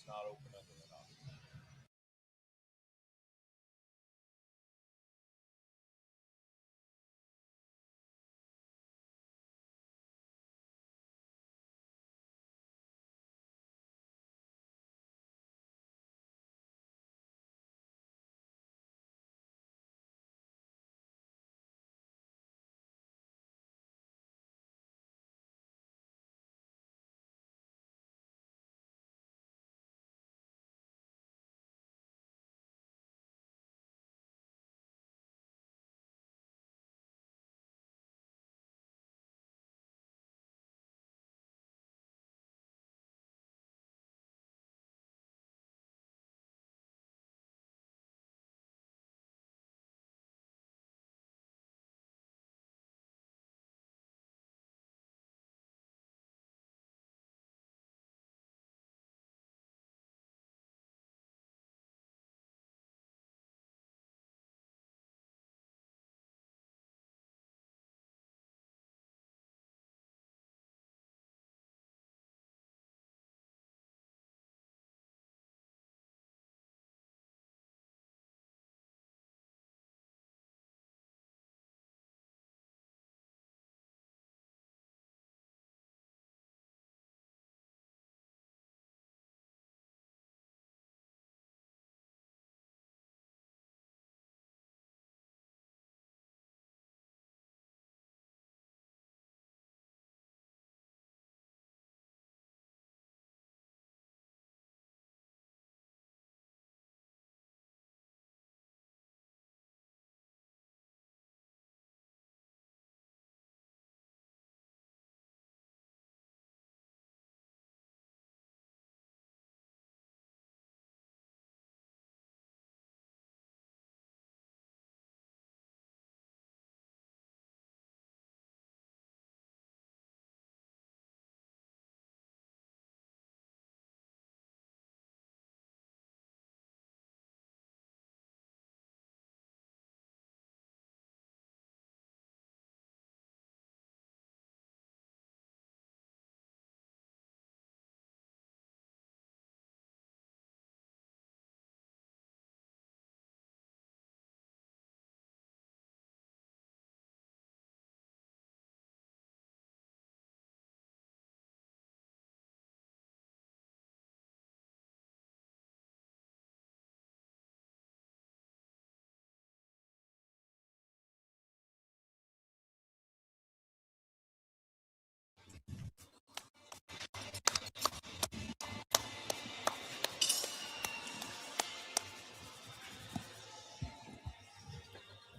not opening it up.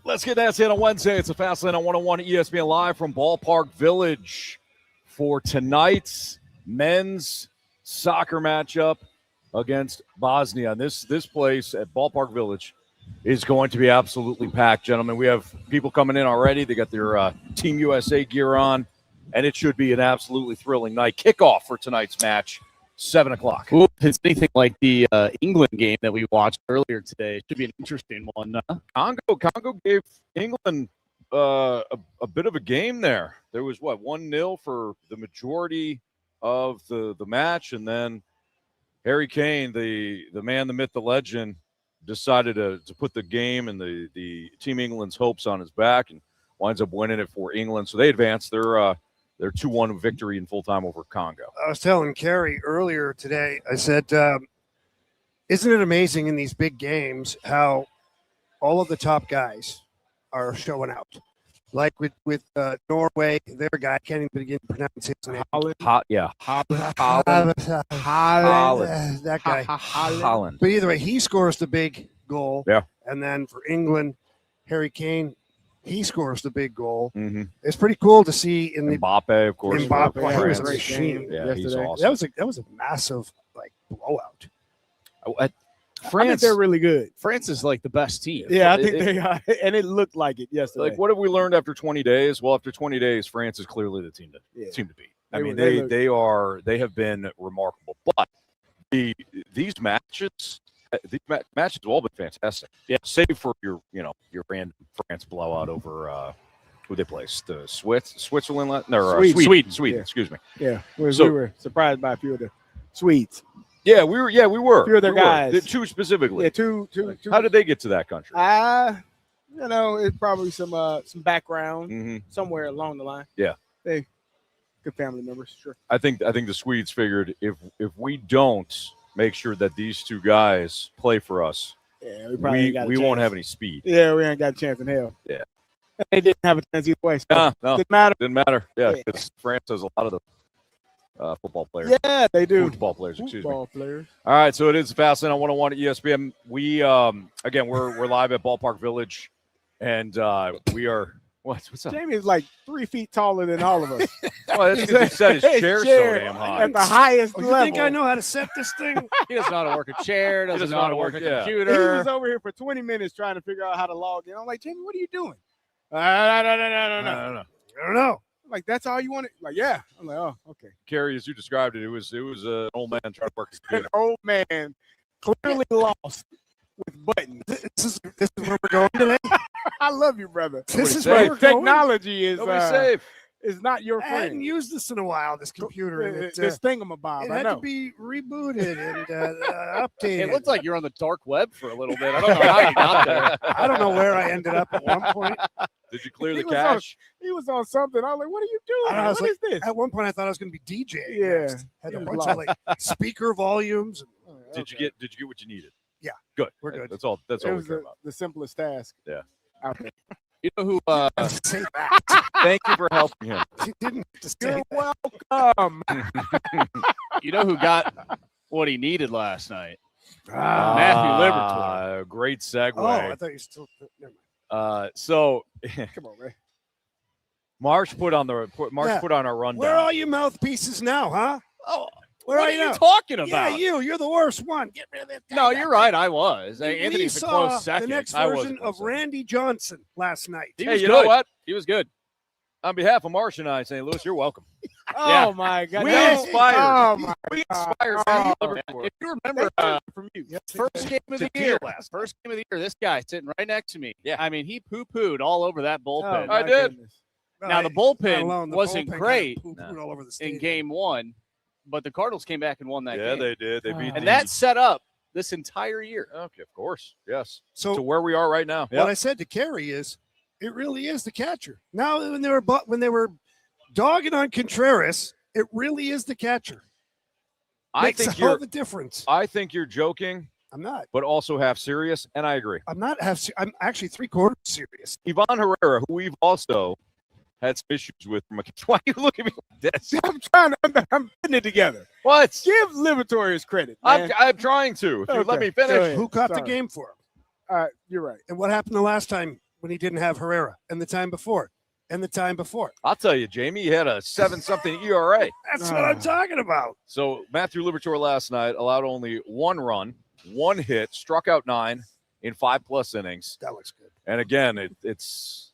Let's get that in on Wednesday. It's a Fast Lane on 101 ESPN Live from Ballpark Village for tonight's men's soccer matchup against Bosnia. This place at Ballpark Village is going to be absolutely packed, gentlemen. We have people coming in already. They got their Team USA gear on, and it should be an absolutely thrilling night. Kickoff for tonight's match, 7 o'clock. Ooh, if it's anything like the England game that we watched earlier today, it should be an interesting one. Congo gave England a bit of a game there. There was, 1-0 for the majority of the match, and then Harry Kane, the man, the myth, the legend, decided to put the game and the Team England's hopes on his back and winds up winning it for England. So they advance their 2-1 victory in full time over Congo. I was telling Carey earlier today, I said, isn't it amazing in these big games how all of the top guys are showing out? Like with Norway, their guy, I can't even begin to pronounce his name. Holland. That guy. Holland. But either way, he scores the big goal. Yeah. And then for England, Harry Kane, he scores the big goal. Mm-hmm. It's pretty cool to see in the Mbappe, of course. Mbappe, for he was France. a machine. Yeah, he's awesome. That was a massive blowout. I think they're really good. France is like the best team. Yeah, I think they are, and it looked like it yesterday. Like, what have we learned after 20 days? Well, after 20 days, France is clearly the team to beat. I mean, they have been remarkable. But these matches have all been fantastic. Yeah, save for your random France blowout over who they placed, Switzerland, Sweden. Sweden. Yeah. Excuse me. Yeah, we were surprised by a few of the Swedes. Yeah, we were. Yeah, we were. Few of their We were. guys. The two specifically. Yeah, two. How did they get to that country? It's probably some background Mm-hmm. somewhere along the line. Yeah. They good family members, sure. I think the Swedes figured if we don't make sure that these two guys play for us, Yeah, we probably ain't got a we won't chance. have any speed. Yeah, we ain't got a chance in hell. Yeah. They didn't have a chance either way. So No, didn't matter. didn't matter. Yeah, Yeah. because France has a lot of the football players. Yeah, they do. Football players, excuse me. Football players. All right, so it is Fastlane on 101 at ESPN. We again we're live at Ballpark Village, and we are what's up? Jamie is like 3 feet taller than all of us. Well, that's because he set his chair so damn high. At the highest You level. think I know how to set this thing? He doesn't know how to work a chair. Doesn't know how to work a yeah. He computer. was over here for 20 minutes trying to figure out how to log in. I'm like, Jamie, what are you doing? No. I don't know. Like, that's all you wanted? Like, yeah. I'm like, oh, okay. Carey, as you described it, it was an old man trying to work his An computer. old man clearly lost with buttons. This is where we're going today. I love you, brother. This is safe. where we're going. Technology is Nobody's safe. is not your I hadn't friend. used this in a while. This computer. And This thingamabob, it I had know. to be rebooted and updated. It looked like you're on the dark web for a little bit. I don't know how you got there. I don't know where I ended up at one point. Did you clear He the was cache? He was on something. I was like, what are you doing? I know, I was What is this? At one point, I thought I was going to be DJing. Yeah. next. Had He a was bunch lost. of like speaker volumes. Did you get what you needed? Yeah. Good. We're good. That's all. That's It all we was care the, about. the simplest task. Yeah. Out there. You know who? Say that. Thank you for helping him. She didn't just say You're that. welcome. You know who got what he needed last night? Ah. Matthew Liberatore. Great segue. Oh, I thought you still. Never mind. So Come on, man. Marsh put on our rundown. Where are you mouthpieces now, huh? Oh, Where what are are you you now? talking Yeah, about? you're the worst one. Get rid of that guy. No, you're right. I was. We Anthony's a saw close second. the next I was a version close of second. Randy Johnson last night. He Hey, was you good. know what? He was good. On behalf of Marsh and I, St. Louis, you're welcome. Oh, my God. We No. inspired. Oh, my We God. inspired Oh, Matthew Man, Liberatore. if you remember from you. Yep. first game of the Tequila year, last first game of the year, this guy sitting right next to me. Yeah. I mean, he poo-pooed all over that bullpen. my I did. goodness. Now, the Not bullpen alone, the wasn't bullpen great kinda poo-pooed all over the in stadium. game one, but the Cardinals came back and won that Yeah, game. they did. They beat And and the- that set up this entire year. Okay, of course. Yes. So To where we are right now. what I said to Carey is, it really is the catcher. Now, when they were dogging on Contreras, it really is the catcher. I Makes think all you're the difference. I think you're joking, I'm not. but also half serious, and I agree. I'm not half. I'm actually 3/4 serious. Ivan Herrera, who we've also had some issues with. Why are you looking at me like this? I'm putting it together. What? Give Liberatore his credit, man. I'm trying to. If you let Okay, me go finish. ahead. Who caught the Sorry. game for him? You're right. And what happened the last time when he didn't have Herrera, and the time before, and the time before? I'll tell you, Jamie, he had a 7-something ERA. That's what I'm talking about. So Matthew Liberatore last night allowed only one run, one hit, struck out 9 in 5+ innings. That looks good. And again, it's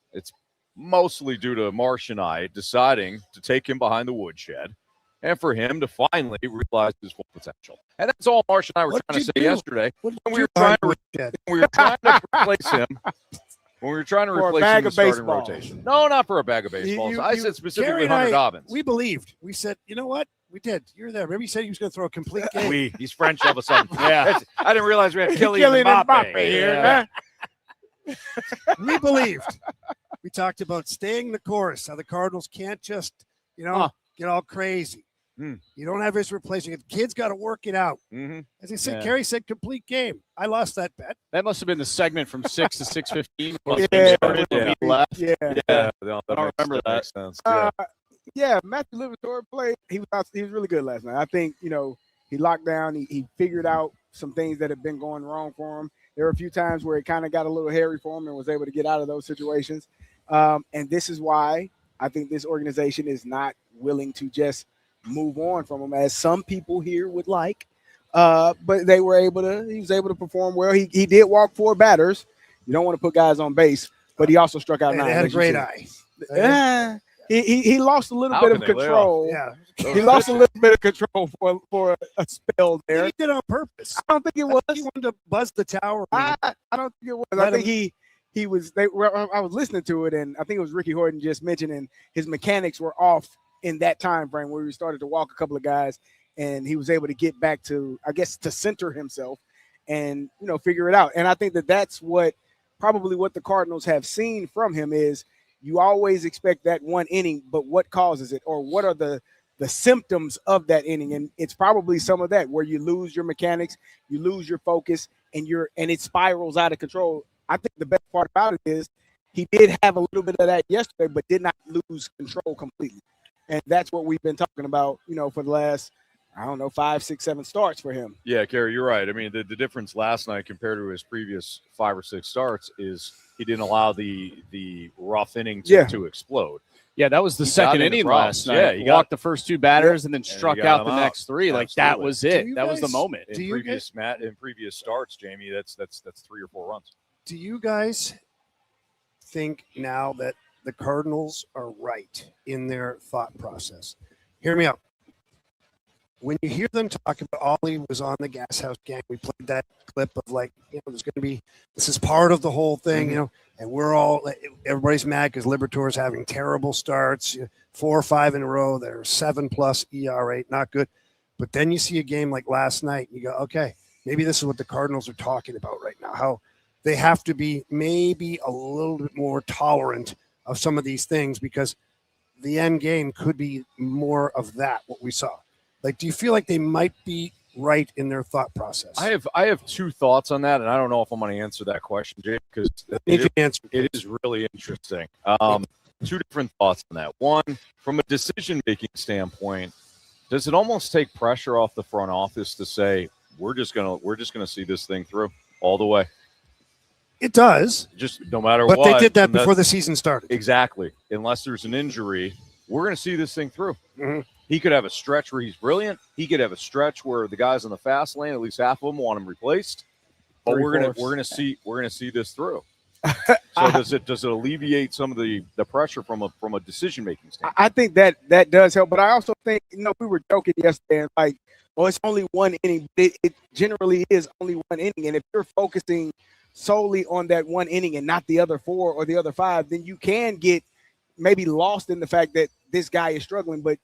mostly due to Marsh and I deciding to take him behind the woodshed and for him to finally realize his full potential. And that's all Marsh and I were What trying did to you say do? yesterday What did when you we were do trying to with that? replace him. When we were trying to For a replace bag him in the of starting baseballs. rotation. No, not for a bag of baseballs. You- I you- said specifically Carey and I, Hunter Dobbins. We believed. We said, you know what? We did. You're there. Remember, you said he was going to throw a complete game. He's French all of a sudden. Yeah. I didn't realize we had Kelly Killing and Mbappe Mbappe here. Yeah. We believed. We talked about staying the course. How the Cardinals can't just, get all crazy. Hmm. You don't have his replacement. The kid's got to work it out. Mm-hmm. As he said, Yeah. Carey said complete game. I lost that bet. That must have been the segment from 6 to 6:15. Yeah. When we left. Yeah. Yeah, I don't remember that. makes sense. Yeah. Yeah, Matthew Liberatore played. He was really good last night. I think he locked down. He figured out some things that had been going wrong for him. There were a few times where it kind of got a little hairy for him and was able to get out of those situations. And this is why I think this organization is not willing to just move on from him, as some people here would like. But he was able to perform well. He did walk 4 batters. You don't want to put guys on base, but he also struck out And 9. they had a as you great said. eye. Yeah. He lost a little How bit can of they lay control. Yeah. He lost a little bit of control for a spell He there. did it on purpose. I don't think it I was. think he wanted to buzz the tower. I don't think it was. Let I think he was. I was listening to it, and I think it was Ricky Horton just mentioning his mechanics were off in that time frame where he started to walk a couple of guys, and he was able to get back to, I guess, to center himself and, figure it out. And I think that that's probably what the Cardinals have seen from him is you always expect that one inning, but what causes it, or what are the symptoms of that inning? And it's probably some of that where you lose your mechanics, you lose your focus, and it spirals out of control. I think the best part about it is he did have a little bit of that yesterday, but did not lose control completely. And that's what we've been talking about, for the last, 5, 6, 7 starts for him. Yeah, Carey, you're right. I mean, the difference last night compared to his previous 5 or 6 starts is he didn't allow the rough inning to explode. Yeah, that was the second inning last night. Yeah, he walked the first 2 batters and then struck out the next 3. Absolutely. Like that was it. That was the moment. In previous starts, Jamie, that's 3 or 4 runs. Do you guys think now that the Cardinals are right in their thought process? Hear me out. When you hear them talk about Ollie was on the Gas House Gang, we played that clip of there's going to be, this is part of the whole thing, and everybody's mad because Liberatore's having terrible starts, 4 or 5 in a row. They're 7+ ERA, not good. But then you see a game like last night, and you go, okay, maybe this is what the Cardinals are talking about right now, how they have to be maybe a little bit more tolerant of some of these things because the end game could be more of that, what we saw. Do you feel like they might be right in their thought process? I have 2 thoughts on that, and I don't know if I'm going to answer that question, Jay, because it is really interesting. 2 different thoughts on that. One, from a decision-making standpoint, does it almost take pressure off the front office to say we're just gonna see this thing through all the way? It does, just no matter what. But they did that before the season started. Exactly. Unless there's an injury, we're going to see this thing through. Mm-hmm. He could have a stretch where he's brilliant. He could have a stretch where the guys on the fast lane, at least half of them, want him replaced. But we're gonna see this through. So does it alleviate some of the pressure from a decision making standpoint? I think that does help, but I also think we were joking yesterday, and it's only 1 inning. It generally is only 1 inning, and if you're focusing solely on that 1 inning and not the other 4 or the other 5, then you can get maybe lost in the fact that this guy is struggling, but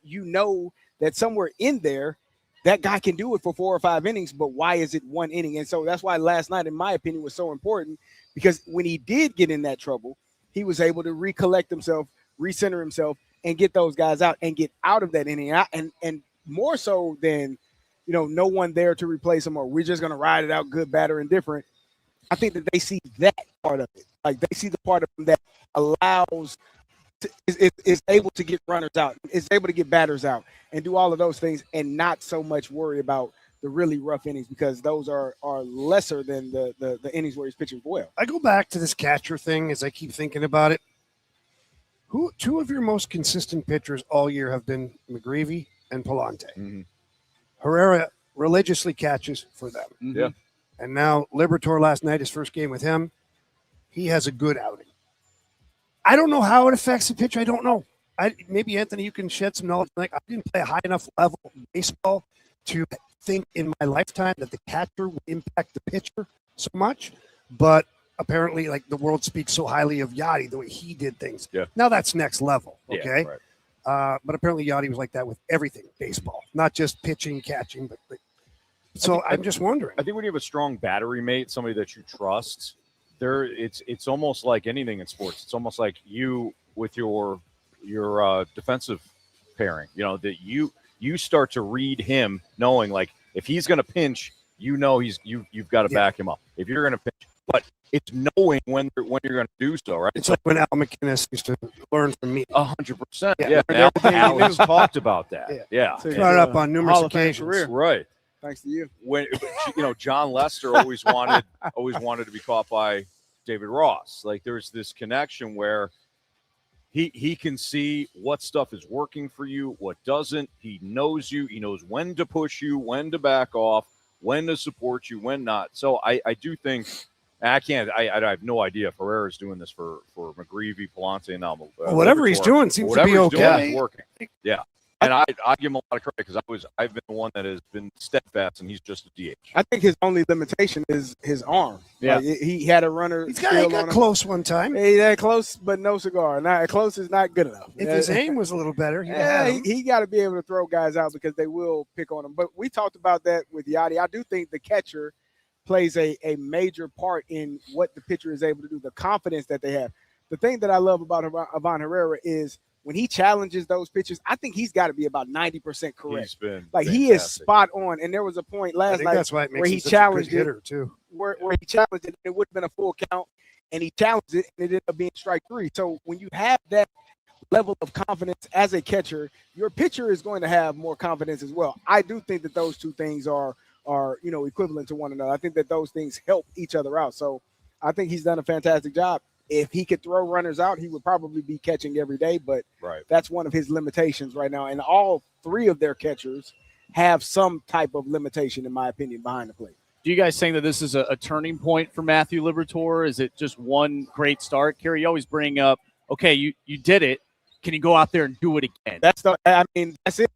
that somewhere in there, that guy can do it for 4 or 5 innings, but why is it 1 inning? And so that's why last night, in my opinion, was so important, because when he did get in that trouble, he was able to recollect himself, recenter himself, and get those guys out and get out of that inning. And more so than, no one there to replace him, or we're just going to ride it out, good, bad, or indifferent. I think that they see that part of it. They see the part of him that allows is able to get runners out, is able to get batters out, and do all of those things, and not so much worry about the really rough innings, because those are lesser than the innings where he's pitching well. I go back to this catcher thing as I keep thinking about it. 2 of your most consistent pitchers all year have been McGreevy and Palante. Mm-hmm. Herrera religiously catches for them. Mm-hmm. Yeah. And now Liberatore last night, his first game with him, he has a good outing. I don't know how it affects the pitcher. I don't know. Maybe, Anthony, you can shed some knowledge. I didn't play a high enough level of baseball to think in my lifetime that the catcher would impact the pitcher so much. But apparently, the world speaks so highly of Yachty, the way he did things. Yeah. Now that's next level, okay? Yeah, right. But apparently Yachty was like that with everything, baseball. Not just pitching, catching, but so I'm just wondering. I think when you have a strong battery mate, somebody that you trust, it's almost like anything in sports. It's almost like you with your defensive pairing. That you start to read him, knowing if he's going to pinch, you've got to back him up. If you're going to pinch, but it's knowing when you're going to do so, right? It's like when Al McInnes used to learn from me. 100%. Yeah, Al has talked about that. Yeah. So brought it up on numerous occasions. Right. Thanks to you. When John Lester always wanted to be caught by David Ross. There's this connection where he can see what stuff is working for you, what doesn't. He knows you. He knows when to push you, when to back off, when to support you, when not. So I do think I have no idea if Herrera's doing this for McGreevy, Palante, and now whatever he's doing seems to be okay. Is working. Yeah. And I give him a lot of credit because I've been the one that has been steadfast, and he's just a DH. I think his only limitation is his arm. Yeah. Like, he had a runner. He got close one time. He got close, but no cigar. Not close is not good enough. If his aim was a little better, he'd have had him. He got to be able to throw guys out because they will pick on him. But we talked about that with Yachty. I do think the catcher plays a major part in what the pitcher is able to do, the confidence that they have. The thing that I love about Ivan Herrera is when he challenges those pitches, I think he's got to be about 90% correct. He's been like fantastic. He is spot on. And there was a point last night that's why it makes where him he such challenged a good hitter too. Where he challenged it, it would have been a full count, and he challenged it, and it ended up being strike 3. So when you have that level of confidence as a catcher, your pitcher is going to have more confidence as well. I do think that those two things are equivalent to one another. I think that those things help each other out. So I think he's done a fantastic job. If he could throw runners out, he would probably be catching every day, but that's one of his limitations right now. And all 3 of their catchers have some type of limitation, in my opinion, behind the plate. Do you guys think that this is a turning point for Matthew Liberatore? Is it just one great start? Kerry, you always bring up, okay, you did it. Can you go out there and do it again? That's it.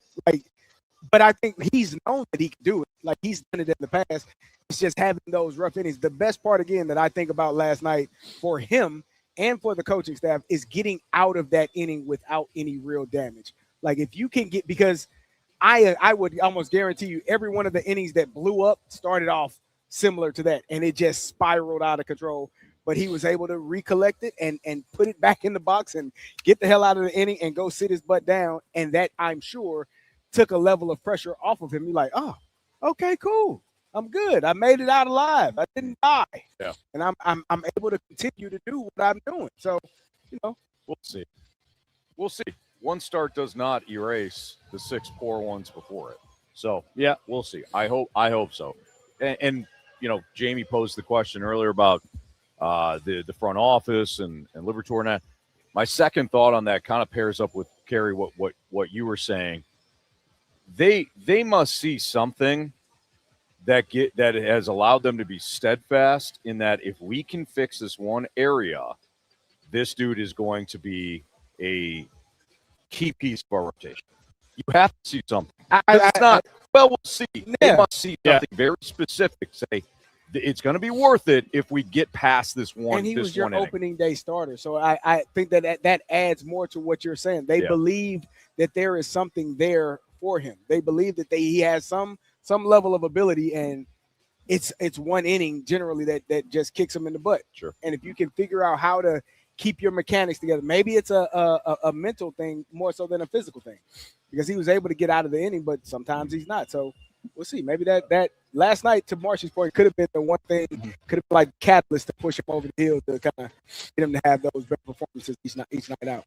But I think he's known that he can do it. Like, he's done it in the past. It's just having those rough innings. The best part, again, that I think about last night for him and for the coaching staff is getting out of that inning without any real damage. Like, if you can get – because I would almost guarantee you every one of the innings that blew up started off similar to that, and it just spiraled out of control. But he was able to recollect it and put it back in the box and get the hell out of the inning and go sit his butt down, and that, I'm sure, took a level of pressure off of him. You're like, oh, okay, cool. I'm good. I made it out alive. I didn't die. Yeah. And I'm able to continue to do what I'm doing. So, we'll see. We'll see. One start does not erase the 6 poor ones before it. So yeah, we'll see. I hope so. And Jamie posed the question earlier about the front office and Liberatore. And my second thought on that kind of pairs up with Kerry what you were saying. They must see something that has allowed them to be steadfast in that if we can fix this one area, this dude is going to be a key piece of our rotation. You have to see something. We'll see. Yeah. They must see something very specific. Say it's going to be worth it if we get past this one. And he was your inning. opening day starter. So I think that adds more to what you're saying. They believe that there is something there for him. They believe that he has some level of ability, and it's one inning generally that just kicks him in the butt. Sure. And if you can figure out how to keep your mechanics together, maybe it's a mental thing more so than a physical thing, because he was able to get out of the inning, but sometimes he's not. So we'll see. Maybe that last night, to Marsh's point, could have been the one thing, could have been like catalyst to push him over the hill to kind of get him to have those better performances each night out.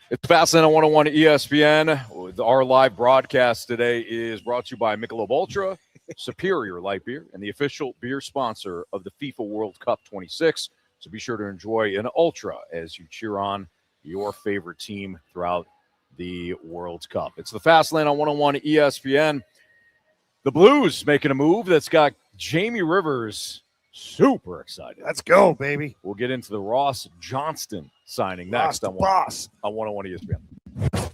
It's Fastlane on 101 ESPN. Our live broadcast today is brought to you by Michelob Ultra, Superior Light Beer, and the official beer sponsor of the FIFA World Cup 26. So be sure to enjoy an Ultra as you cheer on your favorite team throughout the World Cup. It's the Fastlane on 101 ESPN. The Blues making a move that's got Jamie Rivers super excited. Let's go, baby. We'll get into the Ross Johnston signing next on 101 ESPN.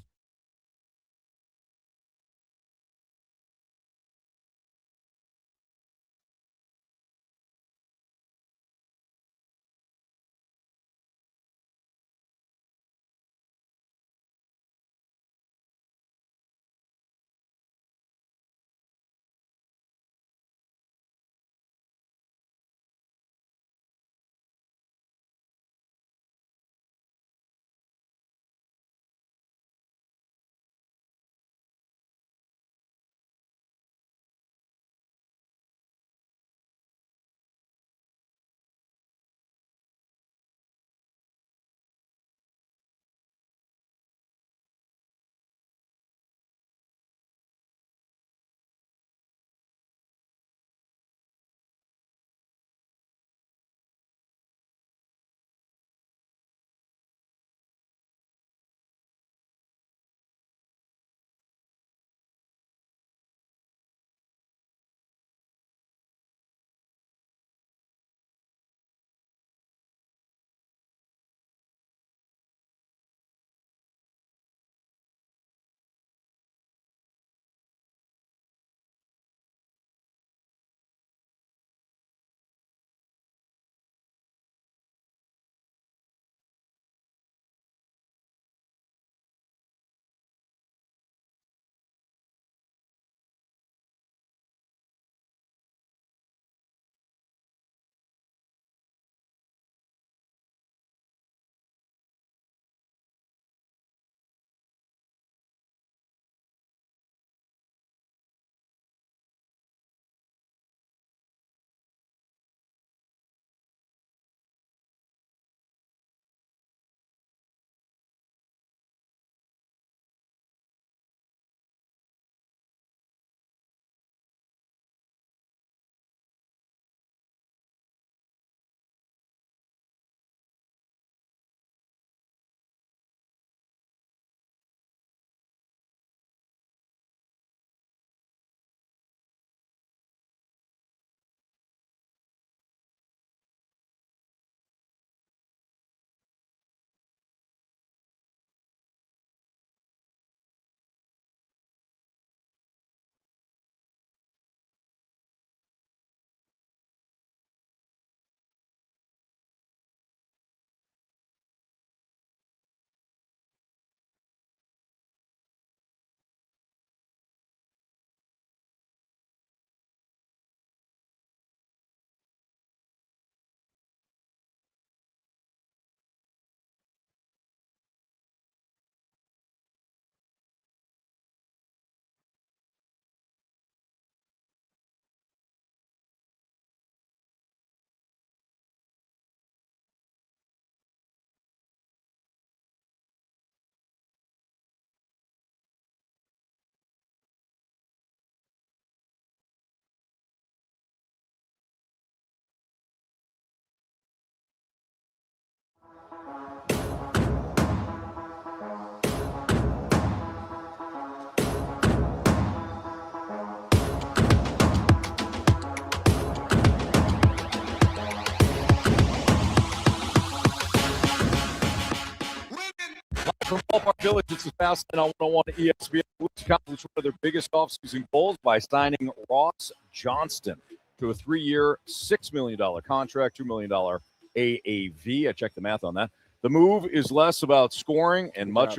Ballpark Village, it's the fast lane on 101 ESPN. Blues accomplished one of their biggest offseason goals by signing Ross Johnston to a 3-year, $6 million contract, $2 million AAV. I checked the math on that. The move is less about scoring and much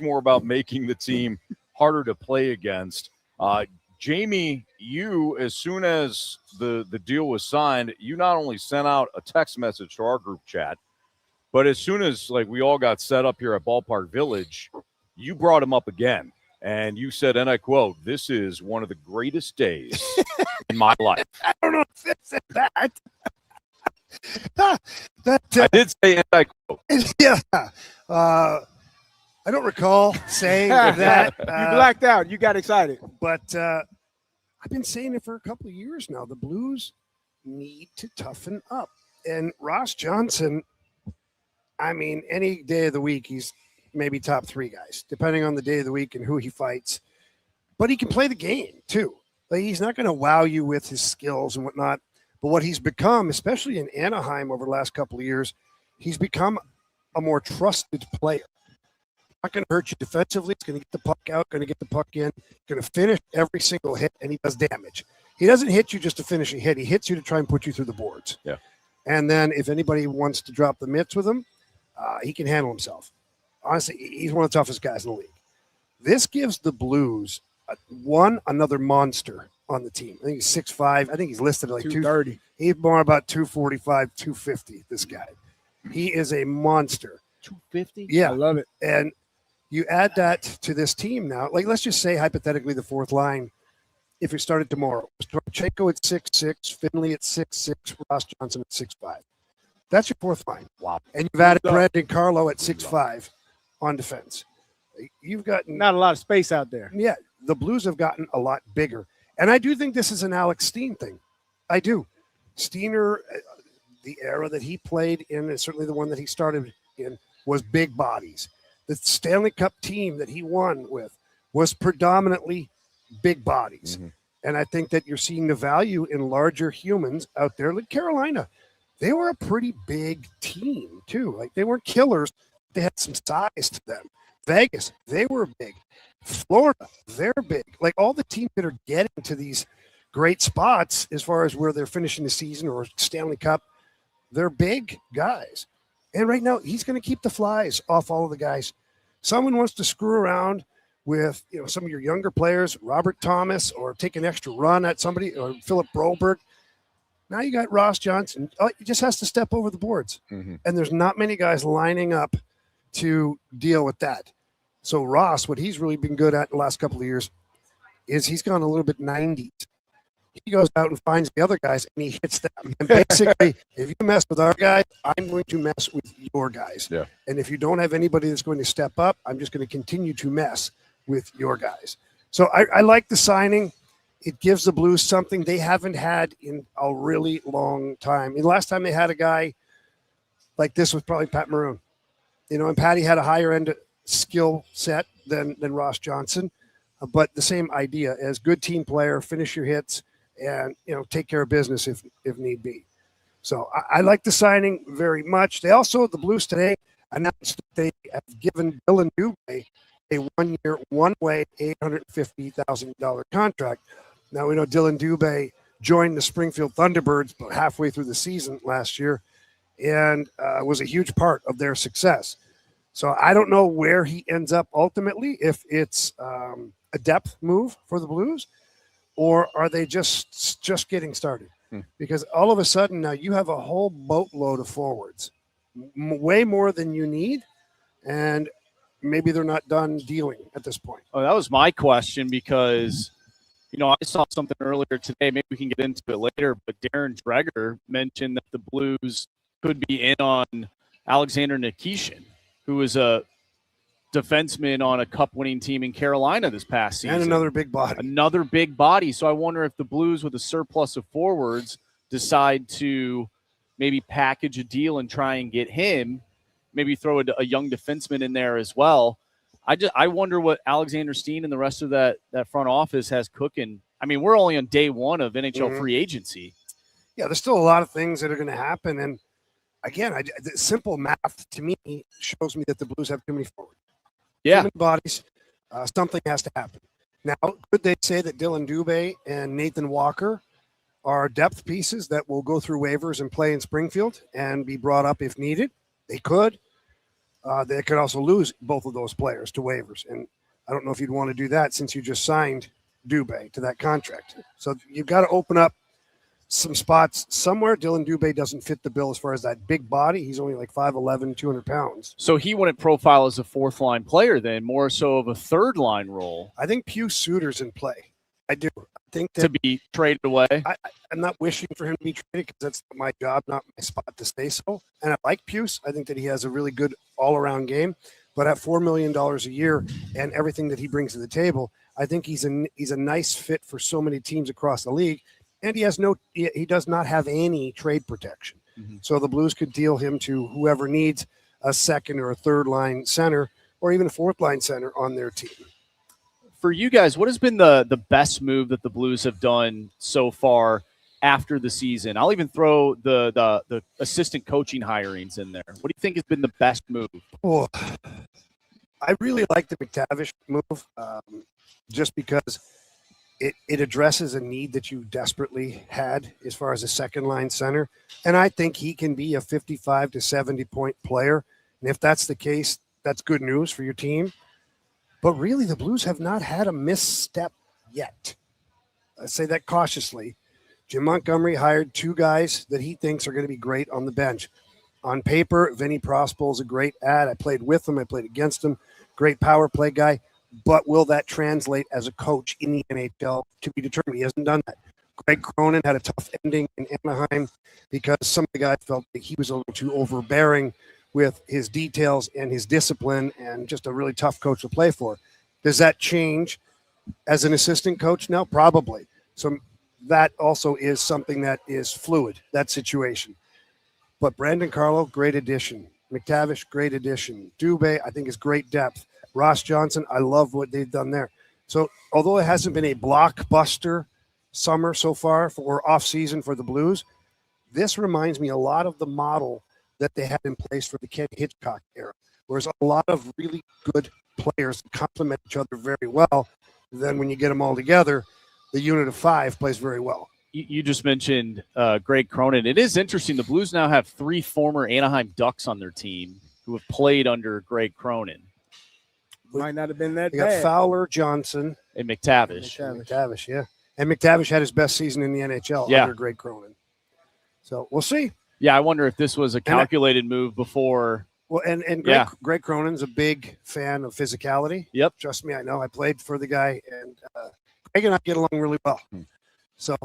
more about making the team harder to play against. Jamie, you, as soon as the deal was signed, you not only sent out a text message to our group chat, but as soon as we all got set up here at Ballpark Village, you brought him up again. And you said, and I quote, "This is one of the greatest days in my life." I don't know if I said that. I did say, and I quote. Yeah. I don't recall saying that. You blacked out. You got excited. But I've been saying it for a couple of years now. The Blues need to toughen up. And Ross Johnston, I mean, any day of the week, he's maybe top 3 guys, depending on the day of the week and who he fights. But he can play the game, too. He's not going to wow you with his skills and whatnot. But what he's become, especially in Anaheim over the last couple of years, he's become a more trusted player. Not going to hurt you defensively. He's going to get the puck out, going to get the puck in, going to finish every single hit, and he does damage. He doesn't hit you just to finish a hit. He hits you to try and put you through the boards. Yeah. And then if anybody wants to drop the mitts with him, he can handle himself. Honestly, he's one of the toughest guys in the league. This gives the Blues another monster on the team. I think he's 6'5". I think he's listed at 230. He's more about 245, 250, this guy. He is a monster. 250? Yeah. I love it. And you add that to this team now. Let's just say, hypothetically, the fourth line, if it started tomorrow, Pacheco at 6'6", Finley at 6'6", Ross Johnston at 6'5". That's your fourth line. Wow. And you've added Brandon Carlo at 6'5" on defense. You've gotten Not a lot of space out there. Yeah, the Blues have gotten a lot bigger. And I do think this is an Alex Steen thing. I do. Steener, the era that he played in, and certainly the one that he started in, was big bodies. The Stanley Cup team that he won with was predominantly big bodies. Mm-hmm. And I think that you're seeing the value in larger humans out there. Like Carolina, they were a pretty big team too. They weren't killers. They had some size to them. Vegas, they were big. Florida, they're big. All the teams that are getting to these great spots as far as where they're finishing the season or Stanley Cup, they're big guys. And right now, he's going to keep the flies off all of the guys. Someone wants to screw around with some of your younger players, Robert Thomas, or take an extra run at somebody, or Philip Broberg. Now you got Ross Johnston. He just has to step over the boards. Mm-hmm. And there's not many guys lining up to deal with that. So Ross, what he's really been good at the last couple of years is he's gone a little bit 90s. He goes out and finds the other guys and he hits them. And basically, if you mess with our guys, I'm going to mess with your guys. Yeah. And if you don't have anybody that's going to step up, I'm just going to continue to mess with your guys. So I like the signing. It gives the Blues something they haven't had in a really long time. The last time they had a guy like this was probably Pat Maroon. And Patty had a higher end skill set than Ross Johnston, but the same idea as good team player, finish your hits, and take care of business if need be. So I like the signing very much. They also, the Blues today, announced that they have given Dylan Dubé a 1-year, one-way $850,000 contract. Now we know Dylan Dubé joined the Springfield Thunderbirds about halfway through the season last year and was a huge part of their success. So I don't know where he ends up ultimately, if it's a depth move for the Blues, or are they just getting started? Because all of a sudden now you have a whole boatload of forwards, way more than you need, and maybe they're not done dealing at this point. Oh, that was my question because, I saw something earlier today. Maybe we can get into it later, but Darren Dreger mentioned that the Blues could be in on Alexander Nikishin, who was a defenseman on a cup-winning team in Carolina this past season. And another big body. Another big body. So I wonder if the Blues, with a surplus of forwards, decide to maybe package a deal and try and get him, maybe throw a young defenseman in there as well. I wonder what Alexander Steen and the rest of that front office has cooking. I mean, we're only on day one of NHL free agency. Yeah, there's still a lot of things that are going to happen. And again, the simple math to me shows me that the Blues have too many forwards. Yeah. Human bodies, something has to happen. Now, could they say that Dylan Dubé and Nathan Walker are depth pieces that will go through waivers and play in Springfield and be brought up if needed? They could. They could also lose both of those players to waivers. And I don't know if you'd want to do that since you just signed Dubé to that contract. So you've got to open up some spots somewhere. Dylan Dubé doesn't fit the bill as far as that big body. He's only like 5'11", 200 pounds. So he wouldn't profile as a fourth-line player then, more so of a third-line role. I think Pius Suter's in play. I do. I think that To be traded away. I'm not wishing for him to be traded because that's not my job, not my spot to say so. And I like Pius. I think that he has a really good all-around game. But at $4 million a year and everything that he brings to the table, I think he's a nice fit for so many teams across the league. And he does not have any trade protection. Mm-hmm. So the Blues could deal him to whoever needs a second or a third line center or even a fourth line center on their team. For you guys, what has been the best move that the Blues have done so far after the season? I'll even throw the assistant coaching hirings in there. What do you think has been the best move? Oh, I really like the McTavish move just because it addresses a need that you desperately had as far as a second-line center. And I think he can be a 55 to 70-point player. And if that's the case, that's good news for your team. But really, the Blues have not had a misstep yet. I say that cautiously. Jim Montgomery hired two guys that he thinks are going to be great on the bench. On paper, Vinny Prospol is a great ad. I played with him. I played against him. Great power play guy. But will that translate as a coach in the NHL? To be determined. He hasn't done that. Greg Cronin had a tough ending in Anaheim because some of the guys felt that he was a little too overbearing with his details and his discipline and just a really tough coach to play for. Does that change as an assistant coach? No, probably. So that also is something that is fluid, that situation. But Brandon Carlo, great addition. McTavish, great addition. Dubé, I think, is great depth. Ross Johnston, I love what they've done there. So although it hasn't been a blockbuster summer so far or off-season for the Blues, this reminds me a lot of the model that they had in place for the Ken Hitchcock era, whereas a lot of really good players complement each other very well. Then when you get them all together, the unit of five plays very well. You just mentioned Greg Cronin. It is interesting. The Blues now have three former Anaheim Ducks on their team who have played under Greg Cronin. Might not have been that They bad. got Fowler, Johnson, And McTavish. McTavish, yeah. And McTavish had his best season in the NHL under Greg Cronin. So we'll see. Yeah, I wonder if this was a calculated move before. Well, and Greg Cronin's a big fan of physicality. Yep. Trust me, I know. I played for the guy, and Greg and I get along really well. So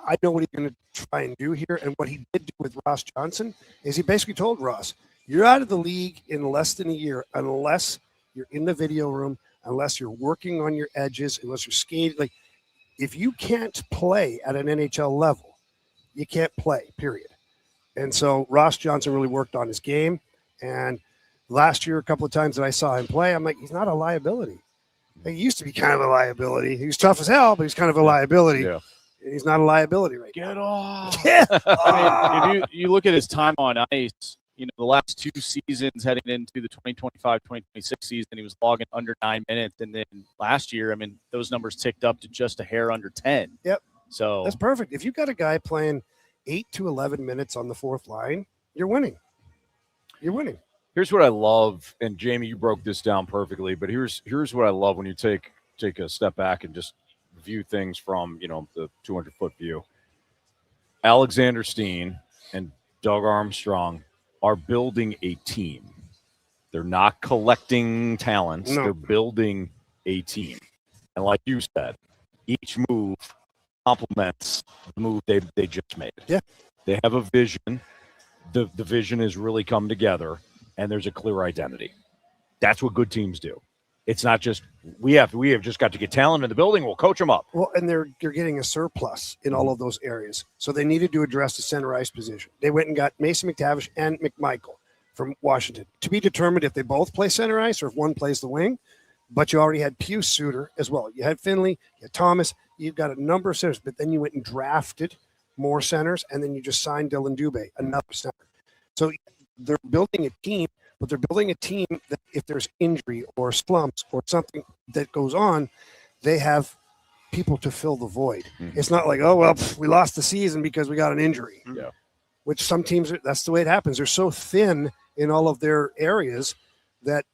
I know what he's going to try and do here. And what he did do with Ross Johnston is he basically told Ross, you're out of the league in less than a year unless you're in the video room, unless you're working on your edges, unless you're skating. Like, if you can't play at an NHL level, you can't play, period. And so Ross Johnston really worked on his game. And last year, a couple of times that I saw him play, I'm like, he's not a liability. He used to be kind of a liability. He was tough as hell, but he's kind of a liability. Yeah. He's not a liability right now. Get off. Get I mean, if you look at his time on ice, the last two seasons heading into the 2025-2026 season, he was logging under 9 minutes. And then last year, I mean, those numbers ticked up to just a hair under 10. Yep. So that's perfect. If you've got a guy playing 8 to 11 minutes on the fourth line, you're winning. You're winning. Here's what I love, and Jamie, you broke this down perfectly, but here's what I love when you take a step back and just view things from, the 200-foot view. Alexander Steen and Doug Armstrong are building a team. They're not collecting talents. No. They're building a team. And like you said, each move complements the move they just made. Yeah. They have a vision. The vision has really come together, and there's a clear identity. That's what good teams do. It's not just we have just got to get talent in the building. We'll coach them up. Well, and you're getting a surplus in all of those areas. So they needed to address the center ice position. They went and got Mason McTavish and McMichael from Washington to be determined if they both play center ice or if one plays the wing. But you already had Pius Suter as well. You had Finley, you had Thomas. You've got a number of centers, but then you went and drafted more centers, and then you just signed Dylan Dubé, another center. So they're building a team, but they're building a team that if there's injury or slumps or something that goes on, they have people to fill the void. Mhm. It's not like, oh, well, we lost the season because we got an injury. Yeah. Which some teams, that's the way it happens. They're so thin in all of their areas that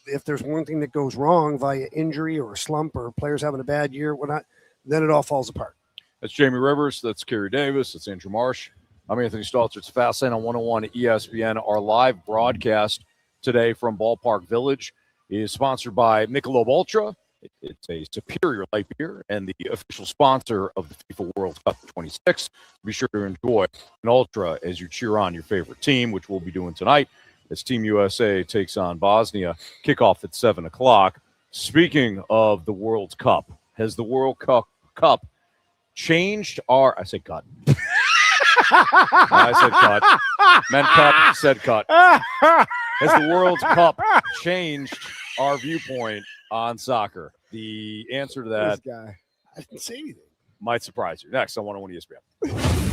if there's one thing that goes wrong via injury or a slump or players having a bad year, whatnot, then it all falls apart. That's Jamie Rivers. That's Carey Davis. That's Andrew Marsh. I'm Anthony Stalter. It's Fast Lane on 101 ESPN. Our live broadcast today from Ballpark Village is sponsored by Michelob Ultra. It's a superior light beer and the official sponsor of the FIFA World Cup 26. Be sure to enjoy an Ultra as you cheer on your favorite team, which we'll be doing tonight as Team USA takes on Bosnia. Kickoff at 7 o'clock. Speaking of the World Cup, has the World Cup changed our... I said cut. I said cut. Meant cup, said cut. Has the World Cup changed our viewpoint on soccer? The answer to that This guy. I didn't say anything. might surprise you. Next on 101 ESPN.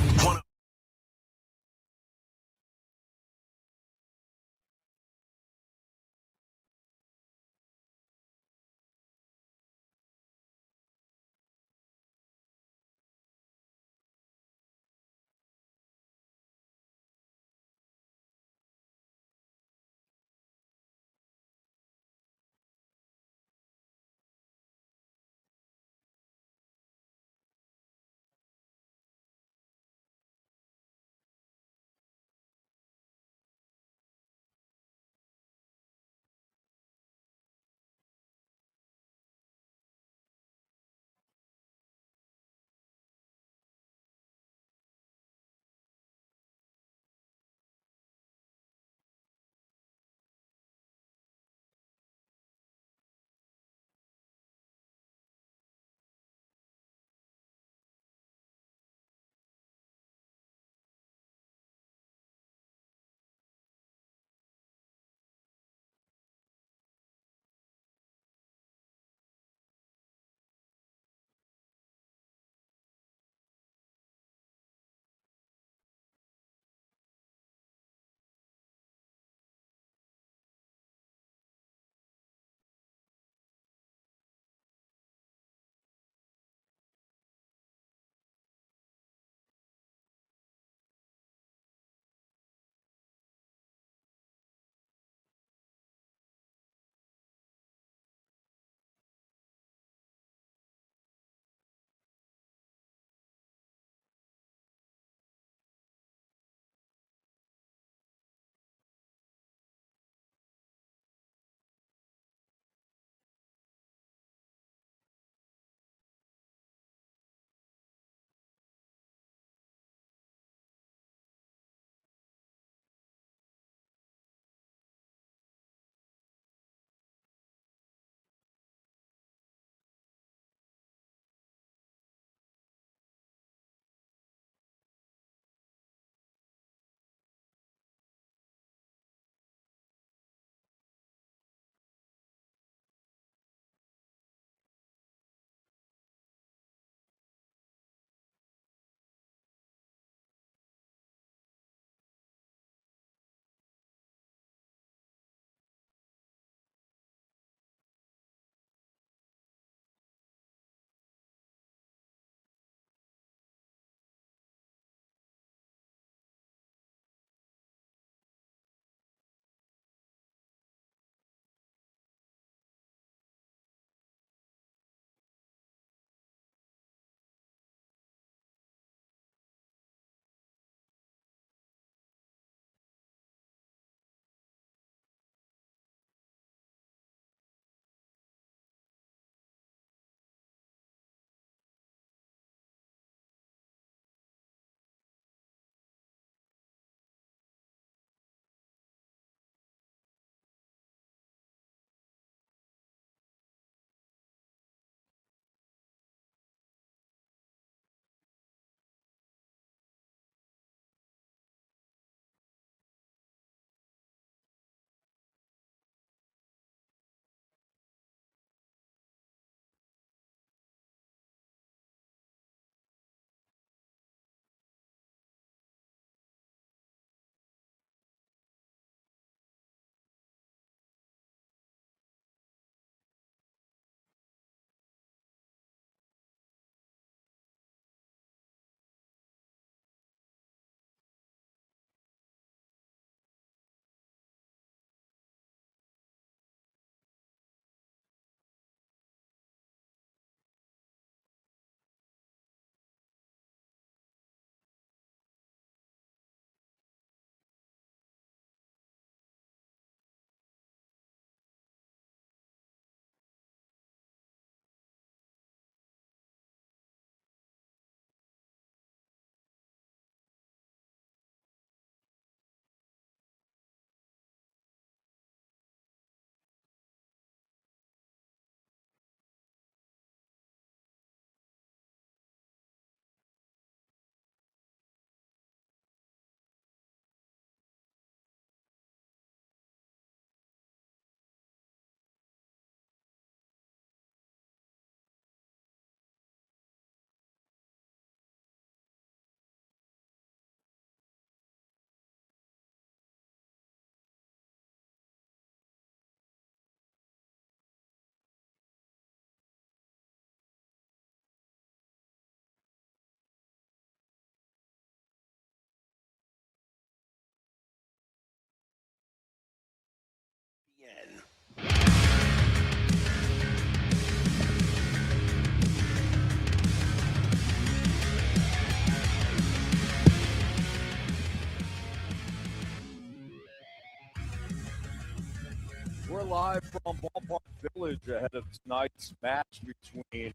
We're live from Ballpark Village ahead of tonight's match between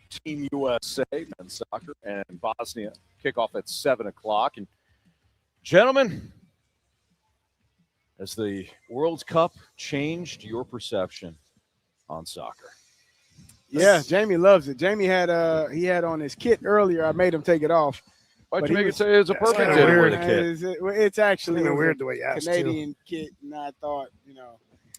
Team USA, men's soccer, and Bosnia. Kickoff at 7 o'clock. And gentlemen, has the World Cup changed your perception on soccer? Yeah, Jamie loves it. Jamie had he had on his kit earlier. I made him take it off. Why'd you make it say it's a perfect kinda kit weird. with a kit? It's actually weird the way you asked, Canadian kit, and I thought,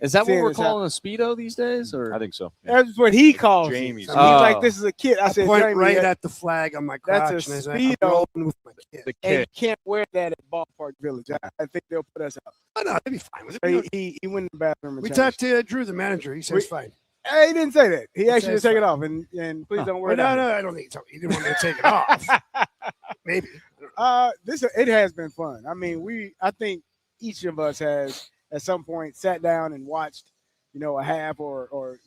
Is that what Seeing we're as calling a Speedo these days? Or I think so. that's what he calls Jamie's. it. So he's like, this is a kit. I said, point Jamie, right at the flag on my crotch. that's a and I said, Speedo. I'm rolling with my kid. The and you kit. can't wear that at Ballpark Village. I think they'll put us out. Oh, no, they'd be fine with So it. he went in the bathroom. And We changed. talked to Drew, the manager. He said it's fine. Hey, he didn't say that. He asked you to says take it fine. off, and please don't wear it No, out. no, I don't think so. He didn't want me to take it off. Maybe. It has been fun. I mean, I think each of us has at some point sat down and watched, a half or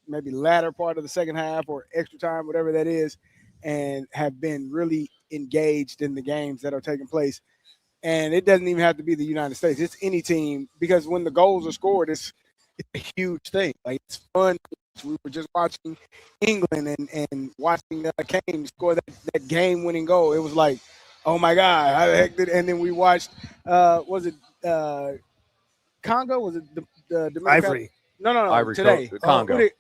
maybe latter part of the second half or extra time, whatever that is, and have been really engaged in the games that are taking place. And it doesn't even have to be the United States. It's any team, because when the goals are scored, it's a huge thing. Like, it's fun. We were just watching England and watching Kane score that game-winning goal. It was like, oh my God! How the heck did? And then we watched. Was it Congo? Was it the Dominican? Ivory. No. Ivory Today, Coast,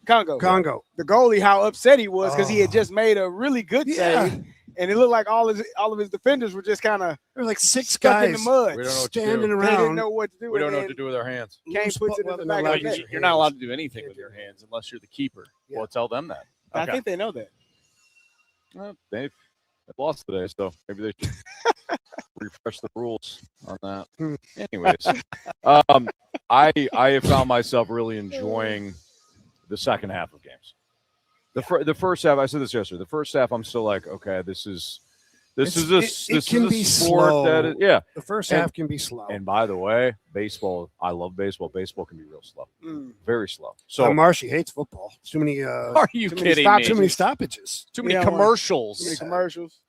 Congo. Congo. The goalie, how upset he was because he had just made a really good save, and it looked like all of his defenders were just kind of There were like six stuck guys in the mud. We don't know what to standing do. They around. didn't know what to do. We don't and know what then to do with our hands. Kane puts it in the back of the net. you're not allowed to do anything with your hands unless you're the keeper. Yeah. Well, tell them that. I think they know that. Well, they've lost today, so maybe they should refresh the rules on that. Anyways, I have found myself really enjoying the second half of games. The first half, I said this yesterday. The first half, I'm still like, okay, this is a sport slow. that is, yeah. The first And- half can be slow. And by the way, baseball. I love baseball. Baseball can be real slow, Mm. very slow. So So Marshy hates football. It's too many. Are you Too many kidding stops, me? Too many stoppages. Too many Yeah, commercials. Too many commercials.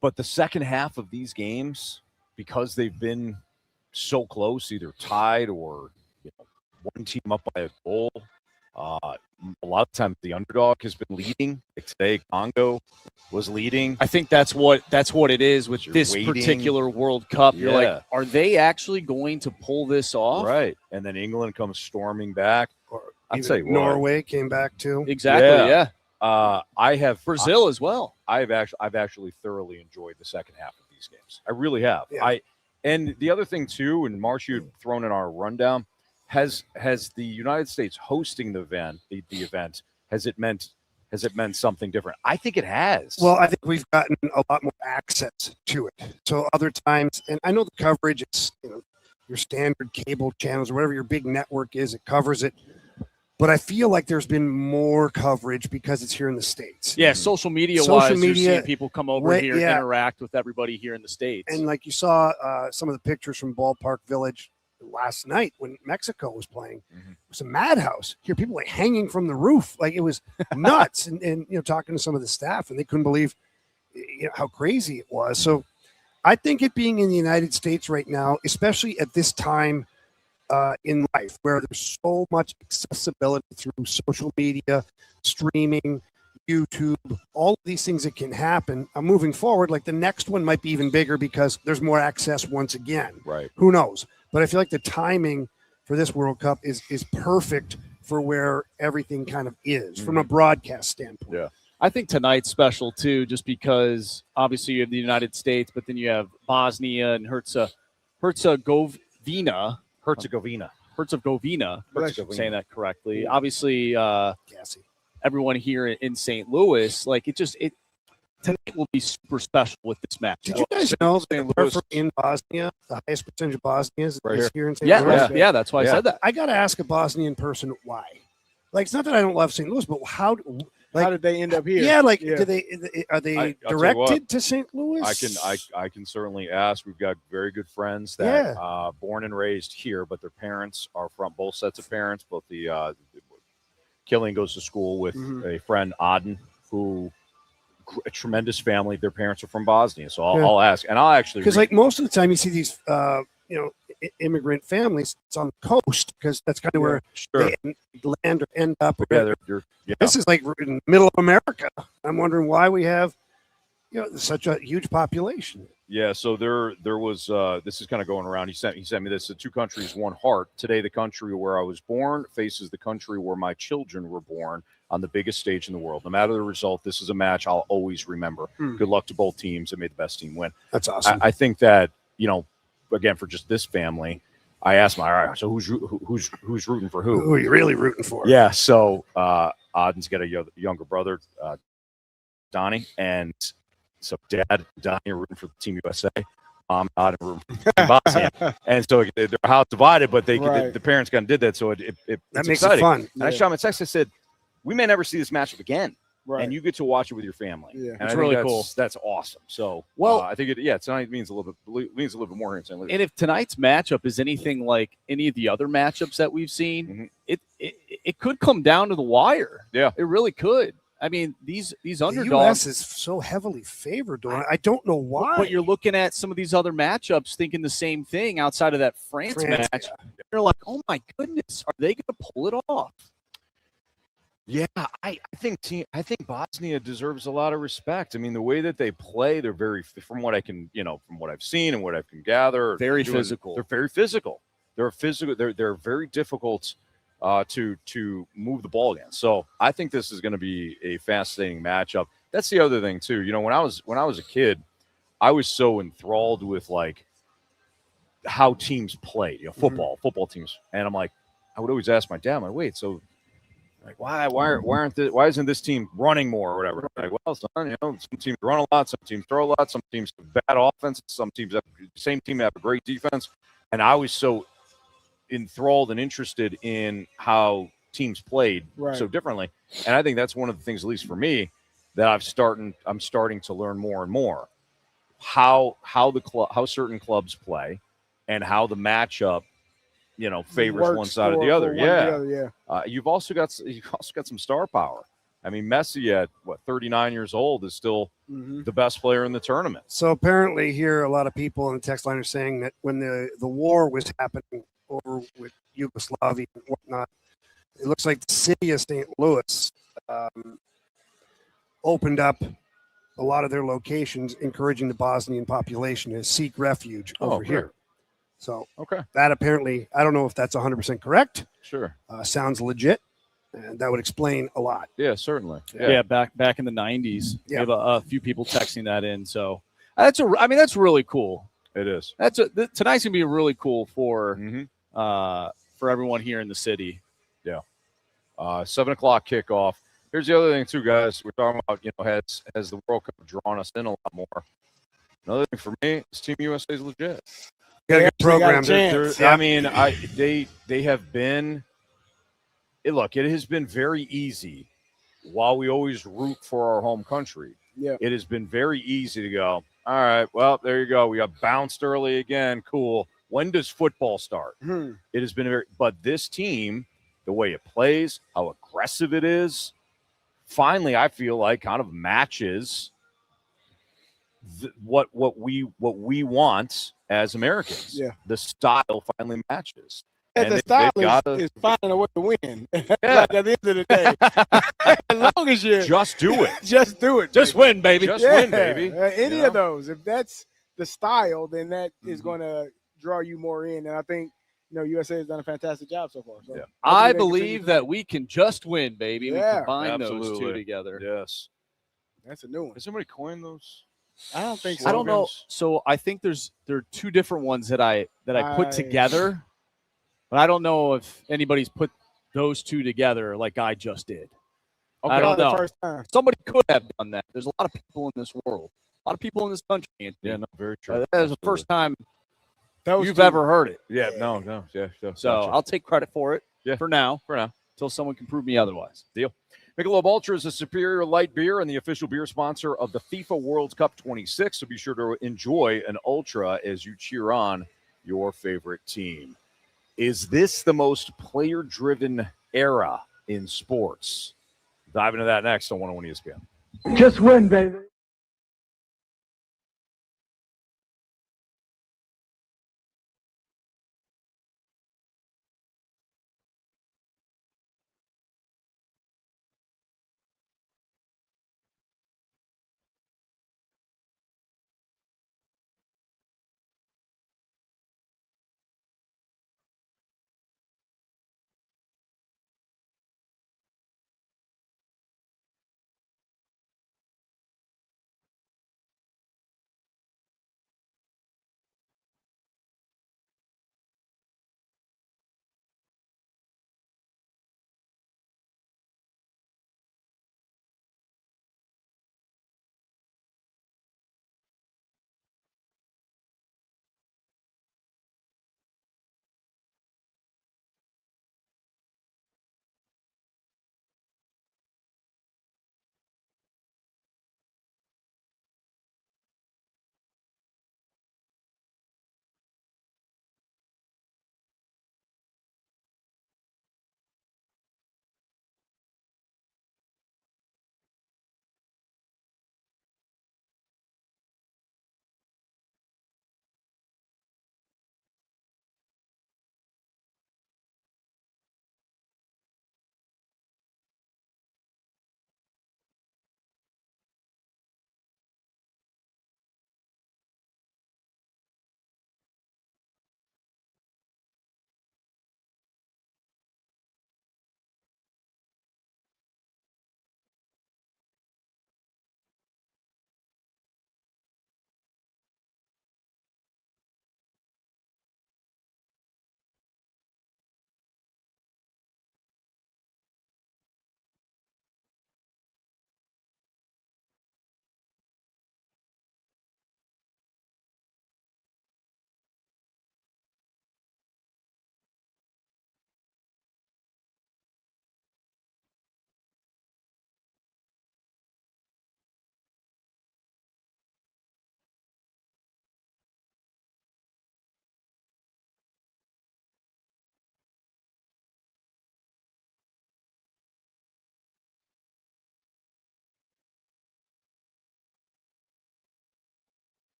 but the second half of these games, because they've been so close, either tied or one team up by a goal. A lot of times the underdog has been leading. Like today, Congo was leading. I think that's what it is with You're this waiting. particular World Cup. You're Yeah. like, are they actually going to pull this off? Right. And then England comes storming back. Or I'd even say what? Norway came back too. Exactly. Yeah. Yeah. I have Brazil as well. I've actually thoroughly enjoyed the second half of these games. I really have. Yeah. And the other thing too, and Marsh, you had thrown in our rundown, has the United States hosting the event, has it meant something different? I think it has. Well, I think we've gotten a lot more access to it. So other times, and I know the coverage is your standard cable channels or whatever your big network is, it covers it. But I feel like there's been more coverage because it's here in the States. Yeah, social media Social wise, you're media, seeing people come over right, here yeah. interact with everybody here in the States. And like you saw some of the pictures from Ballpark Village last night when Mexico was playing, it was a madhouse. Here, people like hanging from the roof, like it was nuts. and talking to some of the staff, and they couldn't believe how crazy it was. So, I think it being in the United States right now, especially at this time in life, where there's so much accessibility through social media, streaming, YouTube, all of these things that can happen. Moving forward, like the next one might be even bigger because there's more access once again. right. Who knows? But I feel like the timing for this World Cup is perfect for where everything kind of is from a broadcast standpoint. Yeah. I think tonight's special too, just because obviously you have the United States, but then you have Bosnia and Herzegovina. Herzegovina. If I'm saying that correctly. Obviously, Cassie. everyone here in St. Louis, like tonight will be super special with this match. Did you guys know that St. apart Louis. from in Bosnia, the highest percentage of Bosnians Right is here in St. Yeah, Louis? yeah, that's why I Yeah. said that. I got to ask a Bosnian person why. Like, it's not that I don't love St. Louis, but how did they end up here? Yeah, like, Yeah. are they I'll tell you directed what. to St. Louis? I can certainly ask. We've got very good friends that born and raised here, but their parents are from both sets of parents. Both the Killian goes to school with a friend Aden, who a tremendous family. Their parents are from Bosnia, so I'll ask, and I'll actually Because like most of the time you see these immigrant families. It's on the coast because that's kind of where Sure. they land or end up. Yeah, This is like in the middle of America. I'm wondering why we have, such a huge population. Yeah, so there was this is kind of going around. He sent me this. The two countries, one heart. Today, the country where I was born faces the country where my children were born on the biggest stage in the world. No matter the result, this is a match I'll always remember. Good luck to both teams, and may the best team win. That's awesome. I think that again, for just this family, I asked my, all right, so who's rooting for who? Who are you really rooting for? Yeah, so Aden's got a younger brother, Donnie, and so Dad and Donnie are rooting for Team USA. Mom and Aden rooting for Team Bosnia. And so their house divided, but the parents kind of did that, so it's that makes exciting. it fun. And I shot him a text. I said, we may never see this matchup again. Right. And you get to watch it with your family. Yeah. And It's I really think cool. That's awesome. So, I think tonight means a little bit more here in St. Louis. And if tonight's matchup is anything like any of the other matchups that we've seen, it could come down to the wire. Yeah. It really could. I mean, these The underdogs. U.S. is so heavily favored, Dawn. I don't know why. But you're looking at some of these other matchups thinking the same thing outside of that France match. yeah. You're like, oh my goodness, are they going to pull it off? Yeah, I think Bosnia deserves a lot of respect. I mean, the way that they play, they're very, from what I can, from what I've seen and what I can gather, Very physical. They're very physical. They're very difficult to move the ball against. So I think this is going to be a fascinating matchup. That's the other thing too. When I was a kid, I was so enthralled with like how teams played, football teams, and I'm like, I would always ask my dad, I'm like, wait, so. Like why isn't this team running more or whatever? Like, well, son, some teams run a lot, some teams throw a lot, some teams have bad offense, some teams have the same team have a great defense. And I was so enthralled and interested in how teams played so differently. And I think that's one of the things, at least for me, that I'm starting to learn more and more how certain clubs play and how the matchup favors one side or the other. You've also got some star power. I mean, Messi at 39 years old is still the best player in the tournament. So apparently here, a lot of people in the text line are saying that when the war was happening over with Yugoslavia and whatnot, it looks like the city of St. Louis opened up a lot of their locations, encouraging the Bosnian population to seek refuge over here. So that apparently, I don't know if that's 100% correct. Sure. Sounds legit. And that would explain a lot. Yeah, certainly. Yeah, back in the 90s. Yeah. We have a few people texting that in. So that's really cool. It is. Tonight's gonna be really cool for everyone here in the city. Yeah. 7 o'clock kickoff. Here's the other thing too, guys. We're talking about, has the World Cup drawn us in a lot more. Another thing for me, this Team USA is legit. Got a good program. I mean, they have been. Look, it has been very easy. While we always root for our home country, it has been very easy to go, all right, well, there you go. We got bounced early again. Cool. When does football start? It has been but this team, the way it plays, how aggressive it is, finally, I feel like kind of matches what we want as Americans. Yeah. The style finally matches. And the style is finding a way to win. Like at the end of the day, as long as you just do it, just do it, just win, baby, just win, baby. Any of those, if that's the style, then that is going to draw you more in. And I think USA has done a fantastic job so far. So I believe that we can just win, baby. Yeah, we combine those two together. Yes, that's a new one. Has somebody coined those? I don't think so. I don't know. So I think there are two different ones that I put together. But I don't know if anybody's put those two together like I just did. Okay. I don't know. First time. Somebody could have done that. There's a lot of people in this world, a lot of people in this country. Yeah, no, very true. That is the first time those you've two. Ever heard it. Yeah, no. Yeah. So I'll take credit for it for now. Until someone can prove me otherwise. Deal. Michelob Ultra is a superior light beer and the official beer sponsor of the FIFA World Cup 26. So be sure to enjoy an Ultra as you cheer on your favorite team. Is this the most player-driven era in sports? Dive into that next on 101 ESPN. Just win, baby.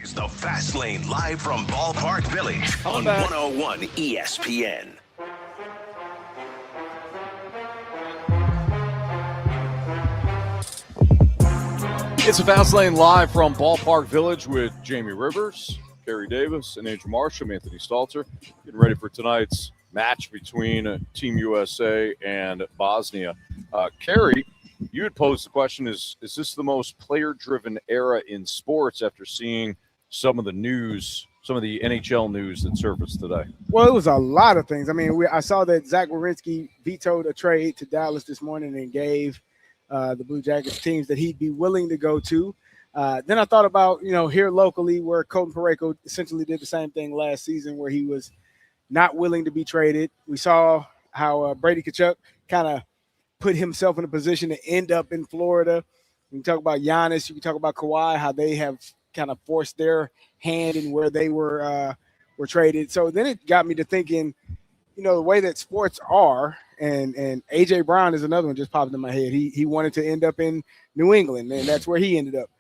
It's the Fast Lane live from Ballpark Village on 101 ESPN. It's a Fast Lane live from Ballpark Village with Jamie Rivers, Carey Davis, and Andrew Marsh. I'm Anthony Stalter. Getting ready for tonight's match between Team USA and Bosnia. Carey, you had posed the question, is this the most player-driven era in sports after seeing some of the news, some of the NHL news that surfaced today? Well, it was a lot of things. I mean, I saw that Zach Werenski vetoed a trade to Dallas this morning and gave the Blue Jackets teams that he'd be willing to go to. Then I thought about, here locally where Colton Parayko essentially did the same thing last season where he was not willing to be traded. We saw how Brady Tkachuk kind of put himself in a position to end up in Florida. You can talk about Giannis. You can talk about Kawhi, how they have kind of forced their hand in where they were traded. So then it got me to thinking, the way that sports are, and A.J. Brown is another one just popped in my head. He wanted to end up in New England, and that's where he ended up.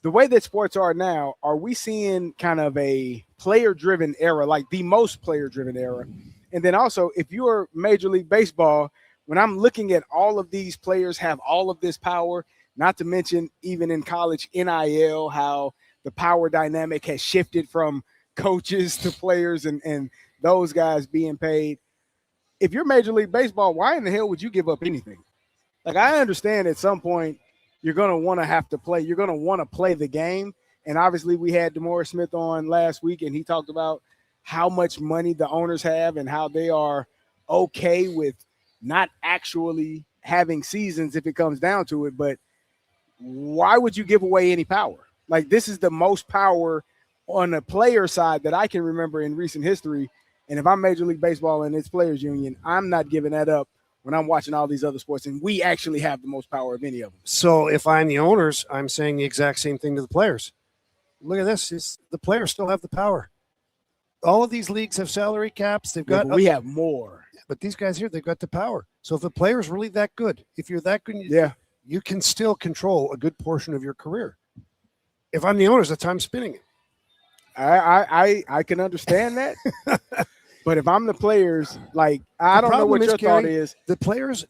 The way that sports are now, are we seeing kind of a player-driven era, like the most player-driven era? And then also, if you're Major League Baseball, when I'm looking at all of these players have all of this power, not to mention even in college NIL, how the power dynamic has shifted from coaches to players and those guys being paid. If you're Major League Baseball, why in the hell would you give up anything? Like, I understand at some point you're going to want to have to play. You're going to want to play the game. And obviously we had DeMaurice Smith on last week, and he talked about how much money the owners have and how they are okay with not actually having seasons if it comes down to it. But why would you give away any power? Like, this is the most power on the player side that I can remember in recent history. And if I'm Major League Baseball and its players union, I'm not giving that up when I'm watching all these other sports, and we actually have the most power of any of them. So if I'm the owners, I'm saying the exact same thing to the players. Look at this. The players still have the power. All of these leagues have salary caps. They've got. We have more. But these guys here, they've got the power. So if the player's really that good, if you're that good, you can still control a good portion of your career. If I'm the owners, that's how I'm spinning it. I can understand that. But if I'm the players, like, I don't know what your thought is. The players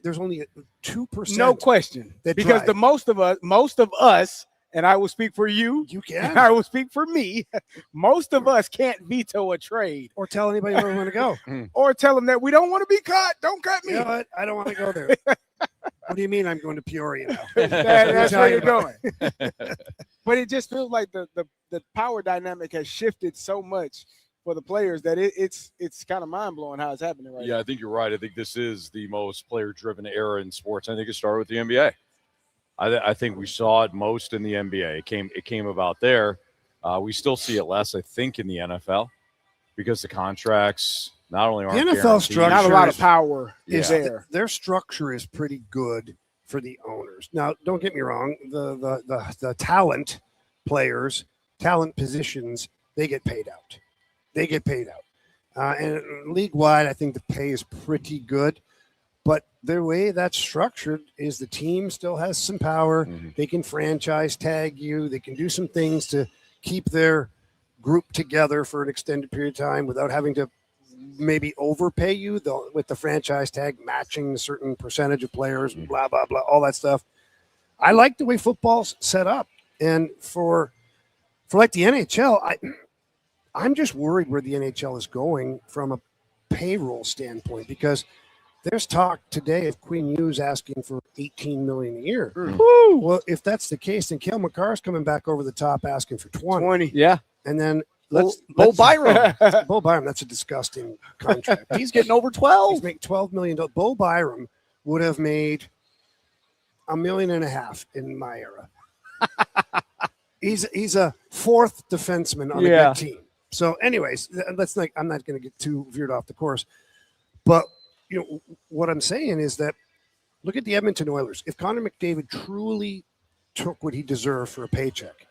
there's only 2%. No question. Because the most of us, and I will speak for you. You can. I will speak for me. Most of us can't veto a trade. Or tell anybody where we want to go. Or tell them that we don't want to be cut. Don't cut me. You know what? I don't want to go there. What do you mean I'm going to Peoria now? That's where you're going. But it just feels like the power dynamic has shifted so much for the players that it's kind of mind-blowing how it's happening right now. Yeah, I think you're right. I think this is the most player-driven era in sports. I think it started with the NBA. I think we saw it most in the NBA. It came about there. We still see it less, I think, in the NFL because the contracts not only aren't the NFL structure, not a lot of power is there. Their structure is pretty good for the owners. Now, don't get me wrong. The talent players, talent positions, they get paid out. And league-wide, I think the pay is pretty good. But the way that's structured is the team still has some power. Mm-hmm. They can franchise tag you. They can do some things to keep their group together for an extended period of time without having to maybe overpay you, though, with the franchise tag matching a certain percentage of players, blah, blah, blah, all that stuff. I like the way football's set up. And for like the NHL, I'm just worried where the NHL is going from a payroll standpoint, because there's talk today of Quinn Hughes asking for $18 million a year. Mm. Well, if that's the case, then Cale Makar's coming back over the top asking for 20. Yeah. And then Bo Byram. Bo Byram, that's a disgusting contract. He's getting over 12. He's making $12 million. Bo Byram would have made $1.5 million in my era. He's a fourth defenseman on a good team. So anyways, I'm not going to get too veered off the course. But what I'm saying is that look at the Edmonton Oilers. If Connor McDavid truly took what he deserved for a paycheck,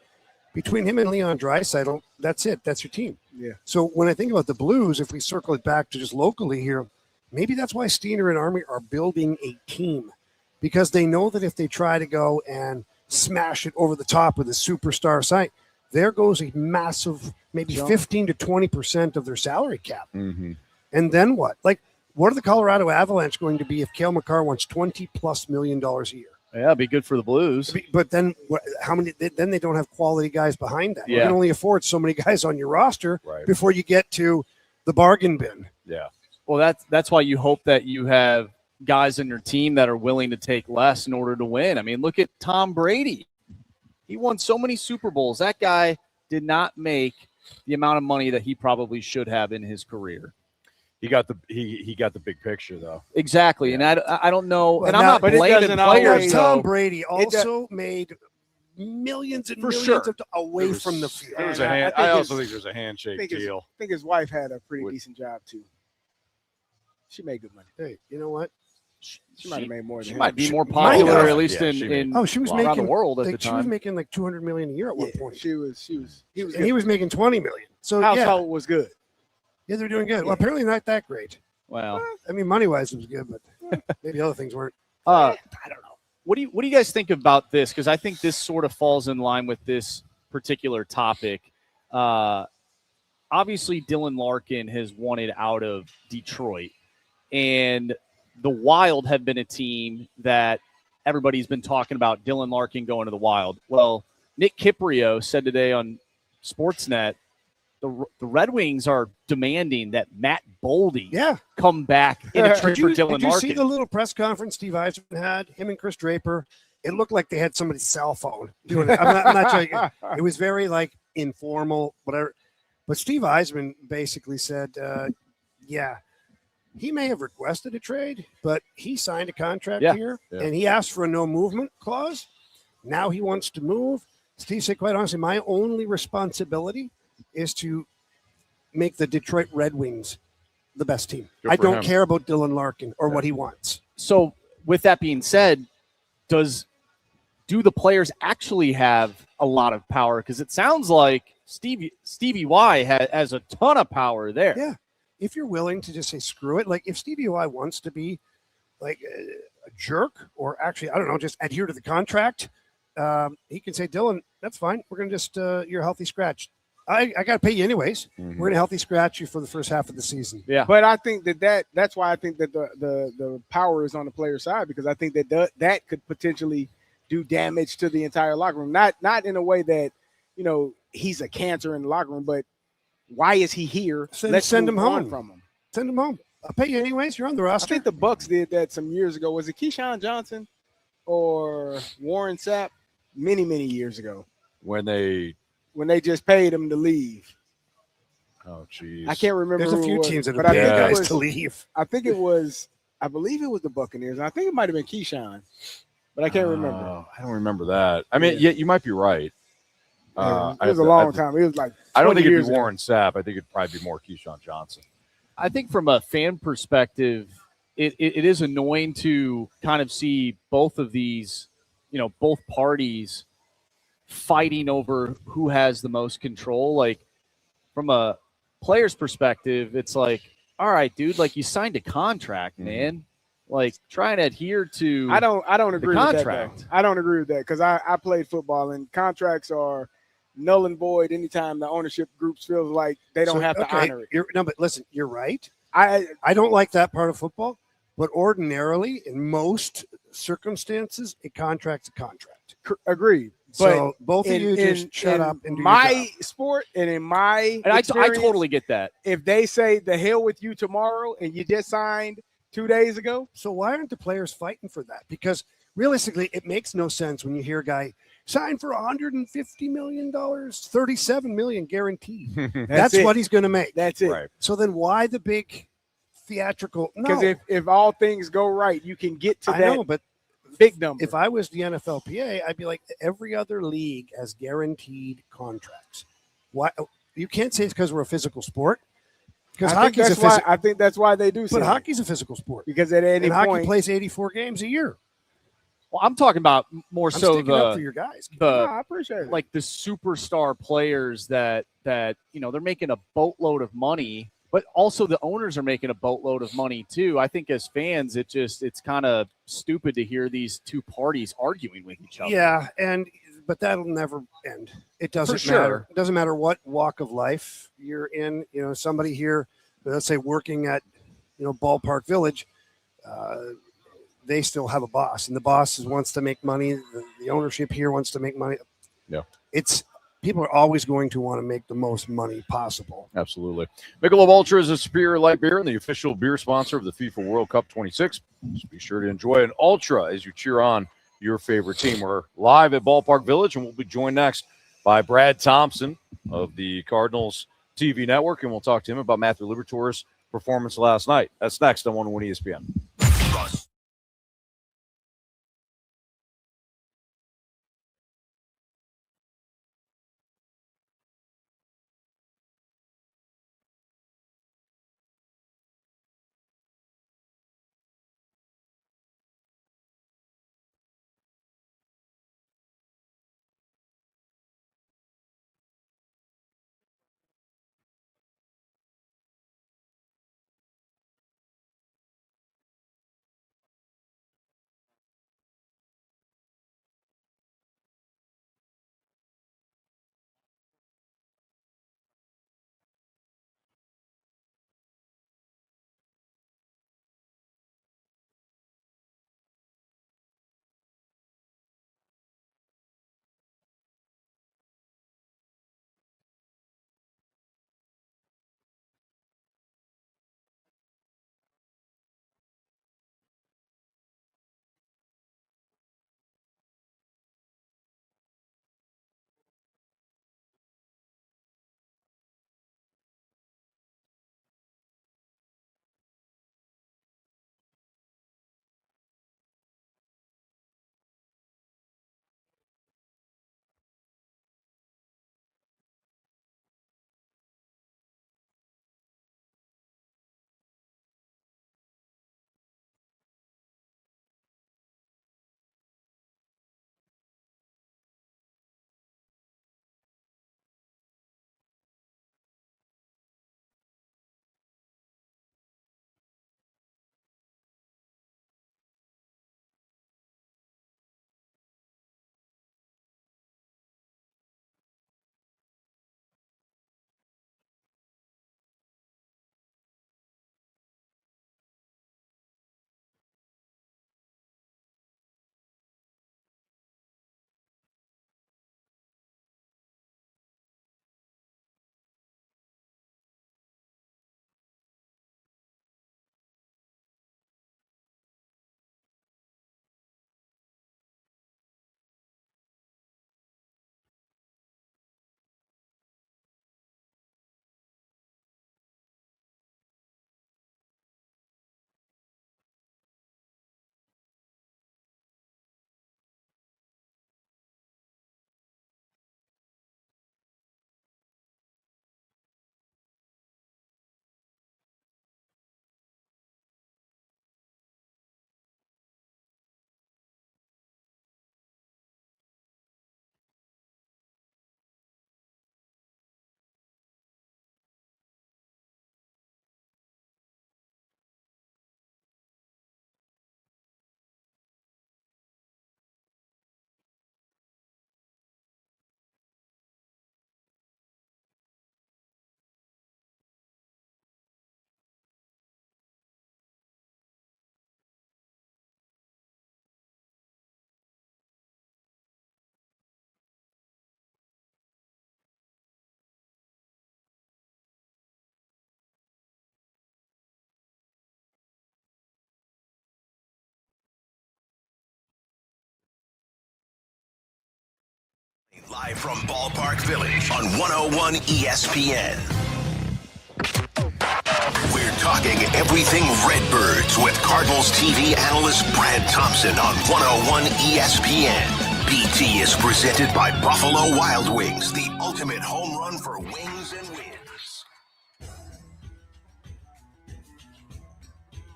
between him and Leon Draisaitl, that's it. That's your team. Yeah. So when I think about the Blues, if we circle it back to just locally here, maybe that's why Steiner and Army are building a team, because they know that if they try to go and smash it over the top with a superstar site, there goes a massive, maybe Jump. 15 to 20% of their salary cap. Mm-hmm. And then what? Like, what are the Colorado Avalanche going to be if Cale Makar wants $20+ million a year? Yeah, it'd be good for the Blues. But then how many? Then they don't have quality guys behind that. You Yeah. can only afford so many guys on your roster Right. before you get to the bargain bin. Yeah. Well, that's why you hope that you have guys in your team that are willing to take less in order to win. I mean, look at Tom Brady. He won so many Super Bowls. That guy did not make the amount of money that he probably should have in his career. He got the big picture though. Exactly. Yeah. And I don't know. Well, and I'm now- not but it blaming doesn't players. always- Tom though. Brady also made millions and For millions sure. away from the field. There was And a I hand, think I also his- think there's a handshake think his- deal. I think his wife had a pretty Would- decent job too. She made good money. Hey, you know what? She might have made more than She him. might be more Might popular, have. at least Yeah, she made- in Oh, she was around making the world at like, the she was time. making like $200 million a year at one Yeah, point. he was And he was making $20 million. So household was good. yeah, they're doing good. Well, apparently not that great. Wow. I mean, money wise, it was good, but maybe other things weren't. I don't know. What do you guys think about this? Because I think this sort of falls in line with this particular topic. Obviously, Dylan Larkin has wanted out of Detroit, and the Wild have been a team that everybody's been talking about Dylan Larkin going to the Wild. Well, Nick Kiprio said today on Sportsnet the Red Wings are demanding that Matt Boldy come back in a trade for Dylan Did you Larkin. see the little press conference Steve Eisman had? Him and Chris Draper. It looked like they had somebody's cell phone doing it. I'm not sure. It was very like informal, whatever. But Steve Eisman basically said, yeah, he may have requested a trade, but he signed a contract here, and he asked for a no movement clause. Now he wants to move. Steve said, quite honestly, my only responsibility is to make the Detroit Red Wings the best team. Good I for don't him. care about Dylan Larkin or what he wants. So, with that being said, do the players actually have a lot of power? Because it sounds like Stevie Y has a ton of power there. Yeah. If you're willing to just say screw it, like if Stevie Y wants to be like a jerk or actually, I don't know, just adhere to the contract, he can say, Dylan, that's fine. We're going to just, you're a healthy scratch. I got to pay you anyways. Mm-hmm. We're going to healthy scratch you for the first half of the season. Yeah. But I think that's why I think that the power is on the player side, because I think that could potentially do damage to the entire locker room. Not in a way that, he's a cancer in the locker room, but why is he here? Let's send him move on home. from him. Send him home. I'll pay you anyways. You're on the I roster. think the Bucks did that some years ago. Was it Keyshawn Johnson or Warren Sapp? Many, many years ago. When they just paid him to leave. Oh, geez. I can't remember. There's a who few it was, teams that but have I paid think it guys was- to leave. I believe it was the Buccaneers. And I think it might have been Keyshawn, but I can't remember. I don't remember that. I mean, yeah, you might be right. It was a long time. It was like I don't 20 think it'd years be ago. Warren Sapp. I think it'd probably be more Keyshawn Johnson. I think from a fan perspective, it is annoying to kind of see both of these, both parties fighting over who has the most control. Like from a player's perspective, it's like, all right, dude, like you signed a contract, man. Like try and adhere to I don't agree with that. contract. Though. I don't agree with that because I played football and contracts are null and void anytime the ownership groups feels like they don't have to honor it. But listen, you're right. I don't like that part of football, but ordinarily, in most circumstances, a contract's a contract. agree. So But both of you just shut in up and do my your job. sport and in my And I experience, totally get that. if they say the hell with you tomorrow and you just signed 2 days ago, So why aren't the players fighting for that? Because realistically, it makes no sense when you hear a guy sign for $150 million, $37 million guaranteed. That's it. what he's going to make. that's it. Right. So then why the big theatrical? Because No, if all things go right, you can get to I that know, but big number. if I was the NFLPA, I'd be like, every other league has guaranteed contracts. Why? You can't say it's because we're a physical sport. Because I think that's why they do. but hockey's a physical sport. because at any And hockey point, plays 84 games a year. Well, I'm talking about more I'm so sticking up for the your guys. I appreciate it. like the superstar players that they're making a boatload of money, but also the owners are making a boatload of money too. I think as fans, it's kind of stupid to hear these two parties arguing with each other. Yeah, and but that'll never end. It doesn't For sure. matter. It doesn't matter what walk of life you're in. You know, somebody here, let's say working at, Ballpark Village, they still have a boss, and the boss wants to make money. The ownership here wants to make money. Yeah. People are always going to want to make the most money possible. Absolutely. Michelob Ultra is a superior light beer and the official beer sponsor of the FIFA World Cup 26. So be sure to enjoy an Ultra as you cheer on your favorite team. We're live at Ballpark Village, and we'll be joined next by Brad Thompson of the Cardinals TV network, and we'll talk to him about Matthew Liberatore's performance last night. That's next on 101 ESPN. Live from Ballpark Village on 101 ESPN. We're talking everything Redbirds with Cardinals TV analyst Brad Thompson on 101 ESPN. BT is presented by Buffalo Wild Wings, the ultimate home run for wings and wins.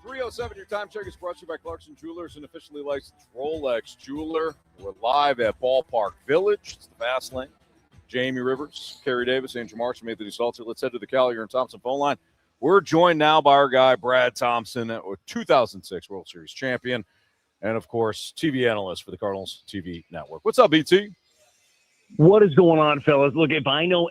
3:07, your time check is brought to you by Clarkson Jewelers, an officially licensed Rolex jeweler. We're live at Ballpark Village. It's the Fast Lane. Jamie Rivers, Carey Davis, Andrew Marsh, and Anthony Stalter. Let's head to the Callier and Thompson phone line. We're joined now by our guy, Brad Thompson, 2006 World Series champion, and, of course, TV analyst for the Cardinals TV network. What's up, BT? What is going on, fellas? Look, if I know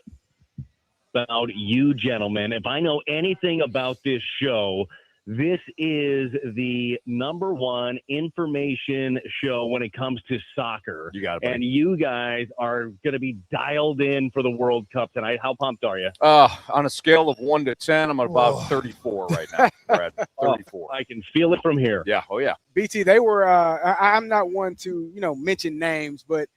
about you gentlemen, if I know anything about this show, this is the number one information show when it comes to soccer. You got it, buddy. And you guys are going to be dialed in for the World Cup tonight. How pumped are you? On a scale of 1 to 10, I'm at about 34 right now, Brad. 34. I can feel it from here. Yeah. Oh, yeah. BT, they were. I'm not one to mention names, but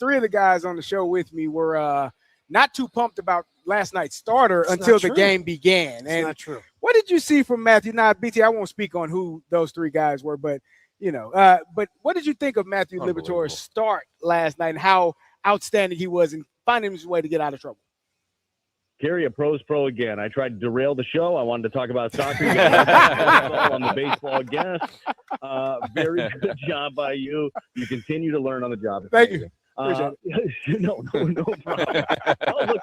three of the guys on the show with me were not too pumped about last night's starter until the game began. It's not true. What did you see from Matthew? Now, BT, I won't speak on who those three guys were, but but what did you think of Matthew Liberatore's start last night and how outstanding he was in finding his way to get out of trouble? Carey, a pro's pro again. I tried to derail the show. I wanted to talk about soccer. You got on the baseball guest. Very good job by you. You continue to learn on the job. Thank you. No problem. Look,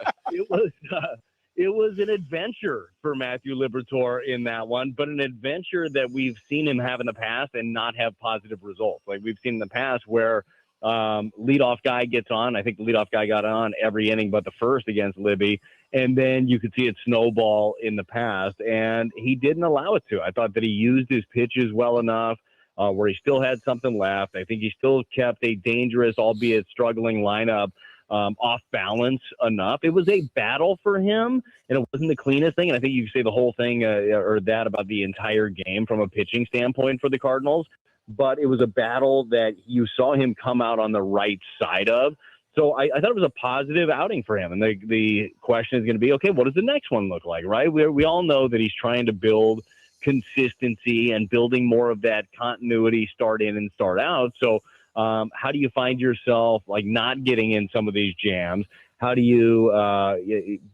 it was an adventure for Matthew Liberatore in that one, but an adventure that we've seen him have in the past and not have positive results. Like we've seen in the past where leadoff guy gets on. I think the leadoff guy got on every inning but the first against Libby, and then you could see it snowball in the past, and he didn't allow it to. I thought that he used his pitches well enough. Where he still had something left. I think he still kept a dangerous, albeit struggling lineup off balance enough. It was a battle for him, and it wasn't the cleanest thing. And I think you could say the whole thing or that about the entire game from a pitching standpoint for the Cardinals. But it was a battle that you saw him come out on the right side of. So I thought it was a positive outing for him. And the question is going to be, okay, what does the next one look like, right? We all know that he's trying to build consistency and building more of that continuity, start in and start out. So how do you find yourself like not getting in some of these jams? How do you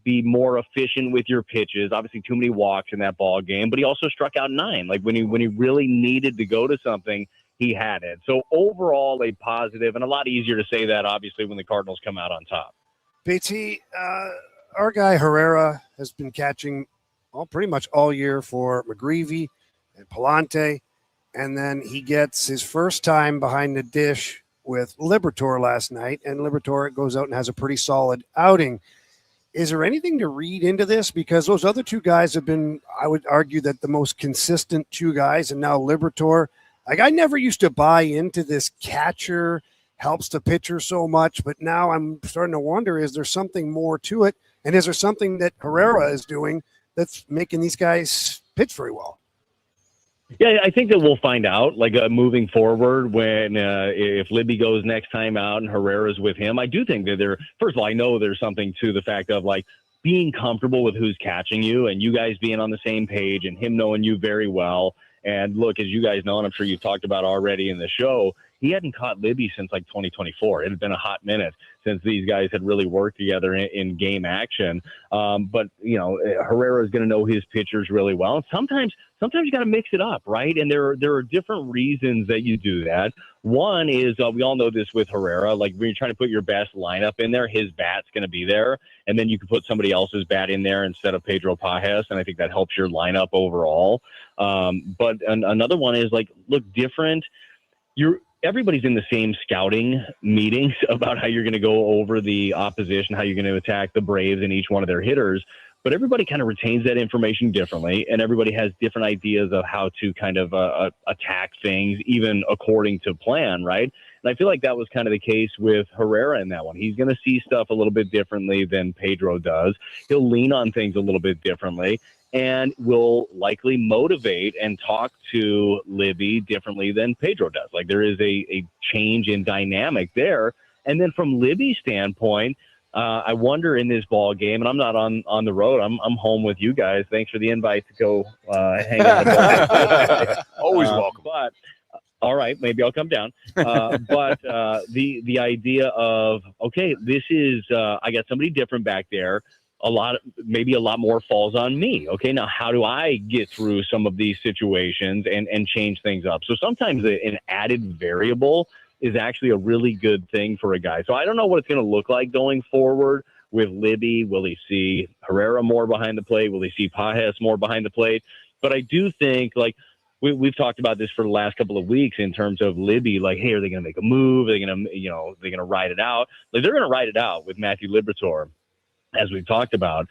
be more efficient with your pitches? Obviously too many walks in that ball game, but he also struck out 9. Like when he really needed to go to something, he had it. So overall a positive, and a lot easier to say that obviously when the Cardinals come out on top. BT, our guy Herrera has been catching pretty much all year for McGreevy and Palante. And then he gets his first time behind the dish with Liberatore last night, and Liberatore goes out and has a pretty solid outing. Is there anything to read into this? Because those other two guys have been, I would argue, that the most consistent two guys, and now Liberatore. Like, I never used to buy into this catcher helps the pitcher so much, but now I'm starting to wonder, is there something more to it? And is there something that Herrera is doing that's making these guys pitch very well? Yeah, I think that we'll find out, like moving forward when if Libby goes next time out and Herrera's with him. I do think that first of all, I know there's something to the fact of like being comfortable with who's catching you and you guys being on the same page and him knowing you very well. And look, as you guys know, and I'm sure you've talked about already in the show, he hadn't caught Libby since like 2024. It had been a hot minute since these guys had really worked together in game action. But, Herrera is going to know his pitchers really well. And sometimes you got to mix it up, right? And there are different reasons that you do that. One is we all know this with Herrera, like when you're trying to put your best lineup in there, his bat's going to be there. And then you can put somebody else's bat in there instead of Pedro Pajes. And I think that helps your lineup overall. But another one is like, look, different. Everybody's in the same scouting meetings about how you're going to go over the opposition, how you're going to attack the Braves and each one of their hitters. But everybody kind of retains that information differently, and everybody has different ideas of how to kind of attack things, even according to plan, right? And I feel like that was kind of the case with Herrera in that one. He's going to see stuff a little bit differently than Pedro does. He'll lean on things a little bit differently, and will likely motivate and talk to Libby differently than Pedro does. Like there is a change in dynamic there. And then from Libby's standpoint, I wonder in this ball game, and I'm not on the road. I'm home with you guys. Thanks for the invite to go hang out. Always welcome. But all right, maybe I'll come down. But the idea of, okay, this is I got somebody different back there. Maybe a lot more falls on me. Okay, now how do I get through some of these situations and change things up? So sometimes an added variable is actually a really good thing for a guy. So I don't know what it's going to look like going forward with Libby. Will he see Herrera more behind the plate? Will he see Pajes more behind the plate? But I do think, like, we've talked about this for the last couple of weeks in terms of Libby, like, hey, are they going to make a move? Are they going to, they're going to ride it out? Like, they're going to ride it out with Matthew Liberatore, as we've talked about.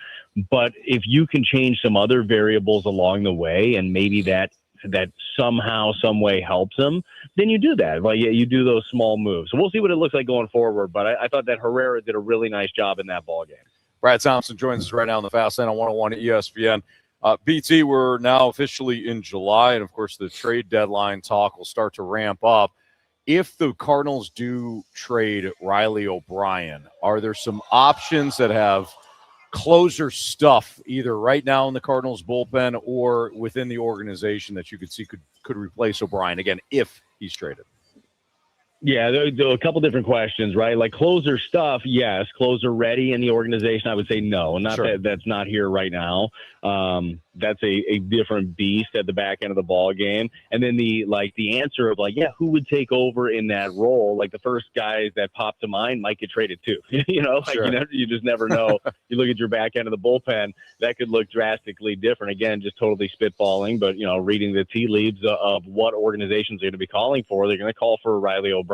But if you can change some other variables along the way, and maybe that somehow, some way helps them, then you do that. Like, yeah, you do those small moves. So we'll see what it looks like going forward. But I thought that Herrera did a really nice job in that ball game. Brad Thompson joins us right now on the Fast Lane on 101 ESPN. BT, we're now officially in July, and of course the trade deadline talk will start to ramp up. If the Cardinals do trade Riley O'Brien, are there some options that have closer stuff either right now in the Cardinals bullpen or within the organization that you could see could replace O'Brien again if he's traded? Yeah, there are a couple different questions, right? Like closer stuff, yes. Closer ready in the organization, I would say no. Not sure. That's not here right now. That's a different beast at the back end of the ball game. And then the answer of who would take over in that role? Like the first guys that pop to mind might get traded too. Sure. You just never know. You look at your back end of the bullpen, that could look drastically different. Again, just totally spitballing, but reading the tea leaves of what organizations are going to be calling for. They're going to call for Riley O'Brien.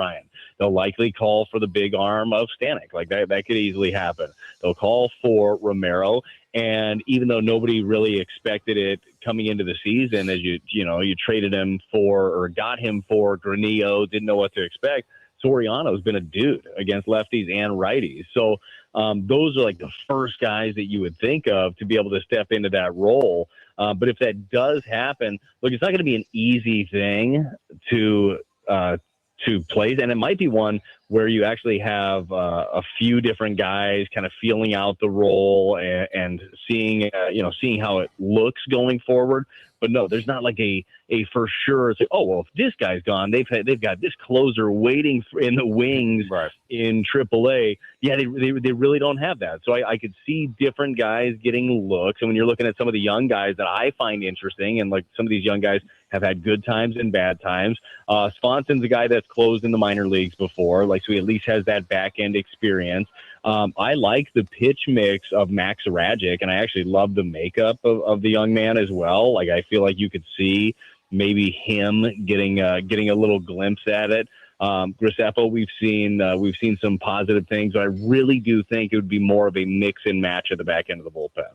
They'll likely call for the big arm of Stanek. Like that could easily happen. They'll call for Romero. And even though nobody really expected it coming into the season, as you traded him for or got him for Granillo, didn't know what to expect. Soriano's been a dude against lefties and righties. So those are like the first guys that you would think of to be able to step into that role. But if that does happen, look, it's not going to be an easy thing to place, and it might be one where you actually have a few different guys kind of feeling out the role and seeing how it looks going forward. But no, there's not like a for sure. It's like, oh well, if this guy's gone, they've got this closer waiting in the wings right. in AAA. Yeah, they really don't have that. So I could see different guys getting looks. And when you're looking at some of the young guys that I find interesting, and like some of these young guys have had good times and bad times. Swanson's a guy that's closed in the minor leagues before, so he at least has that back end experience. I like the pitch mix of Max Rajic, and I actually love the makeup of the young man as well. Like I feel like you could see maybe him getting a little glimpse at it. Graceffa, we've seen some positive things, but I really do think it would be more of a mix and match at the back end of the bullpen.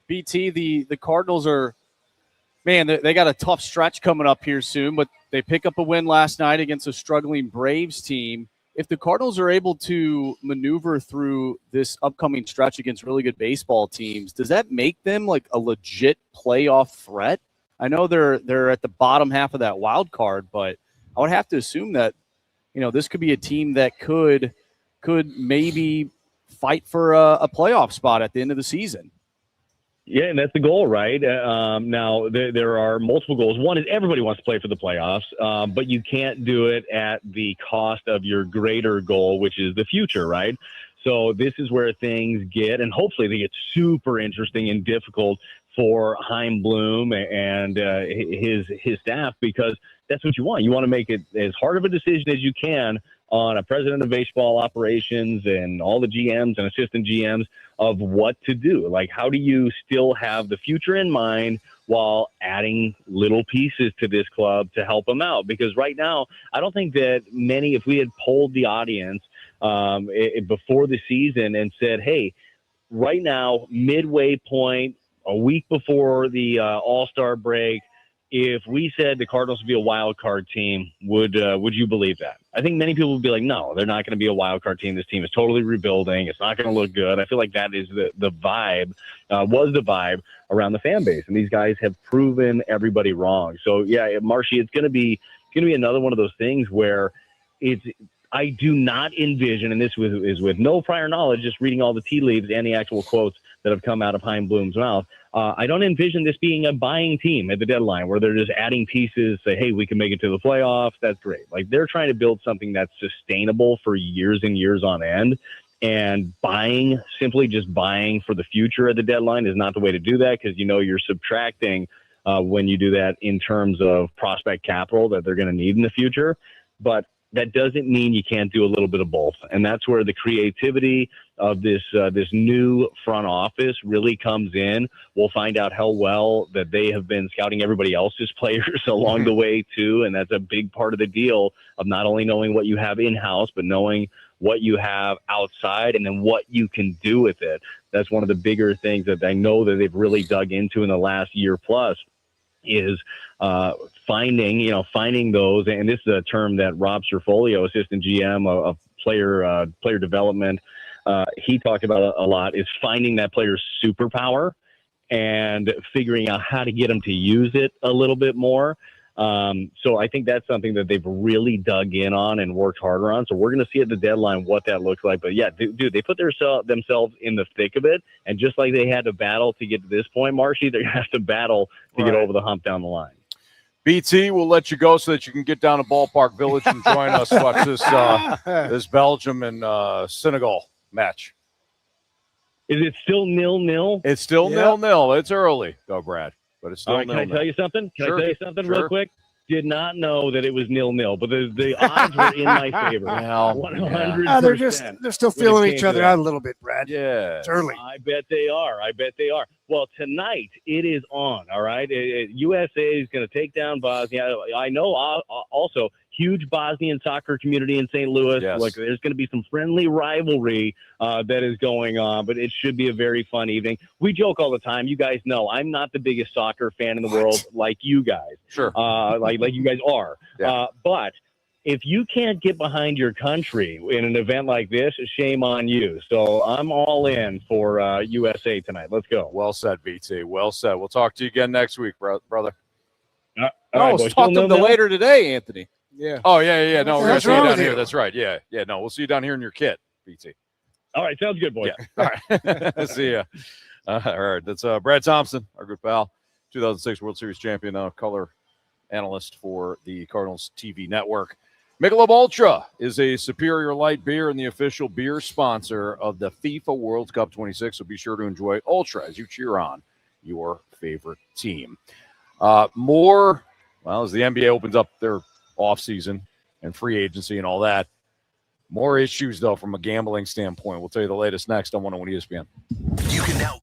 BT, the Cardinals are, man, they got a tough stretch coming up here soon, but they pick up a win last night against a struggling Braves team. If the Cardinals are able to maneuver through this upcoming stretch against really good baseball teams, does that make them like a legit playoff threat? I know they're at the bottom half of that wild card, but I would have to assume that this could be a team that could maybe fight for a playoff spot at the end of the season. Yeah, and that's the goal, right? Now, there are multiple goals. One is everybody wants to play for the playoffs, but you can't do it at the cost of your greater goal, which is the future, right? So this is where things get, and hopefully they get super interesting and difficult for Chaim Bloom and his staff, because that's what you want. You want to make it as hard of a decision as you can on a president of baseball operations and all the GMs and assistant GMs of what to do. Like, how do you still have the future in mind while adding little pieces to this club to help them out? Because right now, I don't think that many, if we had polled the audience before the season and said, hey, right now, midway point, a week before the All-Star break, if we said the Cardinals would be a wild card team, would you believe that? I think many people would be like, no, they're not going to be a wild card team. This team is totally rebuilding. It's not going to look good. I feel like that is the vibe, was the vibe around the fan base. And these guys have proven everybody wrong. So, yeah, Marshy, it's going to be another one of those things where I do not envision, and this is with no prior knowledge, just reading all the tea leaves and the actual quotes that have come out of Chaim Bloom's mouth. I don't envision this being a buying team at the deadline where they're just adding pieces, say, hey, we can make it to the playoffs. That's great. Like, they're trying to build something that's sustainable for years and years on end. And simply just buying for the future at the deadline is not the way to do that, because you're subtracting when you do that in terms of prospect capital that they're going to need in the future. But that doesn't mean you can't do a little bit of both. And that's where the creativity of this new front office really comes in. We'll find out how well that they have been scouting everybody else's players along the way too, and that's a big part of the deal of not only knowing what you have in-house, but knowing what you have outside and then what you can do with it. That's one of the bigger things that I know that they've really dug into in the last year plus is finding those. And this is a term that Rob Cerfolio, assistant GM of player development, he talked about a lot, is finding that player's superpower and figuring out how to get them to use it a little bit more. So I think that's something that they've really dug in on and worked harder on. So we're going to see at the deadline what that looks like. But yeah, dude, they put themselves in the thick of it. And just like they had to battle to get to this point, Marshy, they're going to have to battle to get over the hump down the line. BT, we'll let you go so that you can get down to Ballpark Village and join us to watch this Belgium and Senegal match. Is it still 0-0? It's still 0-0. It's early, though, Brad. But it's still 0-0. Can I tell you something? Sure. Can I tell you something Sure. real quick? Did not know that it was 0-0, but the odds were in my favor. 100%. They're still feeling each other out a little bit, Brad. Yeah. It's early. I bet they are. Well, tonight it is on, all right? USA is going to take down Bosnia. I know also huge Bosnian soccer community in St. Louis. Yes. Like, there's going to be some friendly rivalry that is going on, but it should be a very fun evening. We joke all the time. You guys know I'm not the biggest soccer fan in the world like you guys. Sure. Like you guys are. Yeah. But if you can't get behind your country in an event like this, shame on you. So I'm all in for USA tonight. Let's go. Well said, BT. Well said. We'll talk to you again next week, brother. All No, right, let's boys. talk Still to them 0-0? later today, Anthony. Yeah. Oh, yeah. No, we're going to What's see you wrong down with here. you? That's right. Yeah. No, we'll see you down here in your kit, BT. All right, sounds good, boys. Yeah. All right. See ya. All right. That's Brad Thompson, our good pal, 2006 World Series champion, now color analyst for the Cardinals TV network. Michelob Ultra is a superior light beer and the official beer sponsor of the FIFA World Cup 26. So be sure to enjoy Ultra as you cheer on your favorite team. As the NBA opens up their offseason and free agency and all that, more issues, though, from a gambling standpoint. We'll tell you the latest next on 101 ESPN. You can now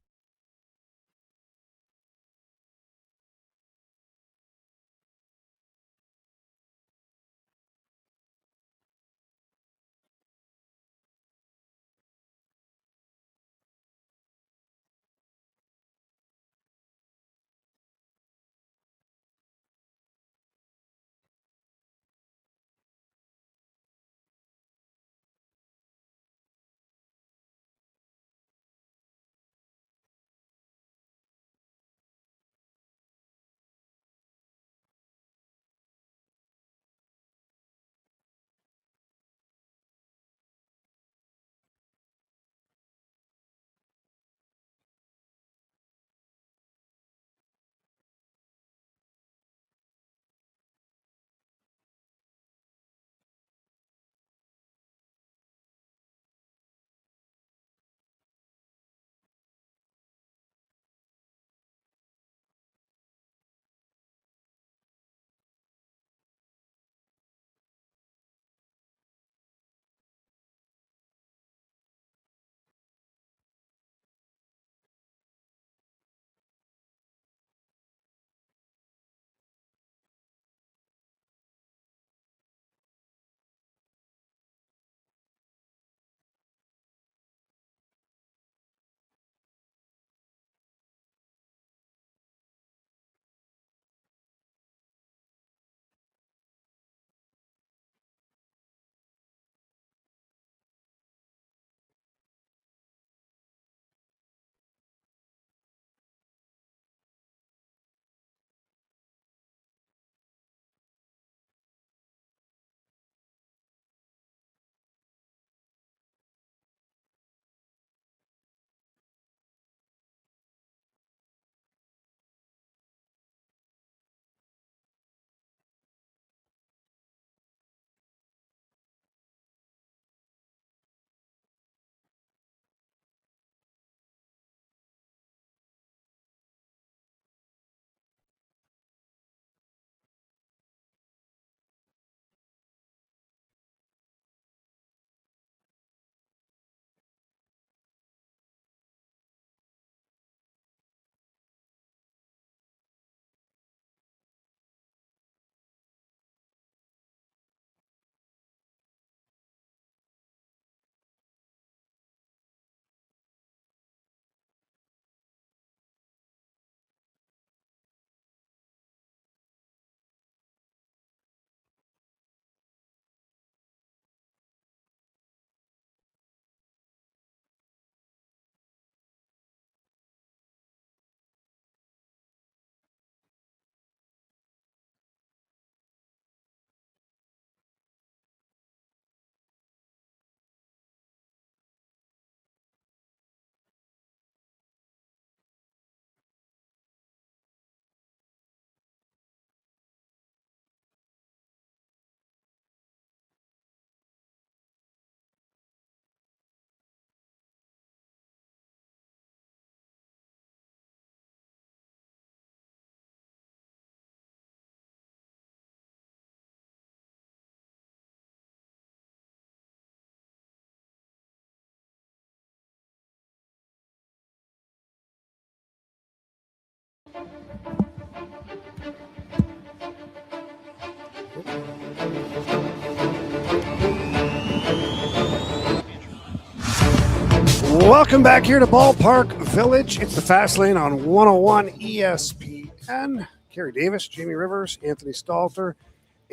Welcome back here to Ballpark Village. It's the Fast Lane on 101 ESPN. Carey Davis, Jamie Rivers, Anthony Stalter,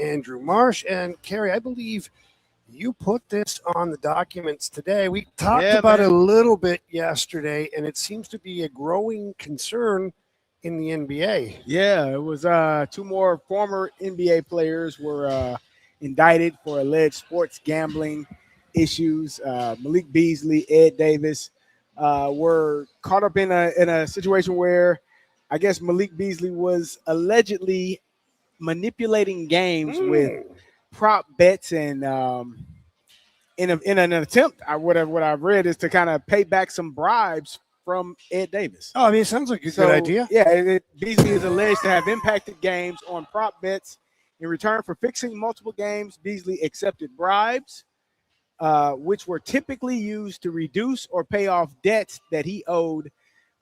Andrew Marsh. And Carey, I believe you put this on the documents today. We talked about it a little bit yesterday, and it seems to be a growing concern in the NBA. Yeah, it was two more former NBA players were indicted for alleged sports gambling issues. Malik Beasley, Ed Davis were caught up in a situation where I guess Malik Beasley was allegedly manipulating games with prop bets and in an attempt, what I've read is to kind of pay back some bribes from Ed Davis. Oh, I mean, it sounds like a good idea. Yeah, Beasley is alleged to have impacted games on prop bets. In return for fixing multiple games, Beasley accepted bribes, which were typically used to reduce or pay off debts that he owed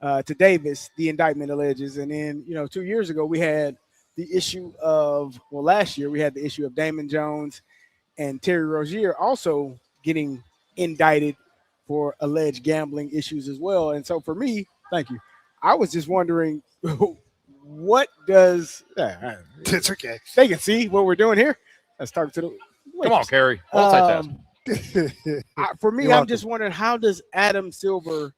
to Davis, the indictment alleges. And then, 2 years ago, we had the issue of, last year, we had the issue of Damon Jones and Terry Rozier also getting indicted for alleged gambling issues as well. And so for me, thank you, I was just wondering, what does It's okay. they can see what we're doing here? Let's talk to the Come on, Carey. Multitask. For me, I'm just wondering, how does Adam Silver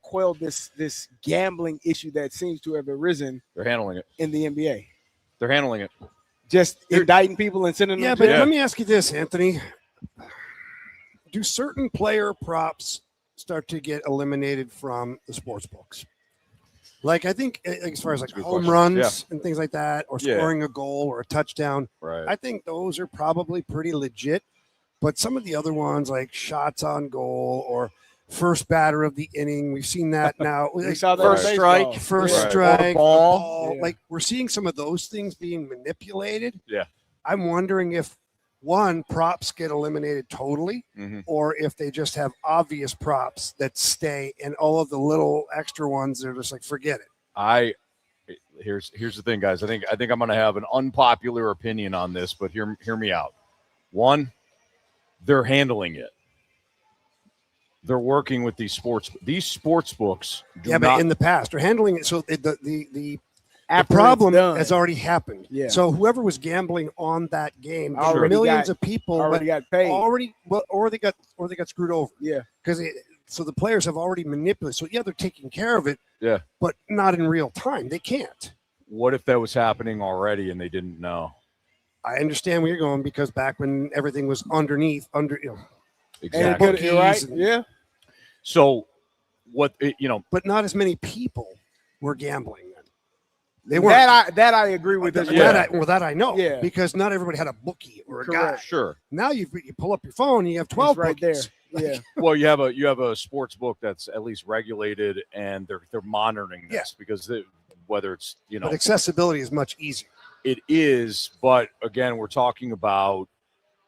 quell this gambling issue that seems to have arisen They're handling it. in the NBA? They're handling it. Just indicting people and sending them to But jail? let me ask you this, Anthony. Do certain player props start to get eliminated from the sports books? I think as far as That's a good home question. runs and things like that, or Yeah. scoring a goal or a touchdown, Right. I think those are probably pretty legit. But some of the other ones, like shots on goal or first batter of the inning, we've seen that now. We saw that First in strike, baseball. first Right. strike, Ball. ball. We're seeing some of those things being manipulated. Yeah. I'm wondering if props get eliminated totally, Mhm. or if they just have obvious props that stay, and all of the little extra ones, they're just forget it. Here's the thing, guys. I think I'm going to have an unpopular opinion on this, but hear me out. One, they're handling it. They're working with these sports books. But in the past, they're handling it. So the After problem it's done. has already happened. Yeah. So whoever was gambling on that game, Already millions got- of people already got paid. or they got screwed over. Yeah. So the players have already manipulated. So they're taking care of it. Yeah. But not in real time. They can't. What if that was happening already and they didn't know? I understand where you're going, because back when everything was underneath, Exactly. And you're right. and- Yeah. So what but not as many people were gambling then. They weren't. That I agree with. as Yeah. well. That I know. Yeah. Because not everybody had a bookie or a guy. Correct. sure. Now you pull up your phone and you have 12 It's right bookies. there. Yeah. Well, you have a sports book that's at least regulated, and they're monitoring this because whether it's But accessibility is much easier. it is, but again, we're talking about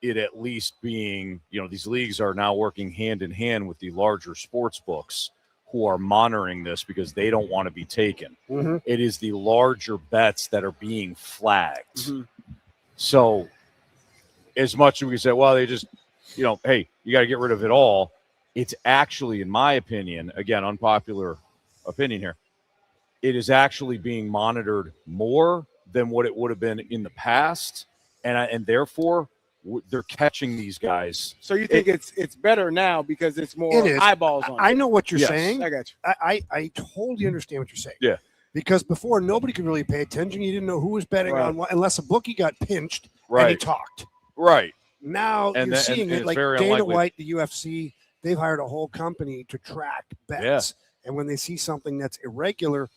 it at least being, these leagues are now working hand in hand with the larger sports books who are monitoring this because they don't want to be taken. Mhm. It is the larger bets that are being flagged. Mhm. So as much as we say, well, they just, hey, you got to get rid of it all. It's actually, in my opinion, again, unpopular opinion here, it is actually being monitored more than what it would have been in the past. And therefore, they're catching these guys. So you think it's better now because it's more It is. eyeballs on I it? know what you're Yes. saying. I got you. I totally understand what you're saying. Yeah. Because before, nobody could really pay attention. You didn't know who was betting Right. on what, unless a bookie got pinched and he Right. talked. Right. Now And you're that- seeing and it it's like very Dana unlikely. White, the UFC, they've hired a whole company to track bets. And when they see something that's irregular,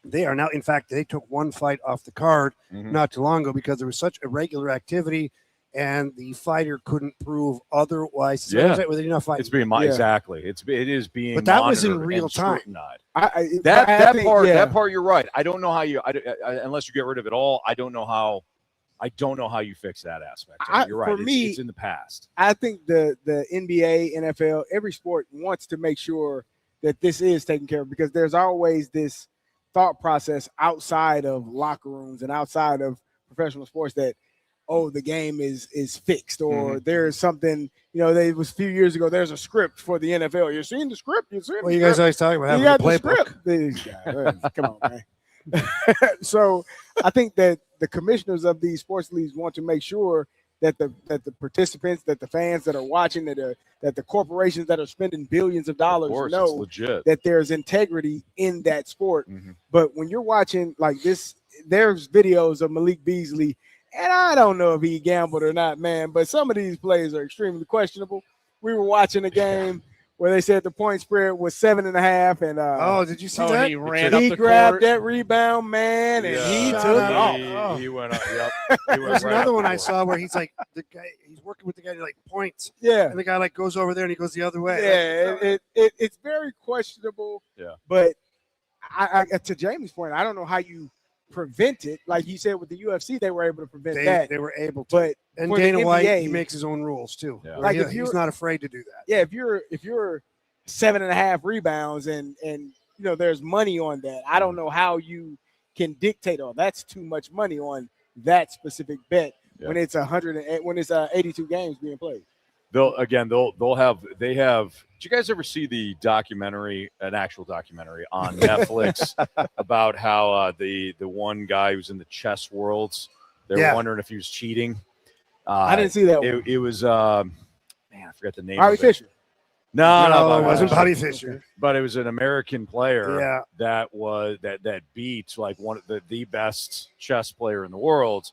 they are now, in fact, they took one fight off the card Mhm. not too long ago because there was such irregular activity and the fighter couldn't prove otherwise. So Yeah. they're not fighting. It's being Yeah. exactly. It is being. But that was in monitored real and time. scrutinized. I That think, part. yeah. That part. You're right. I don't know how you. Unless you get rid of it all, I don't know how. I don't know how you fix that aspect. You're right. For me, it's in the past. I think the NBA, NFL, every sport wants to make sure that this is taken care of because there's always this thought process outside of locker rooms and outside of professional sports that, oh, the game is fixed, or there's something, it was a few years ago, there's a script for the NFL. You're seeing the script. You're seeing well, you guys always talk about having a playbook. These guys, come on, man. So I think that the commissioners of these sports leagues want to make sure that the participants, that the fans that are watching, that the corporations that are spending billions of dollars know that there's integrity in that sport. But when you're watching like this, there's videos of Malik Beasley, and I don't know if he gambled or not, man, but some of these plays are extremely questionable. We were watching a game where they said the point spread was 7.5, and did you see that? He grabbed that rebound, man, and he took off. He went up. Yep. There's another one I saw where he's like he's working with the guy that like points. Yeah, and the guy like goes over there and he goes the other way. Yeah, it's very questionable. Yeah, but I to Jamie's point, I don't know how you prevent it. Like you said with the UFC, they were able to prevent that. They were able to. But and Dana White, he makes his own rules too. Yeah. Like he's not afraid to do that. Yeah, if you're 7.5 rebounds and there's money on that, I don't know how you can dictate, that's too much money on that specific bet when it's 82 games being played. They have. Did you guys ever see the documentary, an actual documentary on Netflix about how the one guy who's in the chess worlds, they were wondering if he was cheating? I didn't see that one. It was I forgot the name. Bobby Fischer. No, it wasn't Bobby Fischer. But it was an American player that that beat like one of the best chess player in the world,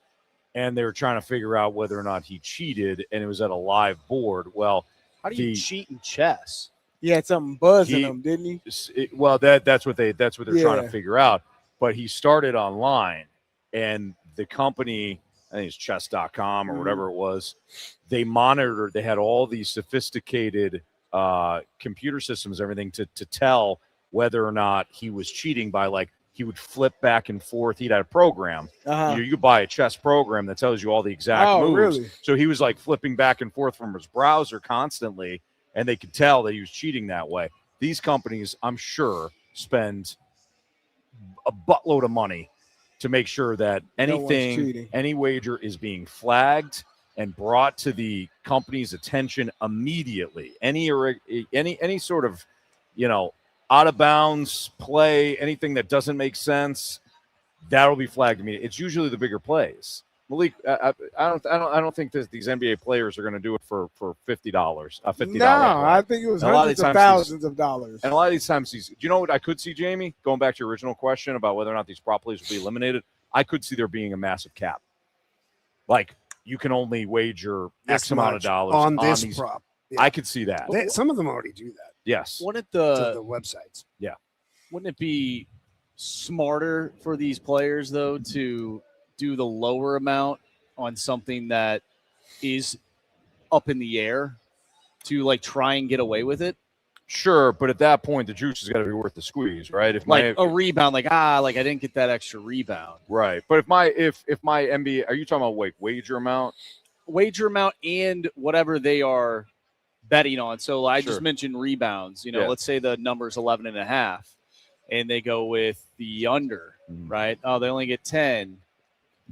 and they were trying to figure out whether or not he cheated, and it was at a live board. Well, how do you cheat in chess? He had something buzzing him, didn't he? That's what they're trying to figure out. But he started online, and the company, I think it's chess.com or whatever it was, they monitored. They had all these sophisticated computer systems, everything to tell whether or not he was cheating by like he would flip back and forth. He'd had a program. You buy a chess program that tells you all the exact moves. Really? So he was like flipping back and forth from his browser constantly, and they could tell that he was cheating that way. These companies, I'm sure, spend a buttload of money to make sure that any wager is being flagged and brought to the company's attention immediately. Any sort of, out of bounds play, anything that doesn't make sense, that'll be flagged immediately. It's usually the bigger plays. Malik, I don't think that these NBA players are going to do it for $50. No, I think it was hundreds of thousands of dollars. And a lot of these times, do you know what I could see, Jamie? Going back to your original question about whether or not these prop plays will be eliminated, I could see there being a massive cap. Like, you can only wager X amount of dollars on this these prop. Yeah. I could see that. Some of them already do that. Yes. Wouldn't the websites? Yeah. Wouldn't it be smarter for these players though to do the lower amount on something that is up in the air to like try and get away with it? Sure, but at that point, the juice has got to be worth the squeeze, right? If a rebound, I didn't get that extra rebound, right? But if my NBA, are you talking about wager amount and whatever they are betting on? So I just mentioned rebounds. Let's say the number's 11.5, and they go with the under, right? Oh, they only get 10.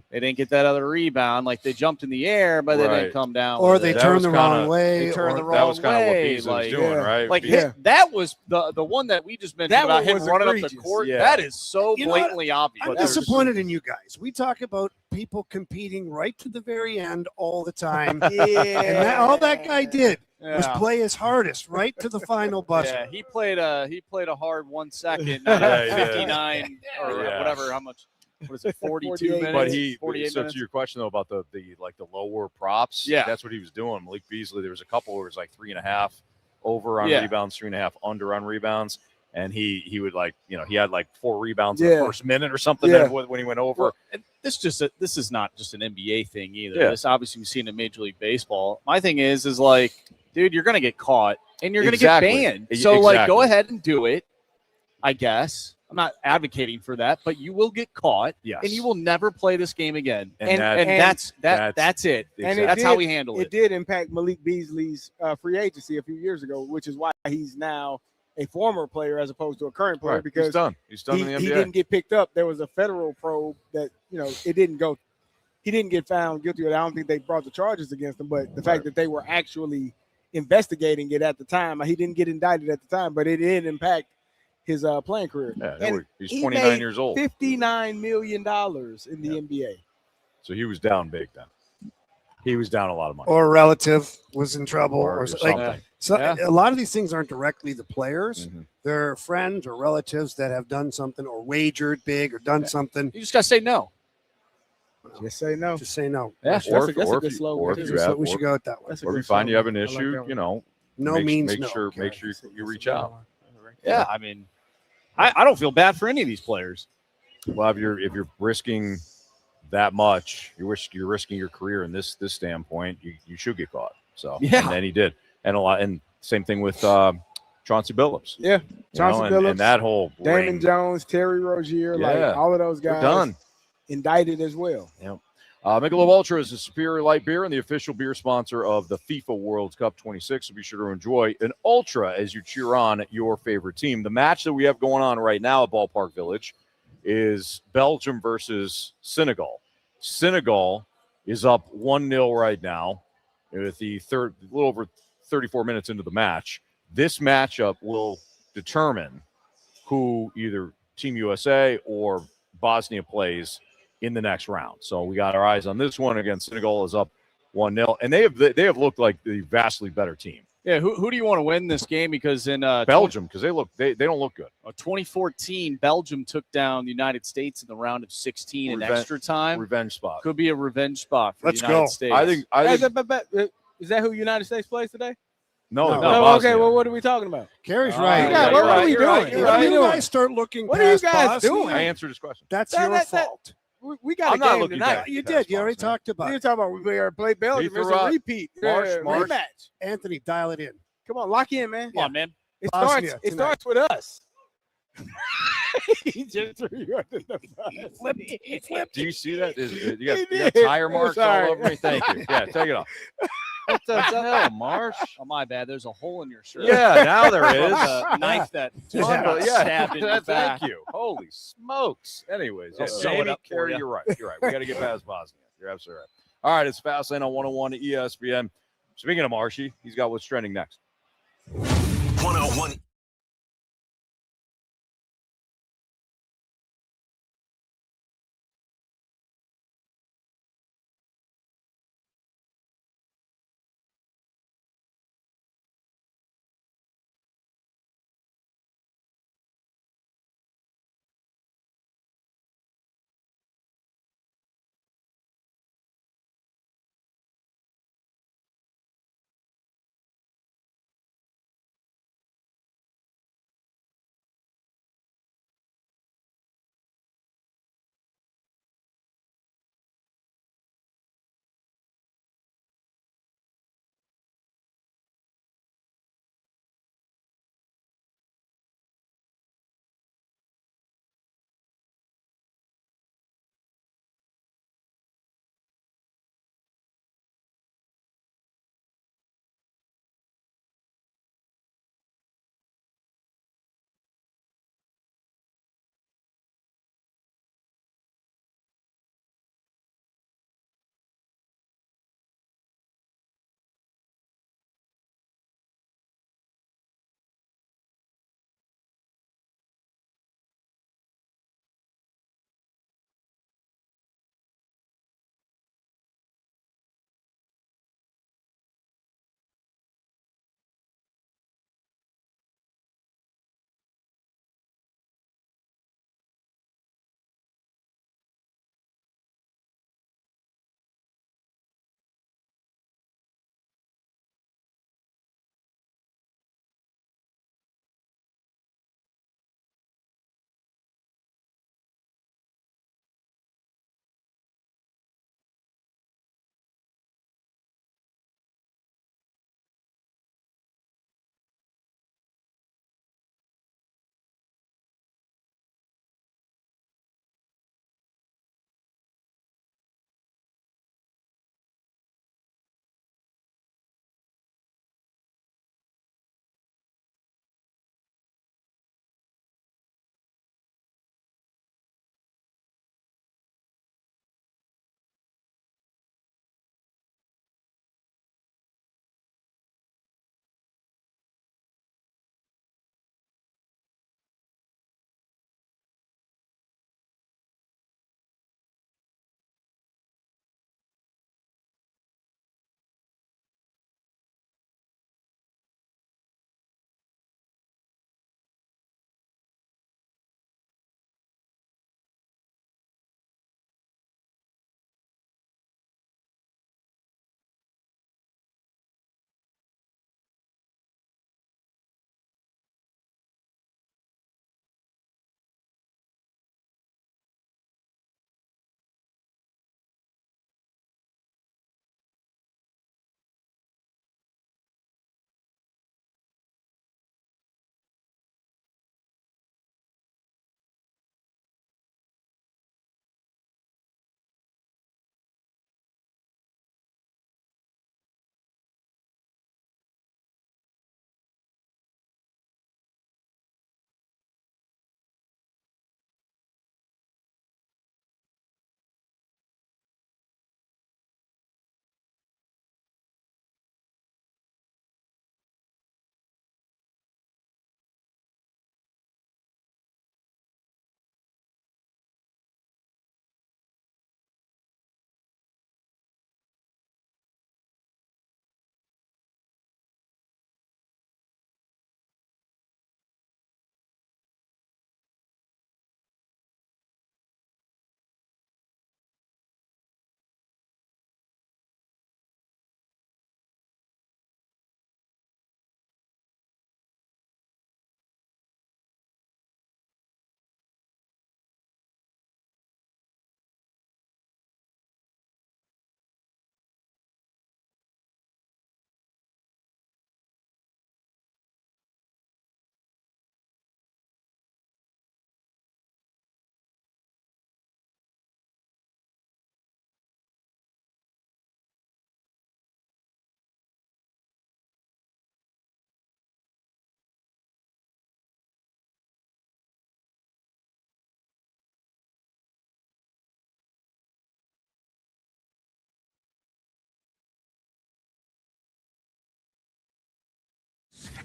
They didn't get that other rebound. Like they jumped in the air, but they didn't come down. Or they turned the wrong way. That was kind of what Beasley was doing, right? Like that was the one that we just mentioned about him running up the court. Yeah. That is so blatantly obvious. I'm disappointed in you guys. We talk about people competing right to the very end all the time. And all that guy did was play his hardest right to the final buzzer. Yeah, he played a hard 1 second, not 59 or whatever. How much? What is it, 42 minutes? But 48 minutes? To your question though about the lower props, that's what he was doing. Malik Beasley, there was a couple where it was like 3.5 over on rebounds, 3.5 under on rebounds, and he would he had like 4 rebounds in the first minute or something when he went over. Well, and this is not just an NBA thing either. Yeah. This obviously we've seen in Major League Baseball. My thing is like, dude, you're gonna get caught and you're gonna get banned. So go ahead and do it, I guess. I'm not advocating for that, but you will get caught, and you will never play this game again. And that's it. And that's how we handle it. It did impact Malik Beasley's free agency a few years ago, which is why he's now a former player as opposed to a current player Right. because He's done in the NBA. he didn't get picked up. There was a federal probe that, it didn't go. He didn't get found guilty. I don't think they brought the charges against him, but the fact that they were actually investigating it at the time, he didn't get indicted at the time, but it did impact his playing career. Yeah, he's 29 years old. $59 million in the NBA. So he was down big then. He was down a lot of money. Or a relative was in trouble or something. like. So a lot of these things aren't directly the players. Mm-hmm. They're friends or relatives that have done something or wagered big or done something. You just got to say no. Just say no. Just say no. Yeah, That's a good slogan. We should go with that one. Or if you find you have an issue, No make means sure no. make sure you reach out. Yeah, I mean, I don't feel bad for any of these players. Well, if you're risking that much, you're risking your career in this standpoint, you should get caught. So Yeah. and then he did, and same thing with Chauncey Billups. Yeah, Chauncey Billups, and that whole Damon ring. Jones, Terry Rozier, Yeah. like all of those guys, They're done. Indicted as well. Yep. Michelob Ultra is a superior light beer and the official beer sponsor of the FIFA World Cup 26. So be sure to enjoy an Ultra as you cheer on your favorite team. The match that we have going on right now at Ballpark Village is Belgium versus Senegal. Senegal is up 1-0 right now with a little over 34 minutes into the match. This matchup will determine who either Team USA or Bosnia plays in the next round. So we got our eyes on this one. Again, Senegal is up 1-0, and they have looked like the vastly better team. Yeah, who do you want to win this game? Because in Belgium, because they don't look good. 2014, Belgium took down the United States in the round of 16 in extra time. Revenge spot. Could be a revenge spot for Let's the United go. States. I think Is that who United States plays today? no. No. not Oh, Bosnia. okay, well, what are we talking about? Carrie's Oh, right. Yeah, what are we you're right, doing? you're What are we You doing? guys start looking What are you past guys Bosnia, doing? I answered his question. That's That- your that- fault. We got I'm a not game looking tonight. back. You Past did. You already Bosnia. talked about You're it. talking about we are play Belgium. He It's threw a out repeat. Marsh. Rematch. Anthony, dial it in. Come on, lock in, man. Come on, man. It Bosnia starts. It tonight. starts with us. He just threw you under the bus. Flip. Do you see that? You He got did. tire I'm marks all sorry. over me. Thank you. Yeah, take it off. What the hell, Marsh? Oh, my bad. There's a hole in your shirt. Yeah, now there is. A knife that just Yeah. got stabbed in the back. Thank you. Holy smokes. Anyways, I'll sew it Jamie up for Carey, you. you're right. You're right. We got to get past Bosnia. You're absolutely right. All right, it's Fastlane on 101 ESPN. Speaking of Marshy, he's got what's trending next. 101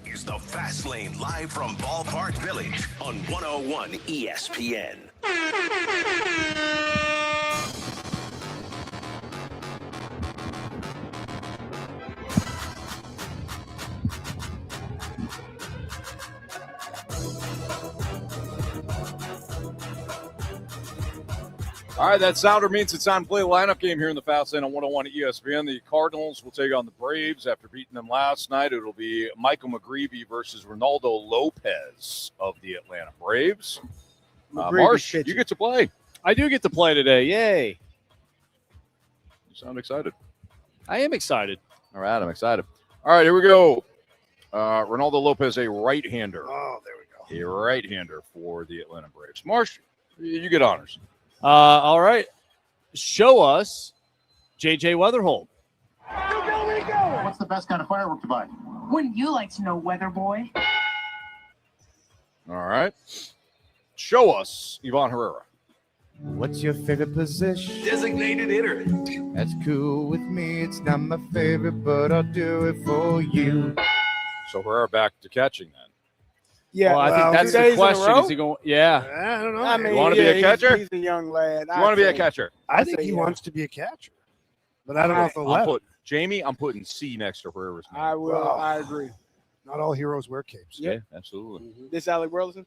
Here's the Fast Lane live from Ballpark Village on 101 ESPN. All right, that sounder means it's on play lineup game here in the Fast Lane on 101 ESPN. The Cardinals will take on the Braves after beating them last night. It'll be Michael McGreevy versus Ronaldo Lopez of the Atlanta Braves. Marsh, you get to play. I do get to play today. Yay. You sound excited. I am excited. All right, I'm excited. All right, here we go. Ronaldo Lopez, a right-hander. Oh, there we go. A right-hander for the Atlanta Braves. Marsh, you get honors. All right. Show us J.J. Weatherholt. What's the best kind of firework to buy? Wouldn't you like to know, Weather Boy? All right. Show us Ivan Herrera. What's your favorite position? Designated hitter. That's cool with me. It's not my favorite, but I'll do it for you. So Herrera back to catching then. Yeah, Well, I think that's 2 the days in a question. row? Is he going? Yeah. I don't know. I mean, You wanna be a catcher? He's a young lad. You want to be a catcher? I think say he yeah. wants to be a catcher, but I don't know if they'll let him. Jamie, I'm putting C next to Herrera's name. I will. Wow. I agree. Not all heroes wear capes. Yeah, absolutely. This Alec Burleson?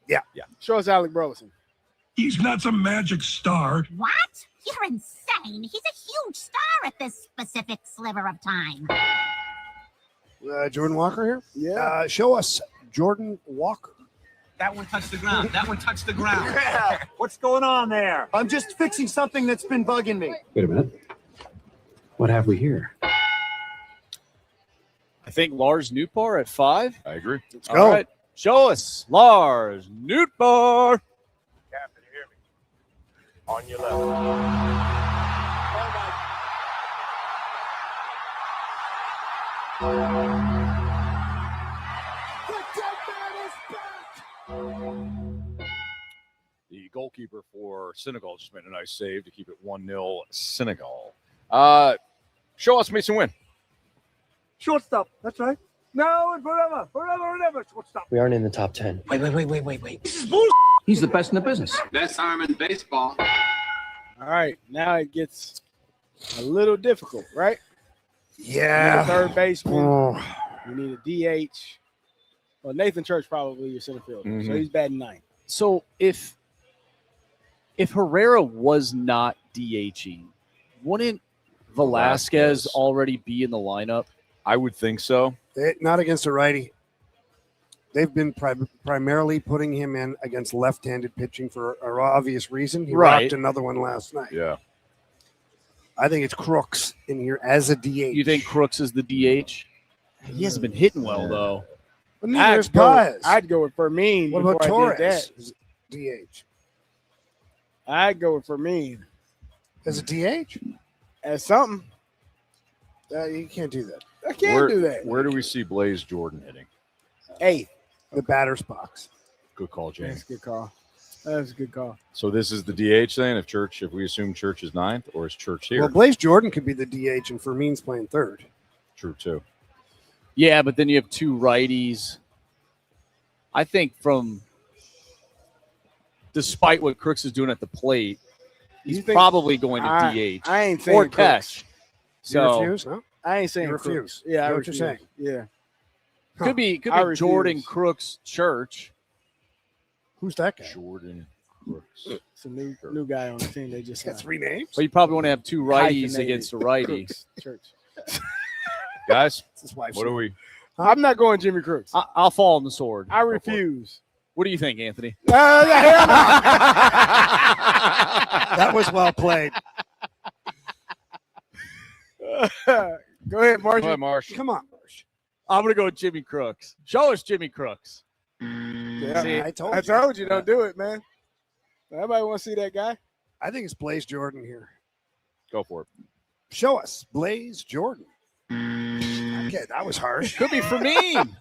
Yeah. Show us Alec Burleson. He's not some magic star. What? You're insane. He's a huge star at this specific sliver of time. Jordan Walker here. Yeah. Show us Jordan Walker. That one touched the ground. That one touched the ground. Yeah. What's going on there? I'm just fixing something that's been bugging me. Wait a minute. What have we here? I think Lars Nootbaar at 5. I agree. All right. Show us Lars Nootbaar. Captain, you hear me? On your left. The goalkeeper for Senegal just made a nice save to keep it 1-0 Senegal. Show us Mason Wynn. Shortstop. That's right. No, forever. Shortstop. We aren't in the top 10. Wait. This is bull. He's the best in the business. Best arm in baseball. All right. Now it gets a little difficult, right? You need a Yeah. third baseman. Oh, You need a DH. Well, Nathan Church probably your center fielder. So Mhm. he's batting 9th. So if Herrera was not DHing, wouldn't Velasquez already be in the lineup? I would think so. not against a righty. They've been primarily putting him in against left-handed pitching for an obvious reason. He Right. rocked another one last night. Yeah. I think it's Crooks in here as a DH. You think Crooks is the DH? He hasn't been hitting well, though. But neither is I'd go, Paz. I'd go with Fermin. What about before I did Torres? that. As DH. I'd go with Fermin As a DH? as something. You can't do that. I can't do that. Where do we see Blaze Jordan hitting? 8th. The batter's box. Good call, James. That's a good call. That's a good call. So this is the DH then, if we assume Church is 9th, or is Church here? Well, Blaze Jordan could be the DH and Fermin's playing third. True, too. Yeah, but then you have 2 righties. I think despite what Crooks is doing at the plate, he's You think- probably going to DH I ain't saying or Crooks. catch. You So refuse? No? I ain't saying You Crooks. refuse. Yeah, I Is that what refuse. you're saying? Yeah. could be I refuse. Jordan, Crooks, Church. Who's that guy? Jordan Crooks. It's a new guy on the team. They just He's got 3 names? But you probably want to have 2 righties Hyphenated. against a righty. Crooks, Church. Guys, It's his wife's what are name. we? I'm not going Jimmy Crooks. I'll fall on the sword. I refuse. What do you think, Anthony? That was well played. Go ahead, Marshall. Go ahead, Marsh. Come on, Marsh. I'm going to go with Jimmy Crooks. Show us Jimmy Crooks. Yeah, See, I told I you. told you, don't do it, man. Everybody want to see that guy? I think it's Blaze Jordan here. Go for it. Show us Blaze Jordan. Okay, that was harsh. Could be Fermin.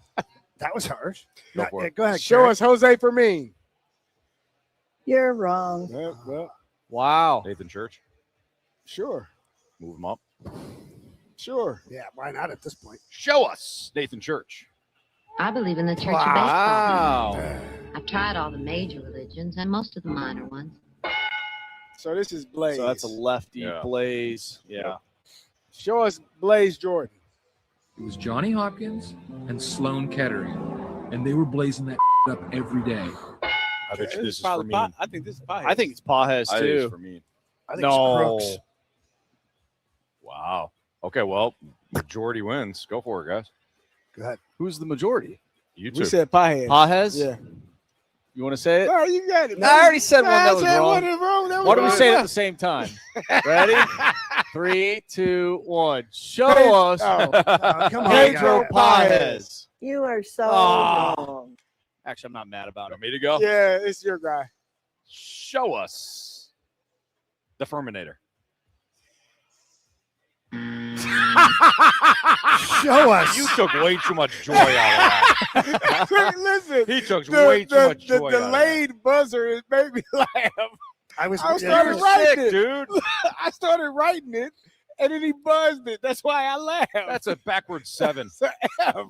That was harsh. Go No, for yeah, it. go ahead. Show Carey. us Jose Fermin. You're wrong. Well, Wow. Nathan Church. sure. Move him up. Sure. Yeah, why not at this point? Show us Nathan Church. I believe in the Church of Baseball. Wow. I've tried all the major religions and most of the minor ones. So this is Blaze. So that's a lefty Yeah. Blaze. Yeah. Show us Blaze Jordan. It was Johnny Hopkins and Sloan Kettering, and they were blazing that up every day. I bet you this is for probably me. I think this is Pages. I think it's Pages I think it's too. for me. I think No. it's Crooks. Wow. Okay, well, majority wins. Go for it, guys. Go ahead. Who's the majority? You two. We said Pages. Pages? Yeah. You want to say it? No, you got it. No, I already said one that was wrong. One is wrong. That was Why don't we wrong. say it at the same time? Ready? 3, 2, 1. Show us Come on, Pedro guys. Pages. You are so Oh. wrong. Actually, I'm not mad about it. Want me to go? Yeah, it's your guy. Show us the Ferminator. Show us. You took way too much joy out of that. Listen, He took way too much joy the out of that. delayed buzzer is made me laugh. I started You're writing sick, it. dude. I started writing it, and then he buzzed it. That's why I laughed. That's a backwards 7. It's a F.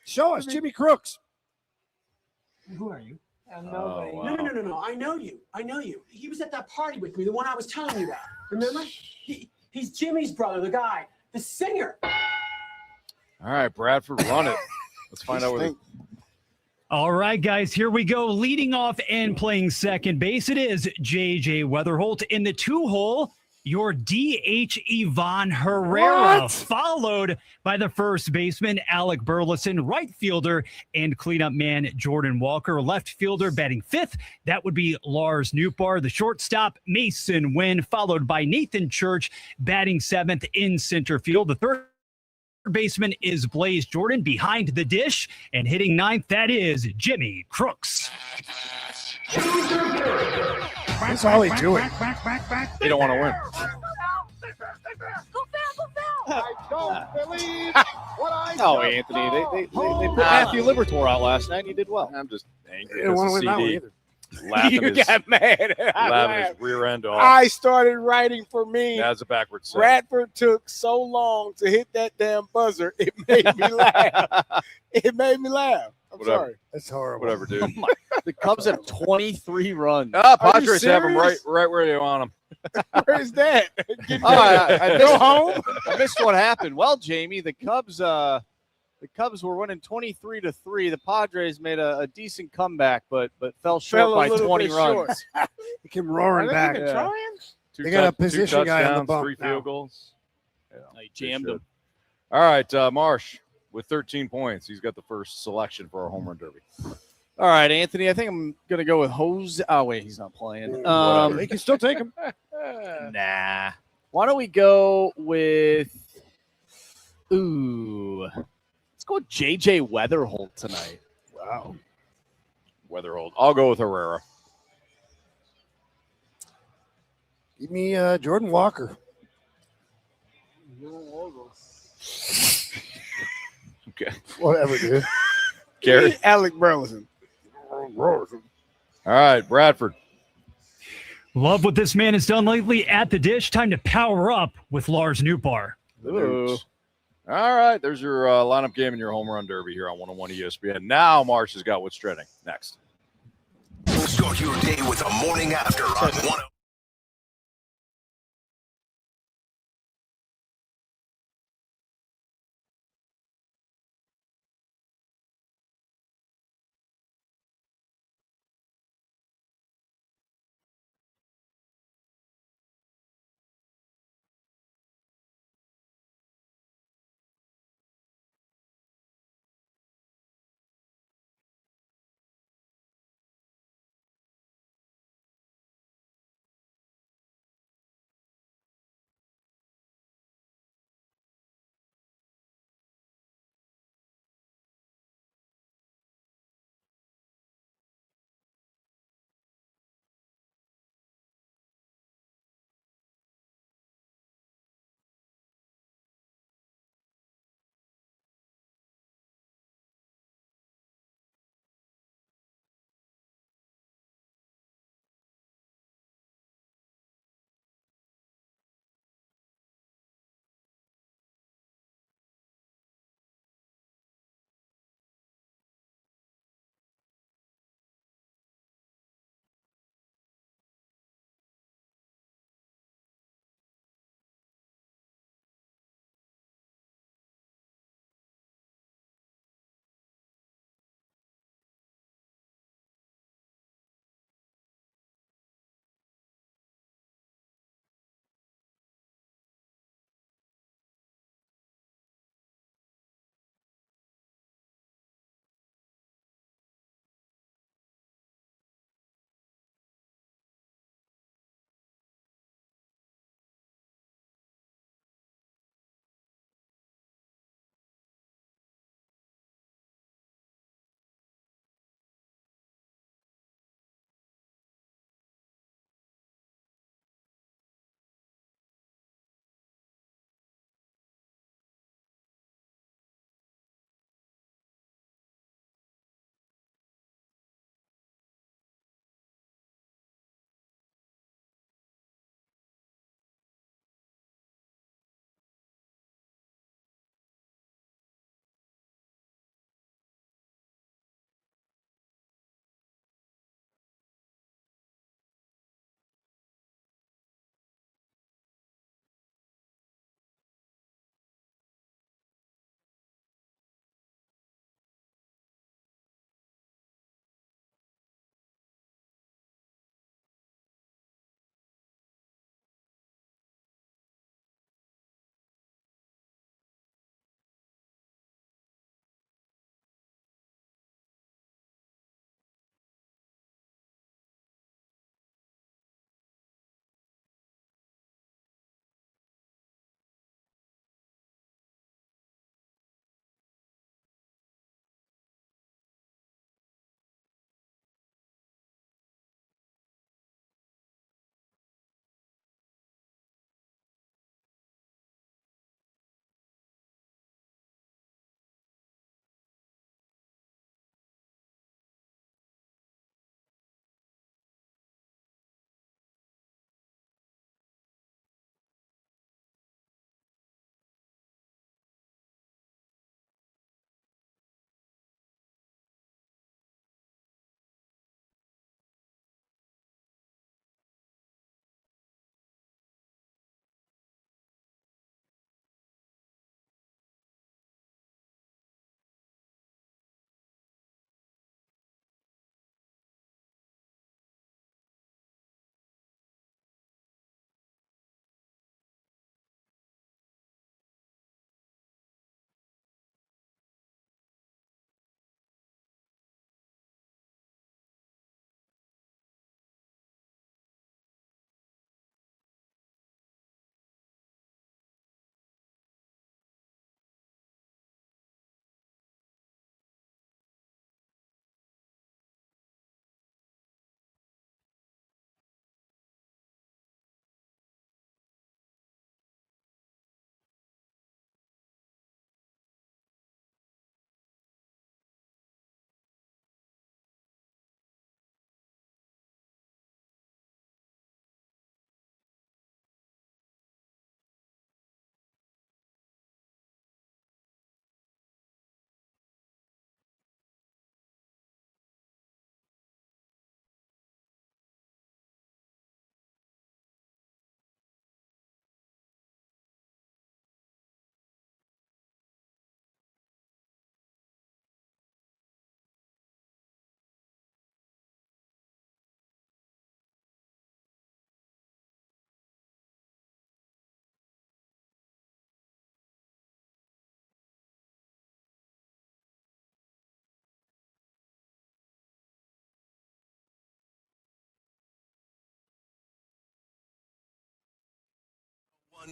Show us Jimmy Crooks. Who are you? Oh, wow. No. I know you. He was at that party with me, the one I was telling you about. Remember? He's Jimmy's brother, the guy, the singer. All right, Bradford, run it. Let's find out where All right, guys, here we go. Leading off and playing second base, it is J.J. Weatherholt. In the 2-hole, your D.H. Ivan Herrera, followed by the first baseman, Alec Burleson, right fielder, and cleanup man, Jordan Walker. Left fielder batting fifth, that would be Lars Nootbaar. The shortstop, Mason Wynn, followed by Nathan Church, batting seventh in center field. The third baseman is Blaze Jordan. Behind the dish and hitting ninth, that is Jimmy Crooks. What's Ollie doing? They don't want to win. I don't believe what I No, just Anthony. saw. They put Matthew Liberatore out last night, and he did well. I'm just angry. They don't want to win that one CD. either. Laughing You his, got mad. I laughing his laughed. rear end off. I started writing for me. That's a backwards 7. Bradford took so long to hit that damn buzzer. It made me laugh. It made me laugh. I'm Whatever. sorry. That's horrible. Whatever, dude. The Cubs have 23 runs. Ah, Are you Padres have him right serious? where you want him. Where is that? Get Oh, I go missed, home. I missed what happened. Well, Jamie, the Cubs were winning 23-3. The Padres made a decent comeback, but fell short Fell a by little 20 bit runs. short. He came roaring Are they back. even Yeah. trying? They got a position two guy on the touchdowns, bump 3 now. field goals. No, he jammed They him. should. All right, Marsh with 13 points. He's got the first selection for our home run derby. All right, Anthony, I think I'm going to go with Jose. Oh, wait, he's not playing. They can still take him. Nah. Why don't we go with let's go with J.J. Weatherholt tonight. Wow. Weatherholt. I'll go with Herrera. Give me Jordan Walker. Okay. Whatever, dude. Carey. Alec Burleson. All right, Bradford. Love what this man has done lately at the dish. Time to power up with Lars Nootbaar. Ooh. All right, there's your lineup game and your home run derby here on 101 ESPN. Now Marsh has got what's trending. Next. Start your day with the morning after on 101.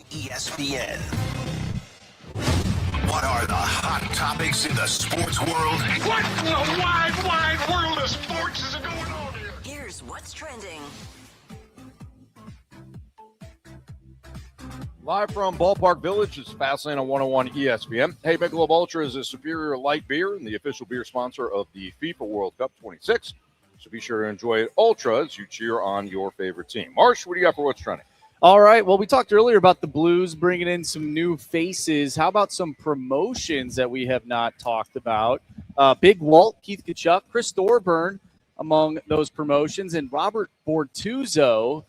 ESPN. What are the hot topics in the sports world? What in the wide, wide world of sports is going on here? Here's what's trending. Live from Ballpark Village, it's Fastlane on 101 ESPN. Hey, Michelob Ultra is a superior light beer and the official beer sponsor of the FIFA World Cup 26. So be sure to enjoy Ultra as you cheer on your favorite team. Marsh, what do you got for what's trending? All right. Well, we talked earlier about the Blues bringing in some new faces. How about some promotions that we have not talked about? Big Walt, Keith Tkachuk, Chris Thorburn among those promotions, and Robert Bortuzzo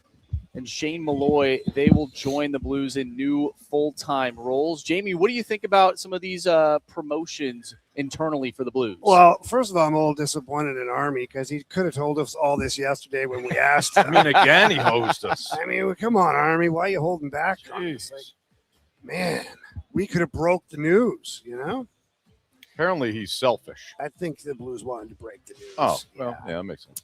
and Shane Malloy, they will join the Blues in new full-time roles. Jamie, what do you think about some of these promotions internally for the Blues? Well, first of all, I'm a little disappointed in Army because he could have told us all this yesterday when we asked him. I mean, again, he hosed us. I mean, come on, Army. Why are you holding back on this? Like, man, we could have broke the news, you know? Apparently, he's selfish. I think the Blues wanted to break the news. Oh, well, yeah, that makes sense.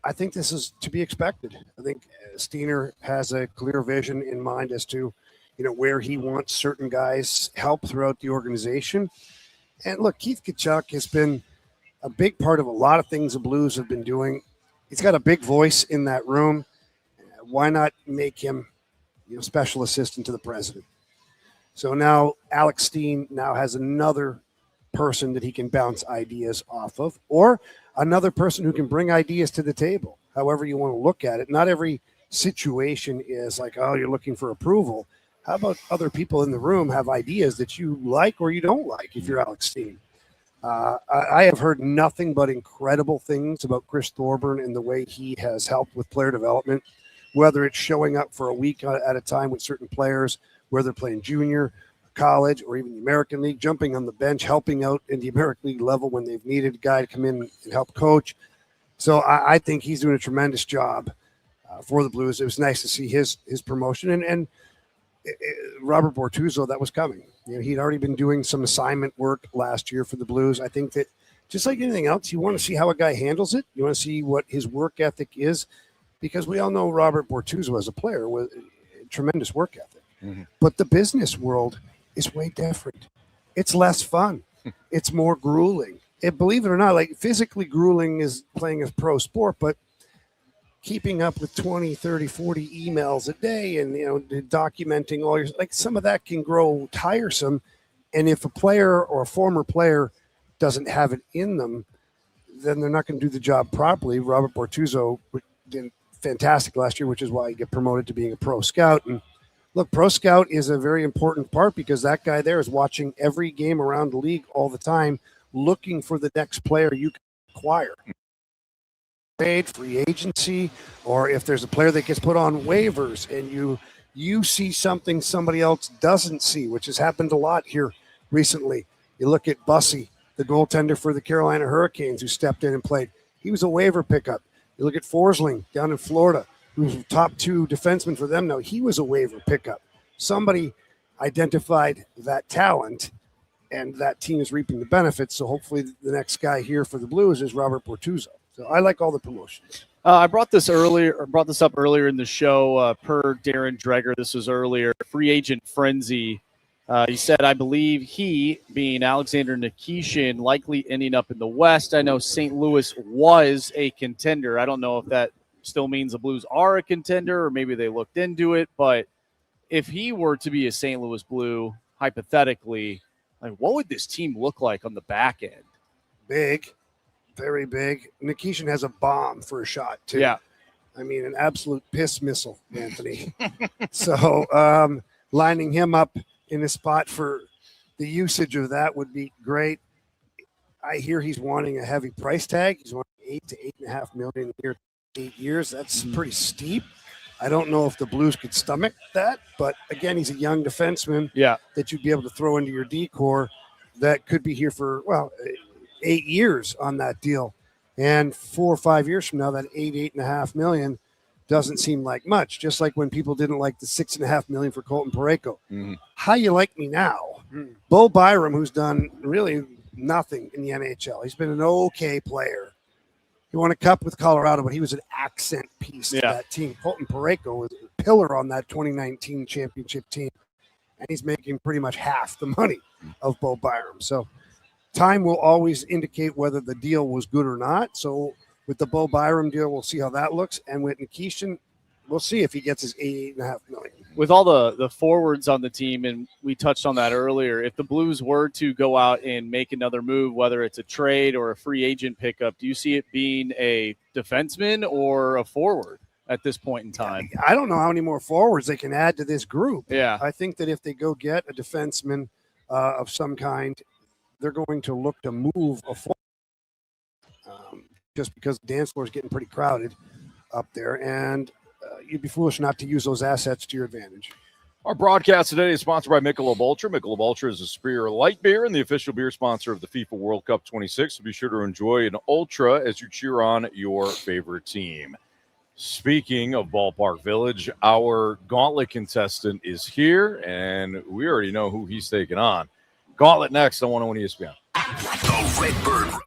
I think this is to be expected. I think Steiner has a clear vision in mind as to, where he wants certain guys' help throughout the organization. And look, Keith Tkachuk has been a big part of a lot of things the Blues have been doing. He's got a big voice in that room. Why not make him, special assistant to the president? So now Alex Steen now has another person that he can bounce ideas off of, or another person who can bring ideas to the table, however you want to look at it. Not every situation is like, oh, you're looking for approval. How about other people in the room have ideas that you like or you don't like if you're Alex Steen? I have heard nothing but incredible things about Chris Thorburn and the way he has helped with player development, whether it's showing up for a week at a time with certain players, whether they're playing junior, college, or even the American League, jumping on the bench, helping out in the American League level when they've needed a guy to come in and help coach. So I think he's doing a tremendous job for the Blues. It was nice to see his promotion. And Robert Bortuzzo, that was coming. He'd already been doing some assignment work last year for the Blues. I think that just like anything else, you want to see how a guy handles it. You want to see what his work ethic is, because we all know Robert Bortuzzo as a player with a tremendous work ethic. Mm-hmm. But the business world is way different. It's less fun. It's more grueling. Believe it or not, like physically grueling is playing a pro sport, but keeping up with 20, 30, 40 emails a day and, documenting all your, like some of that can grow tiresome. And if a player or a former player doesn't have it in them, then they're not going to do the job properly. Robert Bortuzzo did fantastic last year, which is why he got promoted to being a pro scout. And look, pro scout is a very important part because that guy there is watching every game around the league all the time, looking for the next player you can acquire. Trade, free agency, or if there's a player that gets put on waivers and you see something somebody else doesn't see, which has happened a lot here recently. You look at Bussey, the goaltender for the Carolina Hurricanes, who stepped in and played. He was a waiver pickup. You look at Forsling down in Florida, who's top two defenseman for them now. He was a waiver pickup. Somebody identified that talent, and that team is reaping the benefits. So hopefully the next guy here for the Blues is Robert Bortuzzo. So I like all the promotions. I brought this up earlier in the show per Darren Dreger. This was earlier. Free agent frenzy. He said, I believe he, being Alexander Nikishin, likely ending up in the West. I know St. Louis was a contender. I don't know if that still means the Blues are a contender or maybe they looked into it. But if he were to be a St. Louis Blue, hypothetically, like what would this team look like on the back end? Big. Very big. Nikishin has a bomb for a shot, too. Yeah. I mean, an absolute piss missile, Anthony. So lining him up in a spot for the usage of that would be great. I hear he's wanting a heavy price tag. He's wanting $8 to $8.5 million here, 8 years. That's pretty steep. I don't know if the Blues could stomach that, but again, he's a young defenseman that you'd be able to throw into your D-core that could be here for, 8 years on that deal. And 4 or 5 years from now, that $8.5 million doesn't seem like much. Just like when people didn't like the $6.5 million for Colton Parayko. Mm-hmm. How you like me now? Mm-hmm. Bo Byram, who's done really nothing in the NHL. He's been an okay player. He won a cup with Colorado, but he was an accent piece to that team. Colton Parayko was a pillar on that 2019 championship team, and he's making pretty much half the money of Bo Byram. So time will always indicate whether the deal was good or not. So with the Bo Byram deal, we'll see how that looks. And with Nikishin, we'll see if he gets his $88.5 million. With all the forwards on the team, and we touched on that earlier, if the Blues were to go out and make another move, whether it's a trade or a free agent pickup, do you see it being a defenseman or a forward at this point in time? I don't know how many more forwards they can add to this group. Yeah. I think that if they go get a defenseman of some kind, they're going to look to move a forward just because the dance floor is getting pretty crowded up there. And you'd be foolish not to use those assets to your advantage. Our broadcast today is sponsored by Michelob Ultra. Michelob Ultra is a superior light beer and the official beer sponsor of the FIFA World Cup 26. So be sure to enjoy an Ultra as you cheer on your favorite team. Speaking of Ballpark Village, our Gauntlet contestant is here, and we already know who he's taking on. Gauntlet next on 101 ESPN. The Redbird.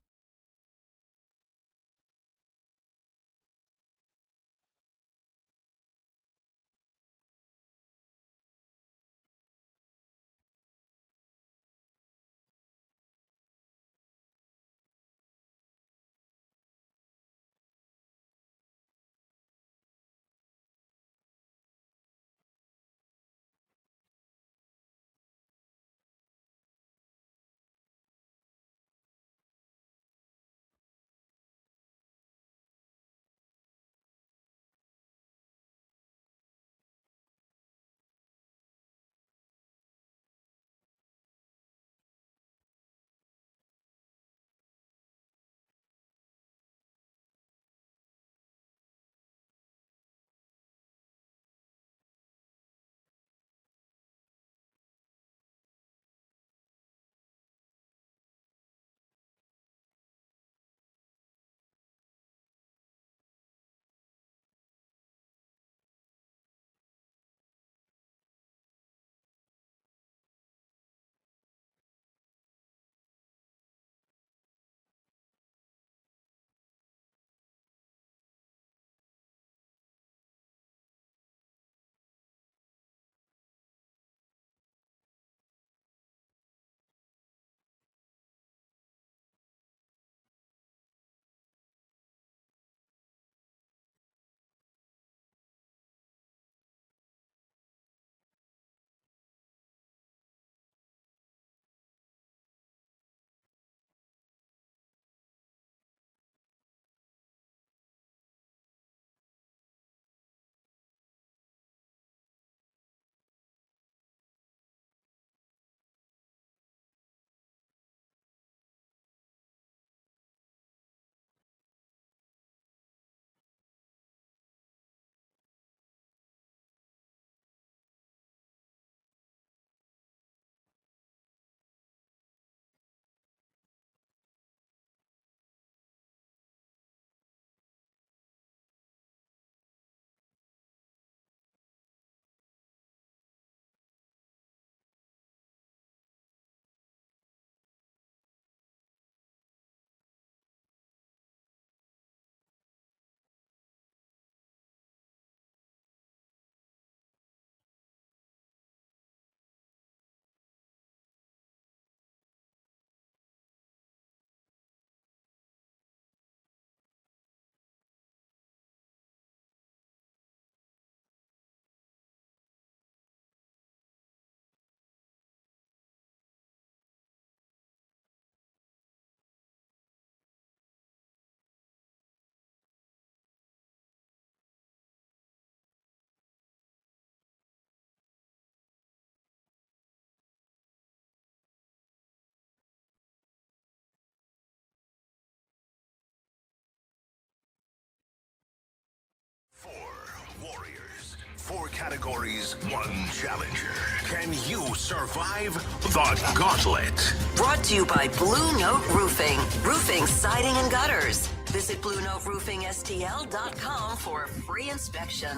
Warriors. 4 categories, 1 challenger. Can you survive the Gauntlet? Brought to you by Blue Note Roofing. Roofing, siding, and gutters. Visit BlueNoteRoofingSTL.com for a free inspection.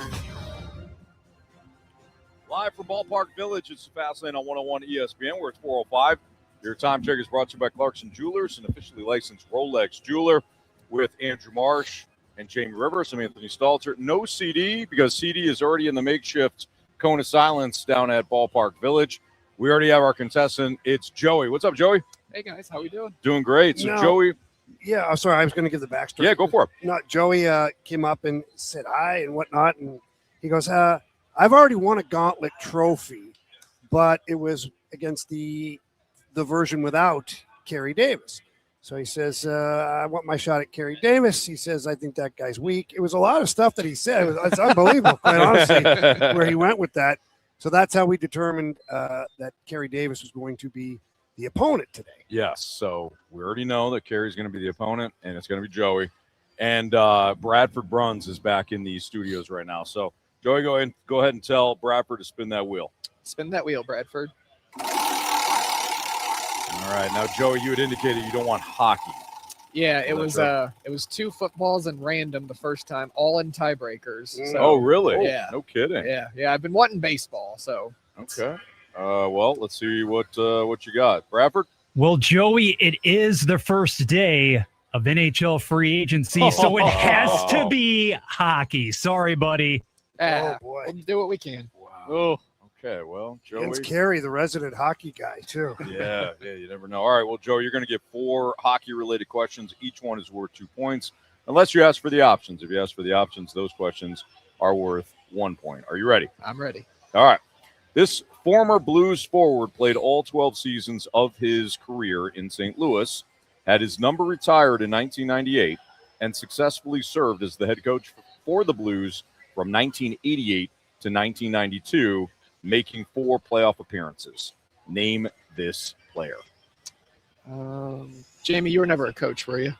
Live from Ballpark Village, it's the Fast Lane on 101 ESPN, where it's 4:05. Your time check is brought to you by Clarkson Jewelers, an officially licensed Rolex jeweler, with Andrew Marsh and Jamie Rivers. I'm Anthony Stalter. No CD because CD is already in the makeshift cone of silence down at Ballpark Village. We already have our contestant. It's Joey. What's up, Joey? Hey, guys. How we doing? Doing great. So, Joey. Yeah, I'm sorry. I was going to give the backstory. Yeah, go for it. No, Joey came up and said hi and whatnot. And he goes, I've already won a Gauntlet trophy, but it was against the version without Carey Davis. So he says, I want my shot at Carey Davis. He says, I think that guy's weak. It was a lot of stuff that he said. It's unbelievable, quite honestly, where he went with that. So that's how we determined that Carey Davis was going to be the opponent today. Yes. So we already know that Carey's going to be the opponent, and it's going to be Joey. And Bradford Bruns is back in the studios right now. So, Joey, go ahead and tell Bradford to spin that wheel. Spin that wheel, Bradford. All right. Now, Joey, you had indicated you don't want hockey. Yeah, it was 2 footballs and random the first time, all in tiebreakers. So, oh, really? Yeah. No kidding. Yeah. I've been wanting baseball, so. Okay. Well, let's see what you got, Bradford. Well, Joey, it is the first day of NHL free agency, so it has to be hockey. Sorry, buddy. Oh boy, we'll do what we can. Wow. Oh. Okay, well, Joey. It's Carey, the resident hockey guy, too. Yeah, you never know. All right, well, Joe, you're going to get 4 hockey-related questions. Each one is worth 2 points, unless you ask for the options. If you ask for the options, those questions are worth 1 point. Are you ready? I'm ready. All right. This former Blues forward played all 12 seasons of his career in St. Louis, had his number retired in 1998, and successfully served as the head coach for the Blues from 1988 to 1992, making 4 playoff appearances. Name this player. Jamie, you were never a coach, were you?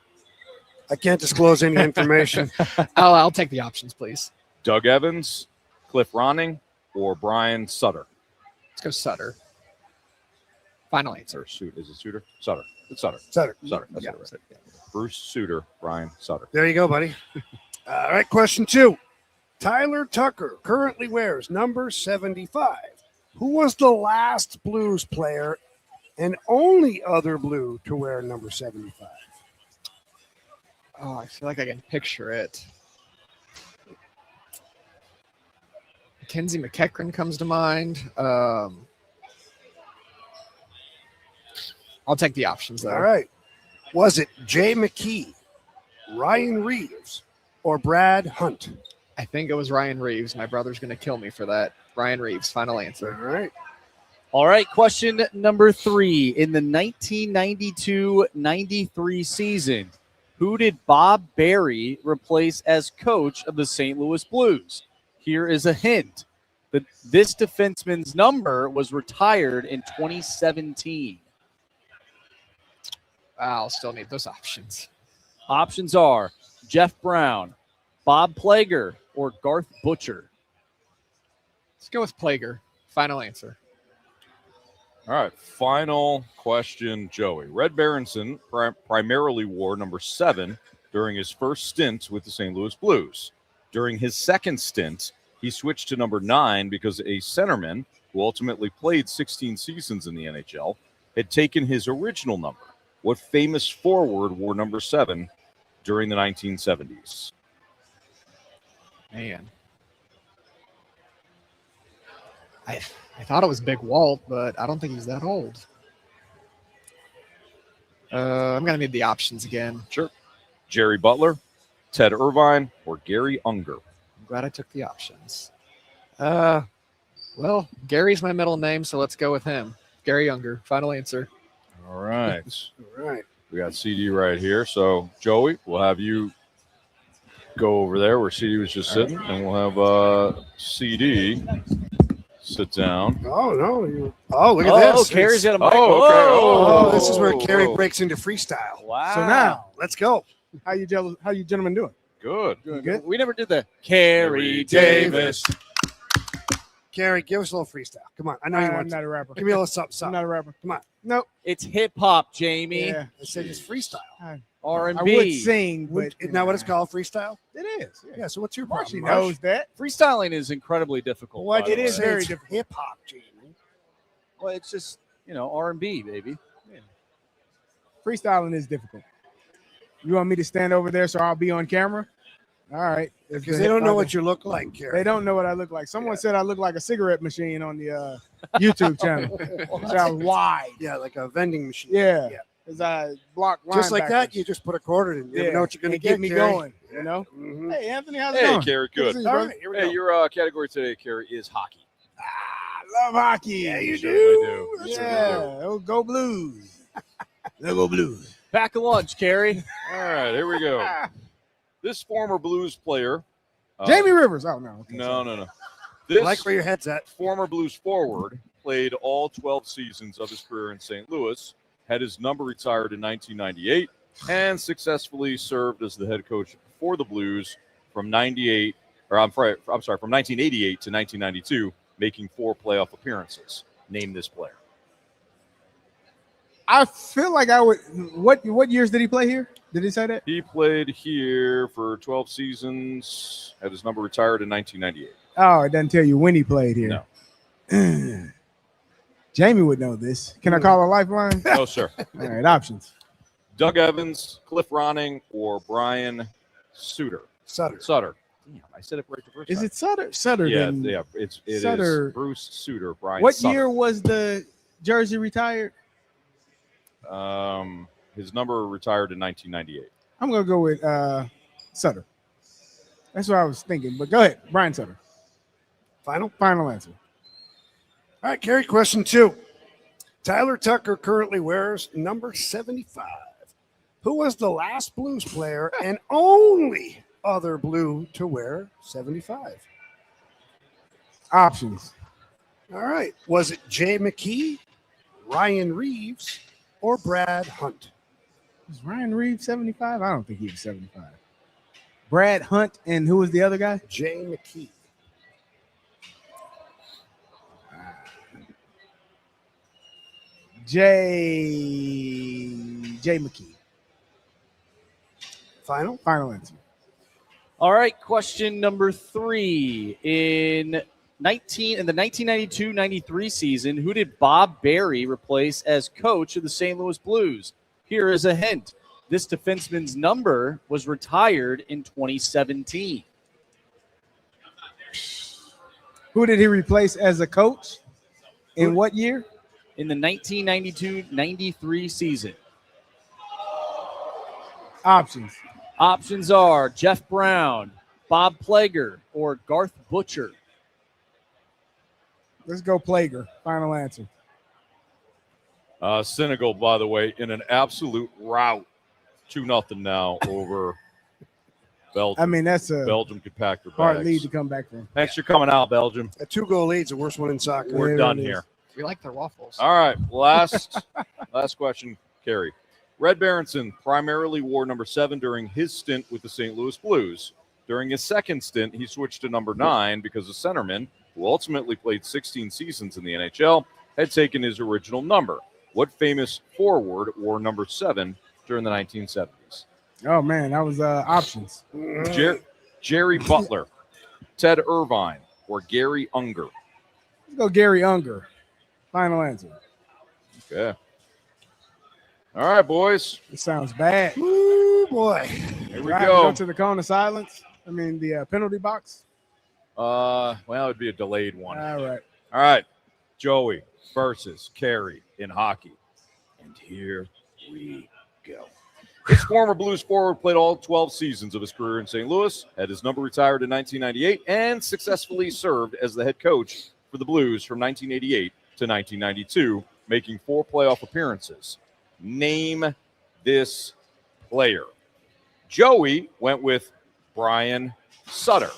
I can't disclose any information. I'll take the options, please. Doug Evans, Cliff Ronning, or Brian Sutter? Let's go Sutter. Final answer. Is it Suter? Sutter. It's Sutter. Sutter. That's Yeah. it, right? Yeah. Bruce Suter, Brian Sutter. There you go, buddy. All right, question 2. Tyler Tucker currently wears number 75. Who was the last Blues player and only other Blue to wear number 75? Oh, I feel like I can picture it. Mackenzie McEachran comes to mind. I'll take the options, though. All right. Was it Jay McKee, Ryan Reeves, or Brad Hunt? I think it was Ryan Reeves. My brother's going to kill me for that. Ryan Reeves, final answer. All right. All right, question number 3. In the 1992-93 season, who did Bob Berry replace as coach of the St. Louis Blues? Here is a hint. This defenseman's number was retired in 2017. I'll still need those options. Options are Jeff Brown, Bob Plager, or Garth Butcher. Let's go with Plager. Final answer. All right, final question, Joey. Red Berenson primarily wore number 7 during his first stint with the St. Louis Blues. During his second stint, he switched to number 9 because a centerman, who ultimately played 16 seasons in the NHL, had taken his original number. What famous forward wore number 7 during the 1970s? Man. I thought it was Big Walt, but I don't think he's that old. I'm going to need the options again. Sure. Jerry Butler, Ted Irvine, or Gary Unger? I'm glad I took the options. Well, Gary's my middle name, so let's go with him. Gary Unger. Final answer. All right. All right. We got CD right here. So, Joey, we'll have you go over there where CD was just sitting, and we'll have CD sit down. Oh, no. Look at this. Carey's got a mic. Oh, okay. Oh, this is where Carey breaks into freestyle. Wow. So now, let's go. How you gentlemen doing? Good. Good? We never did the Carey Davis. Carey, give us a little freestyle. Come on. I know you I'm want not a rapper. Give me a little something. I'm not a rapper. Come on. Nope. It's hip hop, Jamie. Yeah. I said it's freestyle. R&B. I would sing, but Isn't that what it's called, freestyle? it is. Yeah, so what's your Marshy problem? knows that. Freestyling is incredibly difficult. What? by the It is way. very different. Hip-hop, Jamie. Well, it's just, R&B, baby. Freestyling is difficult. You want me to stand over there so I'll be on camera? All right. Because they don't know what you look like, Carey. They don't know what I look like. Someone said I look like a cigarette machine on the YouTube channel. So I was wide. Yeah, like a vending machine. Yeah. Because I block Just like that, linebackers. you just put a quarter in. You never know what you're going to It get, get me Carey. going, you know? Mhm. Hey, Anthony, how's it Hey, going? Carey, Good to good. see you, All brother. right, here we Hey, go. your category today, Carey, is hockey. Love hockey. Yeah, you do. Yeah. Oh, go Blues. Go Blues. Pack a lunch, Carey. All right, here we go. This former Blues player. Jamie Rivers. Oh, no. Okay, No. I This like where your head's at. former Blues forward played all 12 seasons of his career in St. Louis, had his number retired in 1998, and successfully served as the head coach for the Blues from 1988 to 1992, making 4 playoff appearances. Name this player. I feel like I would. What years did he play here? Did he say that? He played here for 12 seasons, had his number retired in 1998. Oh, it doesn't tell you when he played here. No. Jamie would know this. Can I call a lifeline? No, sir. All right, options. Doug Evans, Cliff Ronning, or Brian Sutter. Sutter. Damn, I said it right the first Is time. it Sutter? Sutter. Yeah, then. yeah. It is Sutter. Bruce Sutter. Brian. What Sutter. year was the jersey retired? His number retired in 1998. I'm gonna go with Sutter. That's what I was thinking. But go ahead, Brian Sutter. Final answer. All right, Carey, question 2. Tyler Tucker currently wears number 75. Who was the last Blues player and only other Blue to wear 75? Options. All right. Was it Jay McKee, Ryan Reeves, or Brad Hunt? Was Ryan Reeves 75? I don't think he was 75. Brad Hunt, and who was the other guy? Jay McKee. Jay McKee. Final answer. All right, question number 3. In the 1992-93 season, who did Bob Berry replace as coach of the St. Louis Blues? Here is a hint. This defenseman's number was retired in 2017. Who did he replace as a coach? In what year? In the 1992-93 season. Options. Options are Jeff Brown, Bob Plager, or Garth Butcher. Let's go Plager. Final answer. Senegal, by the way, in an absolute rout, 2-0 now over Belgium. I mean, that's a Belgium could pack their hard bags. lead to come back from. Thanks for coming out, Belgium. A 2-goal lead's the worst one in soccer. We're done here. We like their waffles. All right, last question, Carey. Red Berenson primarily wore number 7 during his stint with the St. Louis Blues. During his second stint, he switched to number 9 because the centerman, who ultimately played 16 seasons in the NHL, had taken his original number. What famous forward wore number 7 during the 1970s? Oh, man, that was options. Jerry Butler, Ted Irvine, or Gary Unger? Let's go Gary Unger. Final answer. Okay. All right, boys. It sounds bad. Ooh, boy. Here we Do I have to go. go to the cone of silence. I mean, the penalty box. Well, it would be a delayed one. All right. All right. Joey versus Carey in hockey. And here we go. This former Blues forward played all 12 seasons of his career in St. Louis, had his number retired in 1998, and successfully served as the head coach for the Blues from 1988 to 1992, making 4 playoff appearances. Name this player. Joey went with Brian Sutter.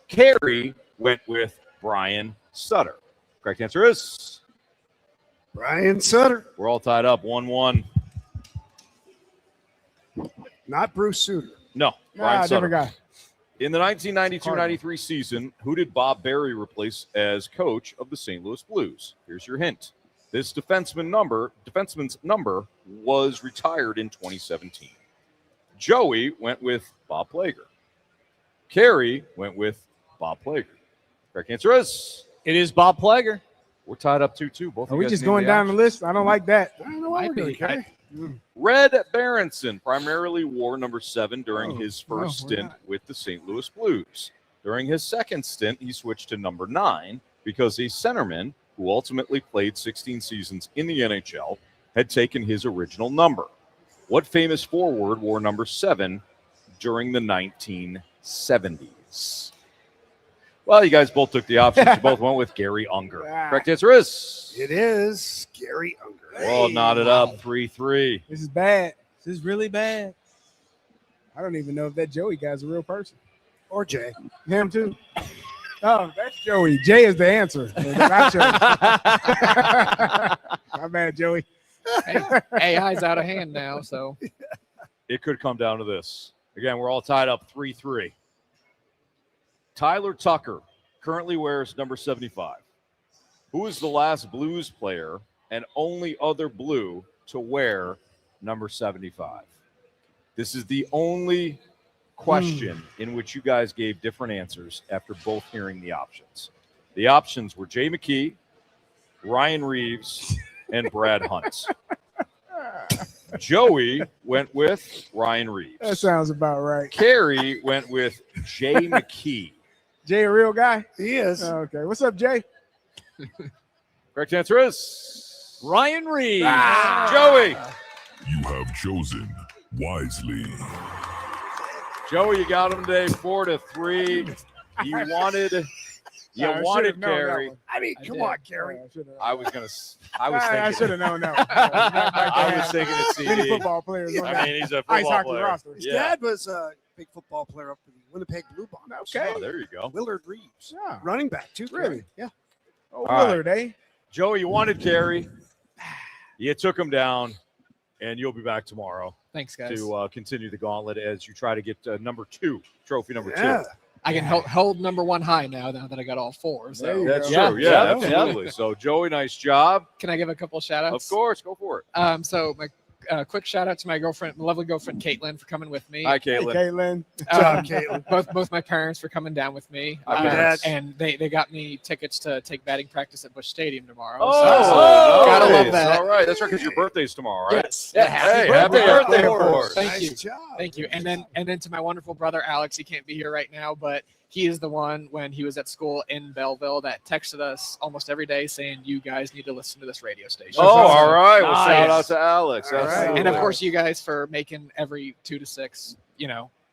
Carey went with Brian Sutter. Correct answer is Brian Sutter. We're all tied up 1-1. Not Bruce Sutter. No, Brian Sutter. Different guy. In the 1992-93 season, who did Bob Berry replace as coach of the St. Louis Blues? Here's your hint. This defenseman's number was retired in 2017. Joey went with Bob Plager. Carey went with Bob Plager. Correct answer is It is Bob Plager. we're tied up 2-2. Both. Are we just going down the list? I don't like that. I don't know why we're doing, Carey. Red Berenson primarily wore number 7 during his first stint with the St. Louis Blues. During his second stint, he switched to number 9 because a centerman who ultimately played 16 seasons in the NHL had taken his original number. What famous forward wore number 7 during the 1970s? Well, you guys both took the options. You both went with Gary Unger. Correct answer is? It is Gary Unger. Well, knotted up 3-3. This is bad. This is really bad. I don't even know if that Joey guy's a real person. Or Jay. Him too. Oh, that's Joey. Jay is the answer. Not Joey. My bad, Joey. Hey, AI's out of hand now, so. It could come down to this. Again, we're all tied up 3-3. Tyler Tucker currently wears number 75. Who is the last Blues player and only other Blue to wear number 75? This is the only question in which you guys gave different answers after both hearing the options. The options were Jay McKee, Ryan Reeves, and Brad Hunt. Joey went with Ryan Reeves. That sounds about right. Carey went with Jay McKee. Jay a real guy? He is. Okay. What's up, Jay? Correct answer is Ryan Reeves. Joey. You have chosen wisely. Joey, you got him today 4-3. You wanted Carey. I mean, come on, Gary. I was thinking. I should have known that. I was thinking it's CD. Many football players. I mean, he's a ice football hockey player. roster. His dad was a big football player up for the Winnipeg Blue Bombers. Okay. Oh, there you go. Willard Reeves. Yeah. Running back, too. Really? Yeah. Oh, All Willard, eh? Joey, you wanted Carey. You took him down, and you'll be back tomorrow Thanks, guys. to continue the gauntlet as you try to get number 2, trophy number 2. I can hold number 1 high now that I got all 4. So That's true. Yeah, absolutely. So, Joey, nice job. Can I give a couple shout outs? Of course. Go for it. So my quick shout out to my girlfriend, my lovely girlfriend Caitlin, for coming with me. Hi, Caitlin. Hey, Caitlin. Good job, Caitlin. Both my parents for coming down with me. Hi, parents. And they got me tickets to take batting practice at Busch Stadium tomorrow. Oh, gotta nice. love that. All right. That's right, because your birthday's tomorrow, right? Yes. Yeah, happy birthday, of course. Thank you. Nice job. Thank you. And then to my wonderful brother Alex, he can't be here right now, but he is the one when he was at school in Belleville that texted us almost every day saying, "You guys need to listen to this radio station." Oh, all right. Well, Nice. shout out to Alex. All right. Absolutely. And of course, you guys for making every 2 to 6,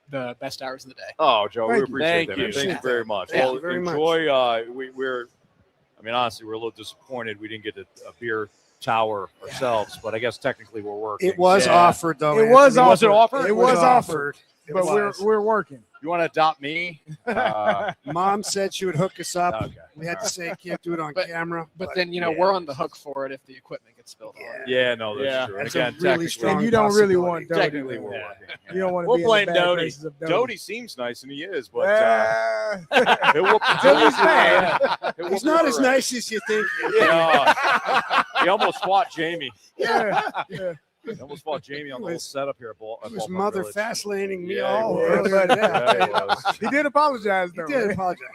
the best hours of the day. Oh, Joe, we Thank you. appreciate Thank that. you. Man. Thank you very much. Thank Well, you very much. enjoy. Honestly, we're a little disappointed we didn't get a beer tower ourselves, but I guess technically we're working. It was offered, though. It was Anthony. Was it offered? It was offered. It But was. we're working. You want to adopt me? Mom said she would hook us up. Okay. We had to say can't do it on camera. But then we're on the hook for it if the equipment gets spilled on. Yeah, no, that's Yeah. true. And That's a again, really technically, strong And you don't really want possibility. technically we're Yeah. working. You don't want to We'll be in blame the bad Doty. graces of Doty seems nice, and he is, but It it will, Doty's bad. He's not as nice as you think. He almost fought Jamie. Yeah. He almost fought Jamie on the whole setup here at Ball. He was mother Village. fast laning me Yeah, all he was. earlier today. Yeah, he was. He did apologize, He though. did apologize.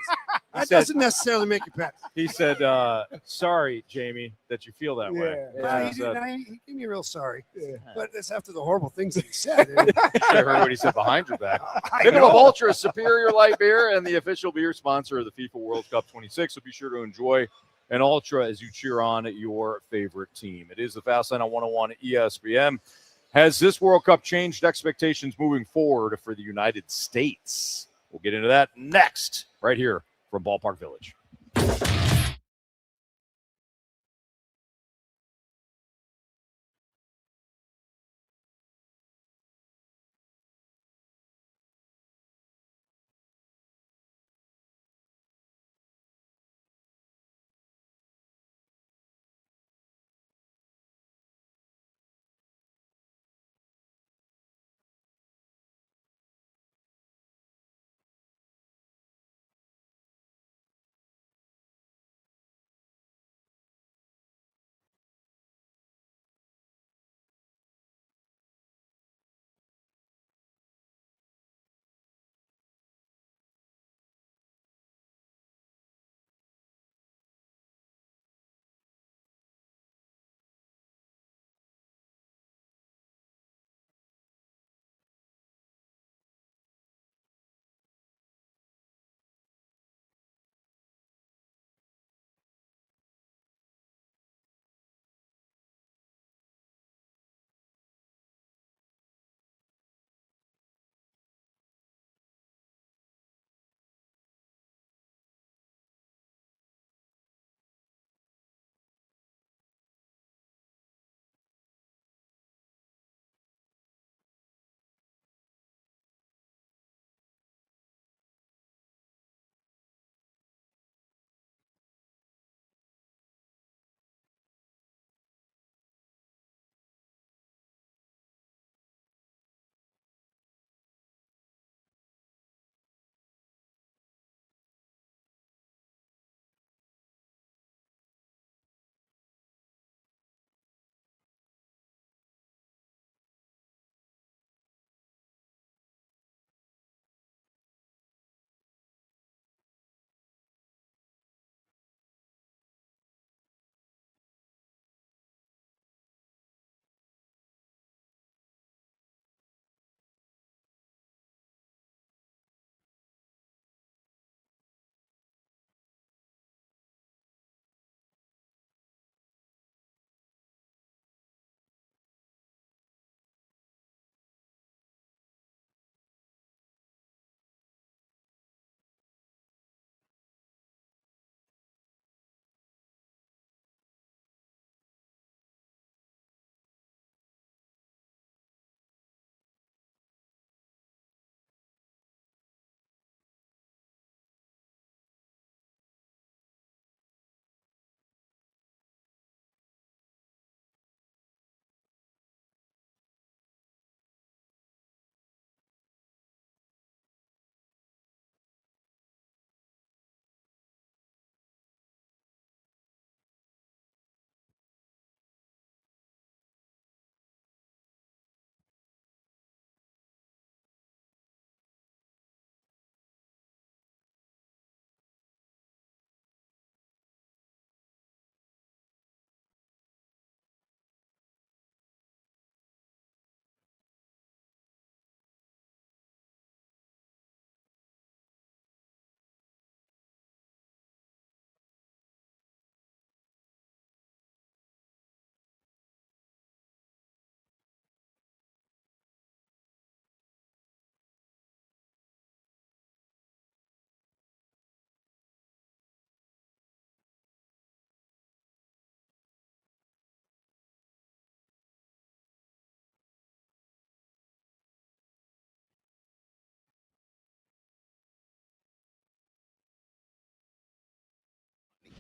That said- doesn't necessarily make it better. He said, "Sorry, Jamie, that you feel that way." Yeah. No, He he, said- he gave me real sorry. Yeah. But it's after the horrible things that he said. I heard what he said behind your back. I Michelob know. Ultra, superior light beer, and the official beer sponsor of the FIFA World Cup 26. So be sure to enjoy an Ultra as you cheer on your favorite team. It is the Fast Line on 101 ESPN. Has this World Cup changed expectations moving forward for the United States? We'll get into that next, right here from Ballpark Village.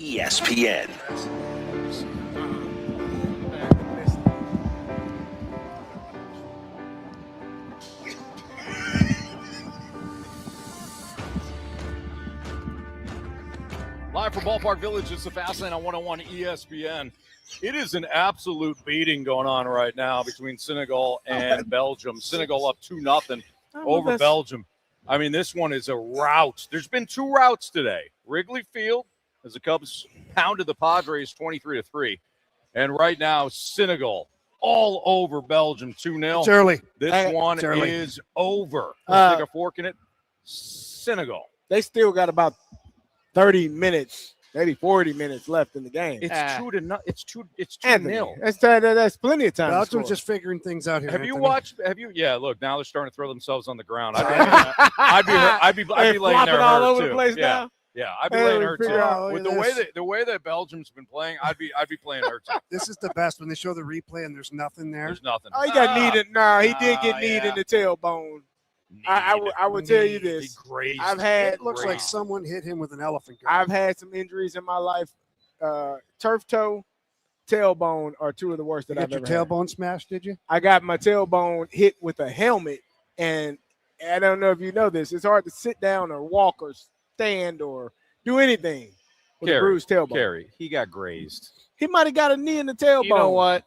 ESPN. Live from Ballpark Village, it's the Fast Lane on 101 ESPN. It is an absolute beating going on right now between Senegal and Belgium. Senegal up 2-0 over Belgium. I mean, this one is a rout. There's been 2 routs today. Wrigley Field, as the Cubs pounded the Padres 23-3. And right now, Senegal all over Belgium 2-0. It's early. This one is over. Let's take a fork in it. Senegal. They still got about 30 minutes, maybe 40 minutes left in the game. It's 2-0. It's 2-0. 2-0. That's plenty of time. Belgium's just figuring things out here. Have you Anthony. watched? Have you? Yeah. Look, now they're starting to throw themselves on the ground. I'd be laying there all hurt over too. the place yeah. now. Yeah, I'd be laying hurt too. out, With look at the way that Belgium's been playing, I'd be playing hurt too. This is the best when they show the replay and there's nothing there. There's nothing. Oh, he got kneed. No, he did get kneed in the tailbone. I would tell you this. I've had. It looks like someone hit him with an elephant gun. I've had some injuries in my life. Turf toe, tailbone are 2 of the worst that I've ever had. Your had. tailbone smashed, did you? I got my tailbone hit with a helmet, and I don't know if you know this. It's hard to sit down or walk or stand or do anything with a bruised tailbone. Carey, he got grazed. He might have got a knee in the tailbone. You know what?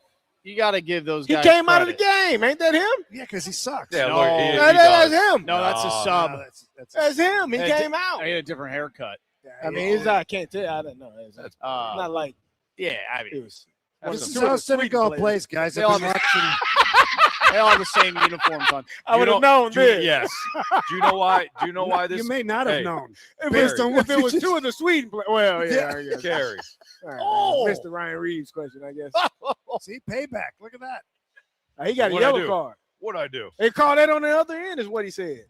You got to give those guys He came out of credit. the game. Ain't that him? Yeah, because he sucks. Yeah, No, look, That's him. No, that's a sub. No, That's him. He came out. I had a different haircut. I mean, I can't tell. I don't know. It's not like Yeah, I mean, it was. This is how Senegal plays, guys. They all I've been watching. they all have the same uniforms on. I would have known this. Yes. Do you know why? Do you know why this? You may not have known. If it was 2 of the Sweden players. Well, yeah. I guess. Carey. All right, Mr. Ryan Reeves question, I guess. See, payback. Look at that. He got a What'd I yellow do? card. What'd I do? They called that on the other end, is what he said.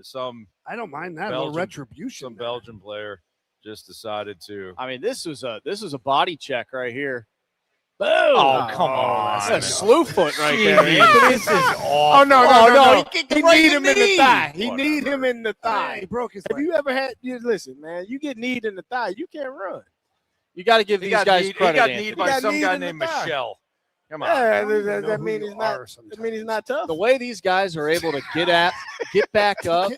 Some I don't mind that. A Belgium, little retribution. some Belgian player just decided to. I mean, this was a body check right here. Boom! Oh, come on. That's a slew foot right there. Anthony. This is awful. Oh, no. He He need him in the thigh. He Whatever. need him in the thigh. He broke his Have leg. you ever had? Listen, man. You get kneed in the thigh, you can't run. You got to give He these got guys kneed, credit. he got Anthony. kneed by got some kneed guy in the named thigh. Michelle. Come on. Yeah, don't even that know mean who he's you not. are sometimes. That mean he's not tough. The way these guys are able to get back up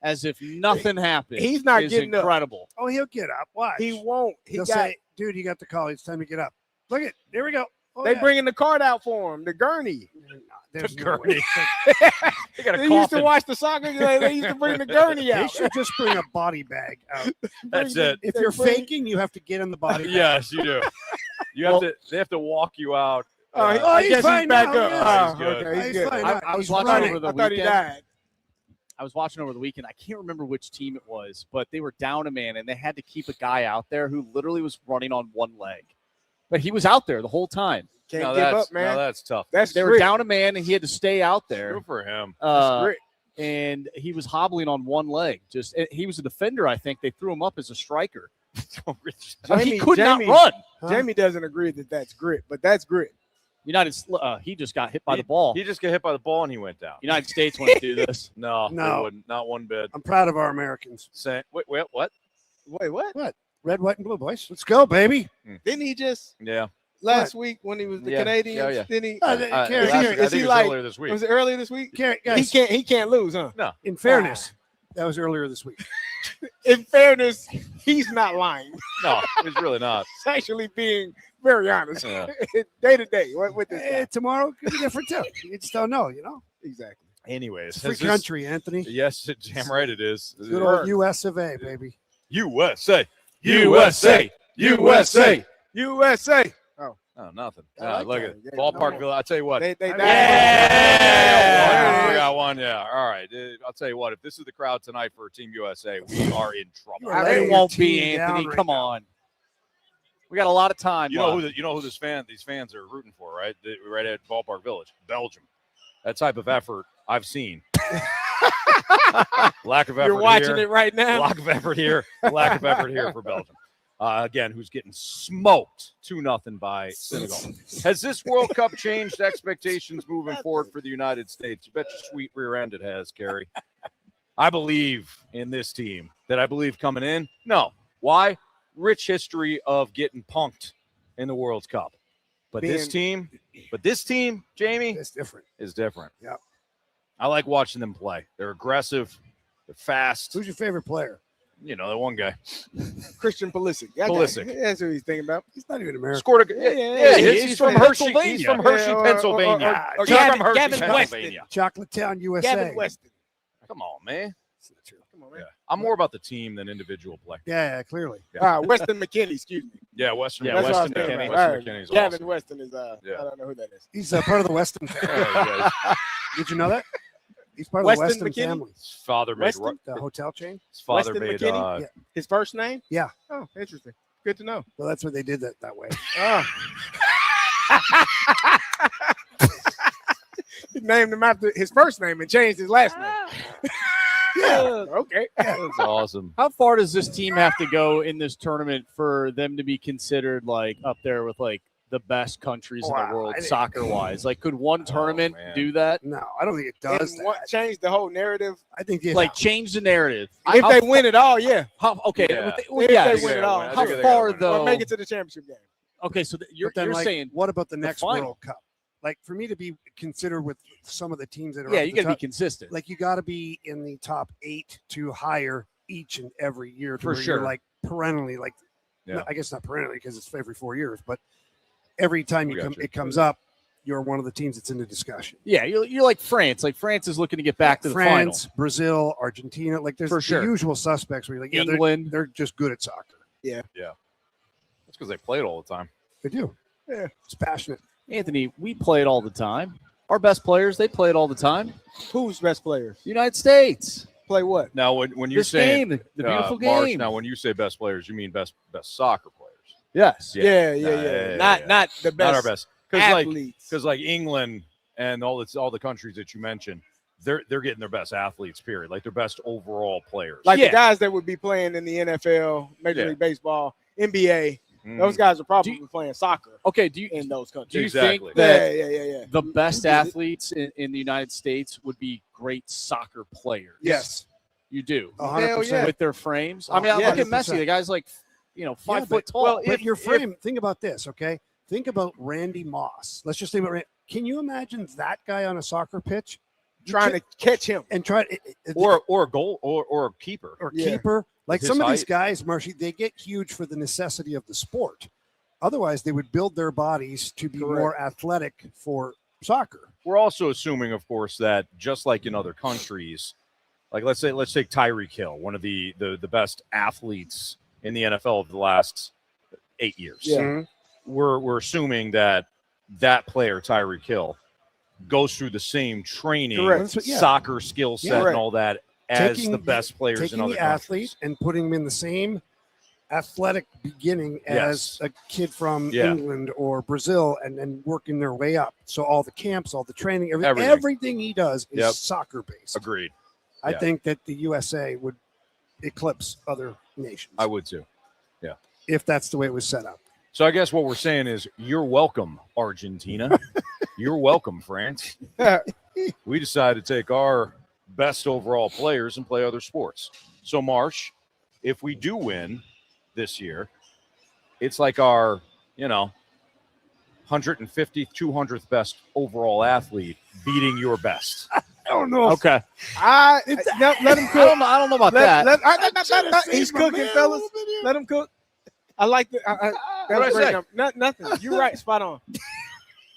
as if nothing happened. He's not is getting up. incredible. Oh, he'll get up. Watch. He won't. He'll say, dude, you got the call. It's time to get up. Look at. There we go. Oh, they yeah. bringing the card out for him. The gurney. There's The no way. gurney. They got a They used to coffin. watch the soccer. They used to bring the gurney They out. should just bring a body bag out. That's it. If you're faking, you have to get in the body bag. Yes, you do. You have to. They have to walk you out. I he's guess fine he's back now, up. yeah. He's good. Okay, he's He's good. fine. I was He's watching running. over the I thought he weekend. died. I was watching over the weekend. I can't remember which team it was, but they were down a man, and they had to keep a guy out there who literally was running on one leg. But he was out there the whole time. Can't No, give that's, up, man. No, that's tough. That's They were grit. down a man, and he had to stay out there. Good for him. That's grit. And he was hobbling on one leg. He was a defender, I think. They threw him up as a striker. He could not run. Jamie doesn't agree that that's grit, but that's grit. He just got hit by the ball. He just got hit by the ball and he went down. United States wouldn't do this. No, No. they wouldn't. Not one bit. I'm proud of our Americans. Wait, what? Wait, what? What? Red, white, and blue, boys. Let's go, baby. Didn't he just Yeah. last week when he was the Yeah. Canadians? Yeah, yeah. Didn't he? Carey, Last week. I is think he it was like earlier this week. Was it earlier this week? Guys, He can't lose, huh? No. in fairness, that was earlier this week. In fairness, he's not lying. No, he's really not. He's actually being very honest. Yeah. Day to day. What with this guy? Tomorrow could be different too. You just don't know, you know. Exactly. Anyways, It's a free has this- country, Anthony. Yes, damn right it is. Good old U.S. of A, baby. USA. USA. USA. USA. Oh, Oh, nothing. I like Look that. at Yeah, Ballpark no. Village. I tell you what. they Yeah, Yeah. we got one. Yeah. All right. I'll tell you what. If this is the crowd tonight for Team USA, we are in trouble. You're letting It your won't be, team Anthony. down right Come now. on. We got a lot of time. You know left. who these fans are rooting for, right? Right at Ballpark Village, Belgium. That type of effort I've seen. Lack of effort. You're watching here. it right now. Lack of effort here. Lack of effort here for Belgium. Again, who's getting smoked 2-0 by Senegal. Has this World Cup changed expectations moving forward for the United States? You bet your sweet rear end it has, Carey. I believe in this team that I believe coming in. No. Why? rich history of getting punked in the World Cup. But this team, Jamie, it's different. Is different. Yeah. I like watching them play. They're aggressive. They're fast. Who's your favorite player? You know, the one guy. Christian Pulisic. Pulisic. That's what he's thinking about. He's not even American. Scored He's from Hershey. He's from Hershey, Pennsylvania. Gavin Pennsylvania. Chocolate Town, USA. Gavin Weston. Come on, man. That's not true. Come on, man. Yeah. I'm more about the team than individual play. Yeah, clearly. Weston McKinney, excuse me. Yeah, Weston. That's what I was Weston thinking McKinney. about. Weston McKinney's Gavin awesome. Weston is I don't know who that is. He's part of the Weston family. Did you know that? He's part of Weston the Weston McKinney? family. His father made Weston? The hotel chain? His father Weston made McKinney? His first name? Yeah. Oh, interesting. Good to know. Well, that's what they did that way. Oh. He named him after his first name and changed his last name. Yeah. Okay. That's awesome. How far does this team have to go in this tournament for them to be considered like up there with like the best countries in the world soccer wise? Like, could one tournament do that? No, I don't think it does. And what changed the whole narrative? I think Like change the narrative. If they win it all, yeah. Okay. Yeah. Well, If yeah, they win it all. How far though? Or make it to the championship game. Okay, so you're But then, like, saying what about the next final? World Cup? Like, for me to be considered with some of the teams that are Yeah, up you the got to be top, consistent. like you got to be in the top 8 to higher each and every year. To For where sure. You're like perennially, like I guess not perennially because it's every 4 years, but every time it comes up, you're one of the teams that's in the discussion. Yeah, you're like France. Like France is looking to get back to the France, final. Brazil, Argentina. Like there's For sure. the usual suspects where you're like, England. they're just good at soccer. Yeah. Yeah. That's because they play it all the time. They do. Yeah. It's passionate. Anthony, we play it all the time. Our best players, they play it all the time. Who's best players? United States. Play what? Now, when you're This saying game, the beautiful Marsh, game. now when you say best players, you mean best soccer players. Yes. Yeah. Not the best. Not our best. Athletes. Because like England and all the countries that you mentioned, they're getting their best athletes. Period. Like their best overall players. Like the guys that would be playing in the NFL, Major League Baseball, NBA. Those guys are probably playing soccer. Okay, do you in those countries? Do you Exactly. think that Yeah. the best athletes in the United States would be great soccer players? Yes. You do. 100%. With their frames. I mean, Yeah, look at Messi. 100%. The guy's like, 5 foot tall. Well, but your frame, think about this, okay? Think about Randy Moss. Let's just think about can you imagine that guy on a soccer pitch? Trying to catch him. And try or a goal or a keeper. or keeper. Like His some of these height. guys, Marshy, they get huge for the necessity of the sport. Otherwise, they would build their bodies to be more athletic for soccer. We're also assuming, of course, that just like in other countries, like let's take Tyreek Hill, one of the best athletes in the NFL of the last 8 years. Yeah. We're assuming that player, Tyreek Hill, goes through the same training, Correct. soccer skill set, and all that as Taking the best players taking in other the countries. athlete and putting him in the same athletic beginning as a kid from England or Brazil and then working their way up. So all the camps, all the training, everything he does is soccer based. Agreed. I Yeah. think that the USA would eclipse other nations. I would too. Yeah. If that's the way it was set up. So I guess what we're saying is you're welcome, Argentina. You're welcome, France. We decided to take our best overall players and play other sports. So, Marsh, if we do win this year, it's like our, 150th, 200th best overall athlete beating your best. I don't know. Okay. Let him cook. I don't know about that. He's cooking, fellas. Let him cook. I like the. What'd I say? Nothing. You're right. Spot on.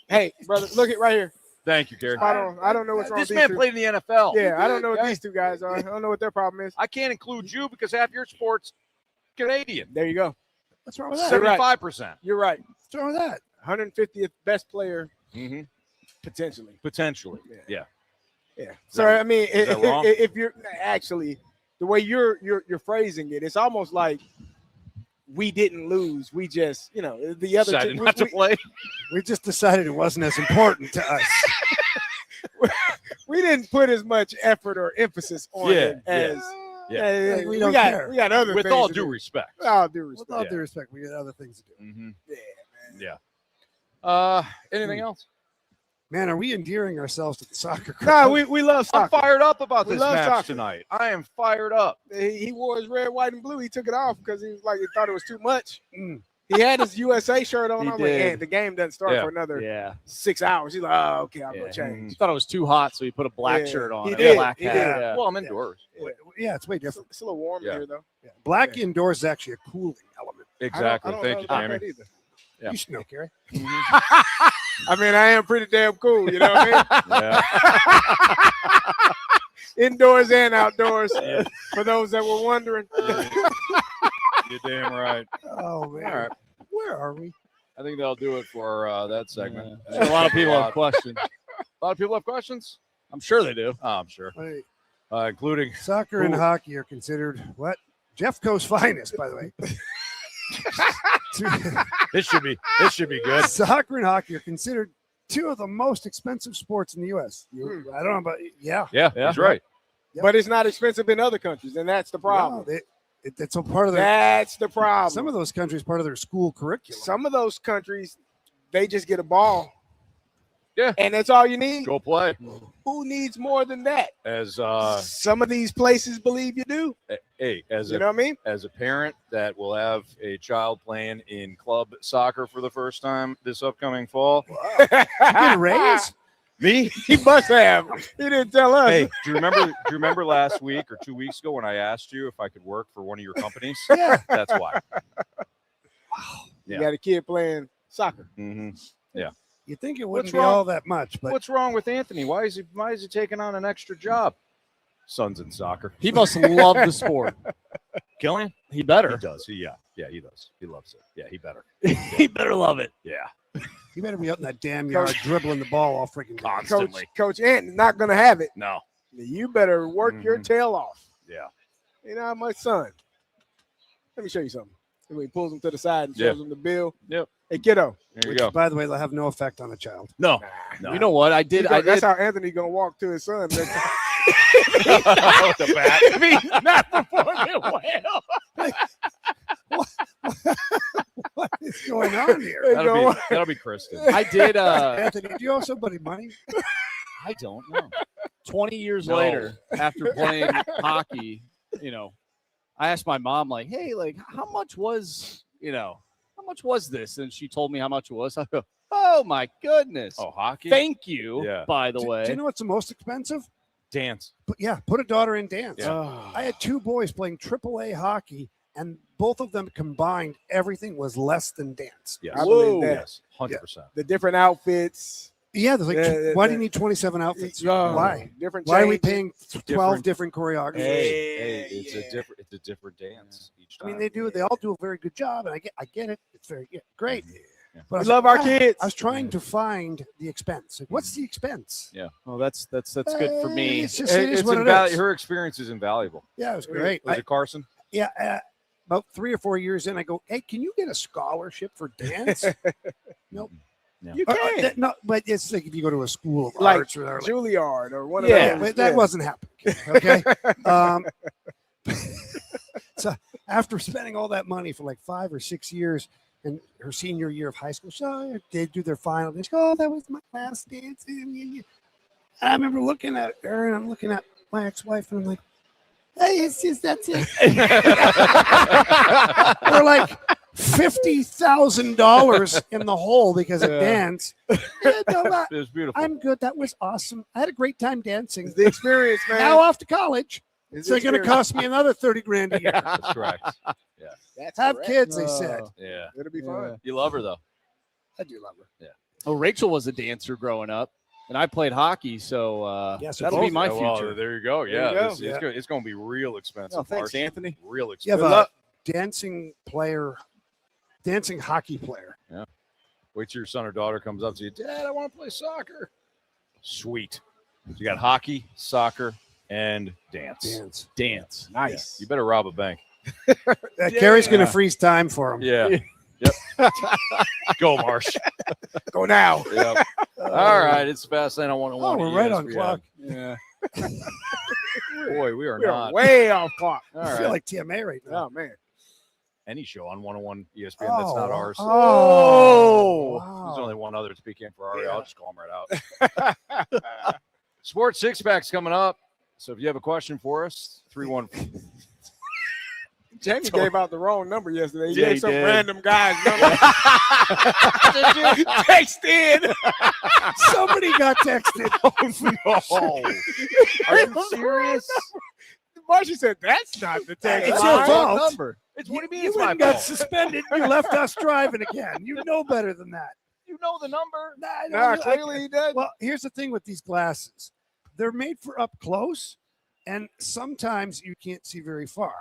Hey, brother, look at right here. Thank you, Gary. Spot on. I don't know what's wrong This with man these two. played in the NFL. Yeah, I don't know what these two guys are. I don't know what their problem is. I can't include you because half your sport's Canadian. There you go. What's wrong with that? 75%. You're right. What's wrong with that? 150th best player, potentially. Potentially. Yeah. Yeah. So I mean, Is that wrong? if you're actually the way you're phrasing it, it's almost like we didn't lose. We just, the other Decided not to play. We just decided it wasn't as important to us. We didn't put as much effort or emphasis on it as. Yeah. Like, we don't got care. we got other With things all to due do. respect. With all due respect. With all due respect, we got other things to do. Mm-hmm. Yeah, man. Yeah. Anything else? Man, are we endearing ourselves to the soccer No, crowd? we love I'm soccer. fired up about We this love match soccer. tonight. I am fired up. He wore his red, white, and blue. He took it off because he was like he thought it was too much. He had his USA shirt on. He I'm like, did. hey, the game doesn't start for another 6 hours. He's like, oh, okay, I'll go change. He thought it was too hot, so he put a black Yeah, shirt on. he and did. a black He hat. did. Yeah. Well, I'm indoors. Yeah, it's way different. It's a little warm here, though. Black indoors is actually a cooling element. Exactly. I don't Thank know you, about Jamie. that either. Yeah. You should know, Carey. I mean, I am pretty damn cool. You know what I mean? Indoors and outdoors. For those that were wondering. You're damn right. Oh, man. All right. Where are we? I think that'll do it for that segment. A lot of people have questions. A lot of people have questions? I'm sure they do. Oh, I'm sure. Wait. Including Soccer and hockey are considered what? Jeffco's finest, by the way. This should be good. Soccer and hockey are considered two of the most expensive sports in the U.S. I don't know about Yeah, he's right. But it's not expensive in other countries, and that's the problem. No, it's a part of their. That's the problem. Some of those countries part of their school curriculum. Some of those countries, they just get a ball. Yeah. And that's all you need. Go play. Who needs more than that? As Some of these places believe you do. hey, as You a know what I mean? as a parent that will have a child playing in club soccer for the first time this upcoming fall. You get a raise? Me? He must have. He didn't tell us. Hey, do you remember last week or 2 weeks ago when I asked you if I could work for one of your companies? Yeah. That's why. You got a kid playing soccer. Mm-hmm. Yeah. You think it wouldn't What's be wrong? all that much, but What's wrong with Anthony? Why is he taking on an extra job? Son's in soccer. He must love the sport. Killian? He better. He does. Yeah, he does. He loves it. Yeah, he better. He better love it. Yeah. you better be out in that damn yard dribbling the ball all freaking day. Constantly. Coach Ant not going to have it. No. You better work your tail off. Yeah. You know, my son. Let me show you something. When he pulls him to the side and shows him the bill. Yep. Hey, kiddo. There you Which, go. by the way, they'll have no effect on a child. No. You know what? I did. That's how Anthony's going to walk to his son. With the bat. Not before they wail. What is going on here? That'll be Kristen. I did. Anthony, do you owe somebody money? I don't know. 20 years No. later, after playing hockey, I asked my mom, like, hey, like, how much was this? And she told me how much it was. I go, oh, my goodness. Oh, hockey? Thank you, Yeah. by the way. Do you know what's the most expensive? Dance. Put a daughter in dance. Yeah. I had two boys playing AAA hockey, and both of them combined, everything was less than dance. Yes. I believe that. Yes. 100%. The different outfits. Yeah, there's like, Yeah, why do you need 27 outfits? Oh, Why? different Why are we changes. paying 12 different choreographers? Hey, it's a different dance each I time. mean, they all do a very good job, and I get it. It's very great. But I We was love like, our kids. I was trying to find the expense. Like, what's the expense? Yeah. Oh, that's good for me. It's just it is It's what it is. Her experience is invaluable. Yeah, it was great. Was it Carson? Yeah, about 3 or 4 years in, I go, hey, can you get a scholarship for dance? Nope. No. You can. No, but it's like if you go to a school of Like arts or whatever, Juilliard or one yeah, of those. but that wasn't happening. Okay. So after spending all that money for like 5 or 6 years, and her senior year of high school, so they do their final. They go, oh, that was my last dance. And I remember looking at her, and I'm looking at my ex-wife, and I'm like, hey, it's just that's it. We're like $50,000 in the hole because of dance. It was beautiful. I'm good. That was awesome. I had a great time dancing. It's the experience, man. Now off to college. It's So the they're going to experience. cost me another $30,000 a year. That's correct. Yeah. That's Have correct. kids, they said. Yeah. It'll be fun. You love her though. I do love her. Yeah. Oh, Rachel was a dancer growing up, and I played hockey, so Yeah, so that'll be both- my Yeah, well, future. there you go. There Yeah. you go. It's going to be real expensive. Oh, thanks, Marsh. Anthony. Real You have expensive. a dancing hockey player. Yeah. Wait till your son or daughter comes up to you. Dad, I want to play soccer. Sweet. So you got hockey, soccer, and dance. Dance. Nice. You better rob a bank. Carrie's going to freeze time for him. Yeah. Yep. Go, Marsh. Go now. Yep. All right. It's Fast Lane on 101. Oh, we're right on ESPN. clock. Yeah. Boy, we are We not. are way off clock. All I right. feel like TMA right now. Oh, man. any show on 101 ESPN that's not ours. There's only one other speaking for Ari. I'll just call him right out. Sports Six Pack's coming up. So if you have a question for us, 314. Jamie gave out the wrong number yesterday. He Yeah, gave he some did. random guy's number. Did you text in? Somebody got texted. Oh, no. Are you serious? Marshy said, that's not the text. It's line." your fault. Number. It's what do you mean? You It's went my and got fault. suspended. You left us driving again. You know better than that. You know the number. Nah, clearly he does. Well, here's the thing with these glasses. They're made for up close, and sometimes you can't see very far.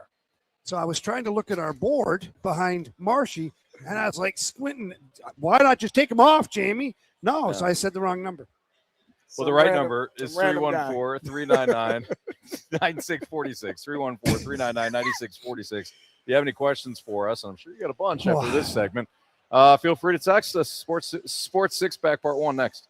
So I was trying to look at our board behind Marshy, and I was like squinting. Why not just take them off, Jamie? No, so I said the wrong number. Well, the right number is 314-399-9646. 314-399-9646. If you have any questions for us, I'm sure you got a bunch after this segment, feel free to text us. Sports Six Pack Part 1 next.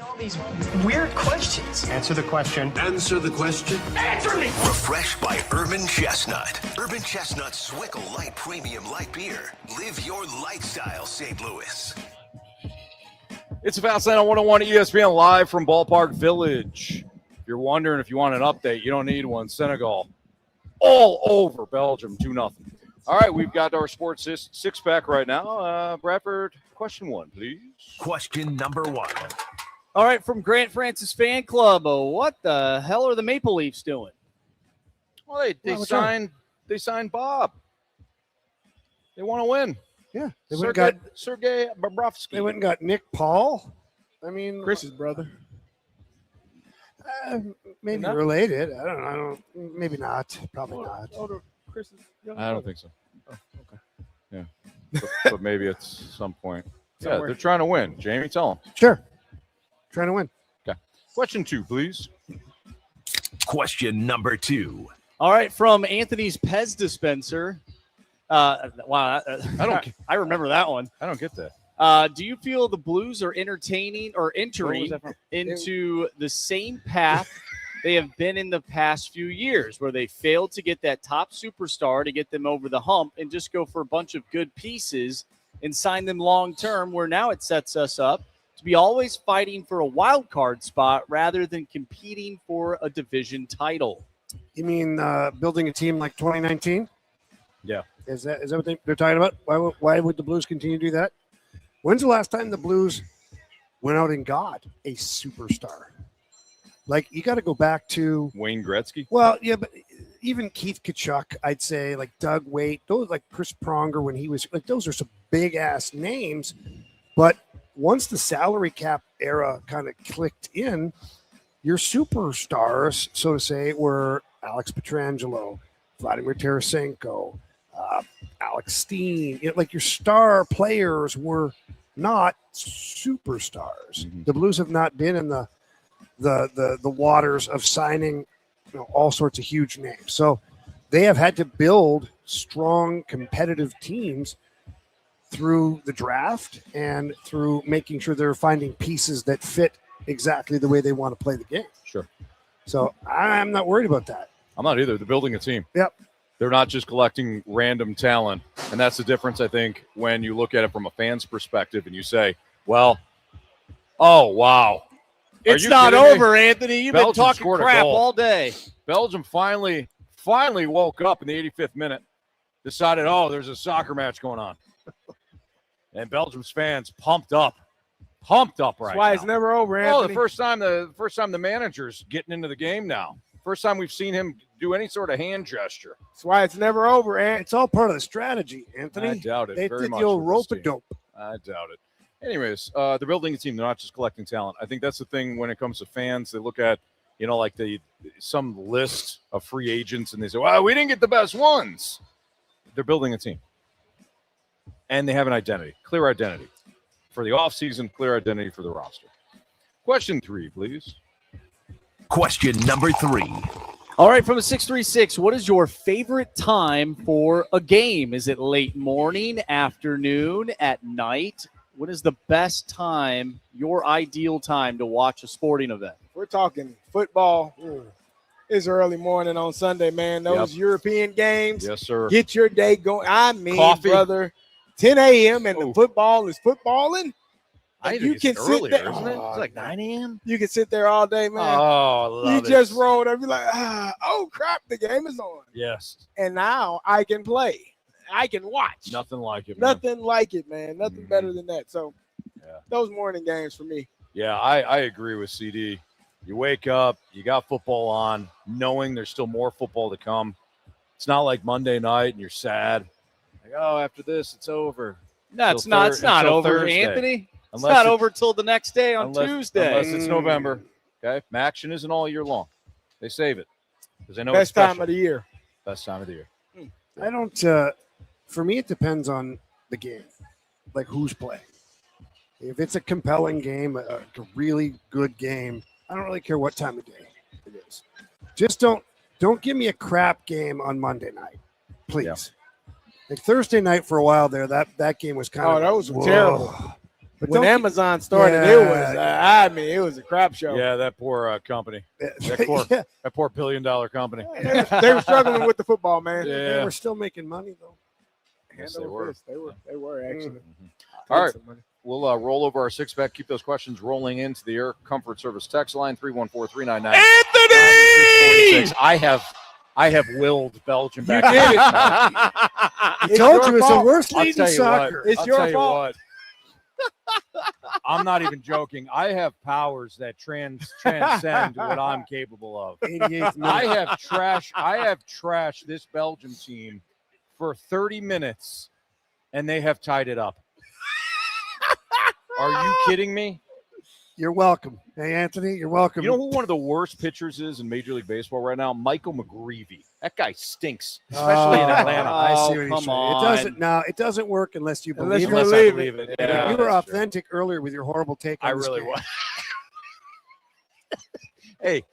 All these weird questions. Answer the question. Answer the question. Answer me! Refreshed by Urban Chestnut. Urban Chestnut's Swickle Light Premium Light Beer. Live your lifestyle, St. Louis. It's a Fast Lane on 101 ESPN live from Ballpark Village. If you're wondering if you want an update, you don't need one. Senegal all over Belgium, 2-0. All right, we've got our sports six-pack right now. Bradford, question 1, please. Question number 1. All right, from Grant Francis Fan Club, what the hell are the Maple Leafs doing? Well, they signed Bob. They want to win. Yeah, they went and got Sergei Bobrovsky. They went and got Nick Paul. I mean, Chris's brother. Maybe related. I don't. Maybe not. Probably not. Chris's I don't think so. Oh, okay. Yeah, but maybe at some point. Yeah, they're trying to win. Jamie, tell them. Sure. Trying to win. Okay. Question 2, please. Question number 2. All right, from Anthony's Pez dispenser. Wow, I remember that one. I don't get that. Do you feel the Blues are entering into the same path they have been in the past few years, where they failed to get that top superstar to get them over the hump and just go for a bunch of good pieces and sign them long term, where now it sets us up to be always fighting for a wild card spot rather than competing for a division title? You mean building a team like 2019? Yeah. Is that what they're talking about? Why would the Blues continue to do that? When's the last time the Blues went out and got a superstar? Like, you got to go back to Wayne Gretzky. Well, yeah, but even Keith Tkachuk, I'd say, like Doug Waite, those, like Chris Pronger when he was, like, those are some big ass names. But once the salary cap era kind of clicked in, your superstars, so to say, were Alex Pietrangelo, Vladimir Tarasenko, Alex Steen. Like, your star players were not superstars. Mm-hmm. The Blues have not been in the waters of signing, all sorts of huge names. So they have had to build strong, competitive teams through the draft and through making sure they're finding pieces that fit exactly the way they want to play the game. Sure. So I'm not worried about that. I'm not either. They're building a team. Yep. They're not just collecting random talent. And that's the difference, I think, when you look at it from a fan's perspective and you say, well, oh, wow. It's not over, Anthony. You've been talking crap all day. Belgium finally woke up in the 85th minute, decided, oh, there's a soccer match going on. And Belgium's fans pumped up right now. That's why it's never over, Anthony. Oh, the first time the manager's getting into the game now. First time we've seen him do any sort of hand gesture. That's why it's never over, Ant. It's all part of the strategy, Anthony. I doubt it. They very did much the old with this rope-a-dope. I doubt it. Anyways, they're building a team. They're not just collecting talent. I think that's the thing when it comes to fans. They look at, like some list of free agents, and they say, well, we didn't get the best ones. They're building a team. And they have an identity, clear identity. For the offseason, clear identity for the roster. Question 3, please. Question number 3. All right, from a 636, what is your favorite time for a game? Is it late morning, afternoon, at night? What is the best time, your ideal time to watch a sporting event? We're talking football. It's early morning on Sunday, man. Those European games. Yes, sir. Get your day going. I mean, Coffee. brother, 10 a.m. and the football is footballing. I You think can it's sit earlier, there. isn't it? It's like 9 a.m. You can sit there all day, man. Oh, I love You just rolled up. You're like, oh, crap, the game is on. Yes. And now I can play. I can watch. Nothing like it, man. Nothing like it, man. Nothing better than that. So those morning games for me. Yeah, I agree with CD. You wake up, you got football on, knowing there's still more football to come. It's not like Monday night and you're sad. Like, oh, after this, it's over. No, it's not. It's not over, Thursday. Anthony. It's not over till the next day on Tuesday. Unless it's November. Okay, action isn't all year long. They save it because they know Best it's special. time of the year. Best time of the year. I don't. For me, it depends on the game, like who's playing. If it's a compelling game, a really good game, I don't really care what time of day it is. Just don't give me a crap game on Monday night, please. Like Thursday night for a while there, that game was kind of that was terrible. But when Amazon started, it was it was a crap show. Yeah, that poor company. That poor $1 billion company. They were struggling with the football, man. Yeah. They were still making money though. Yes, they were. They were actually. All right. We'll roll over our six-pack. Keep those questions rolling into the Air Comfort Service text line 314-399. Anthony! I have willed Belgium back. I told you it's the worst league in soccer. It's your fault. I'm not even joking. I have powers that transcend what I'm capable of. 88th minute. I have trashed this Belgium team for 30 minutes, and they have tied it up. Are you kidding me? You're welcome. Hey, Anthony, you're welcome. You know who one of the worst pitchers is in Major League Baseball right now? Michael McGreevy. That guy stinks, especially in Atlanta. I see what come you're on. saying. It doesn't work unless you believe Unless it. I believe it. Yeah, You were authentic earlier with your horrible take on I this really game. was.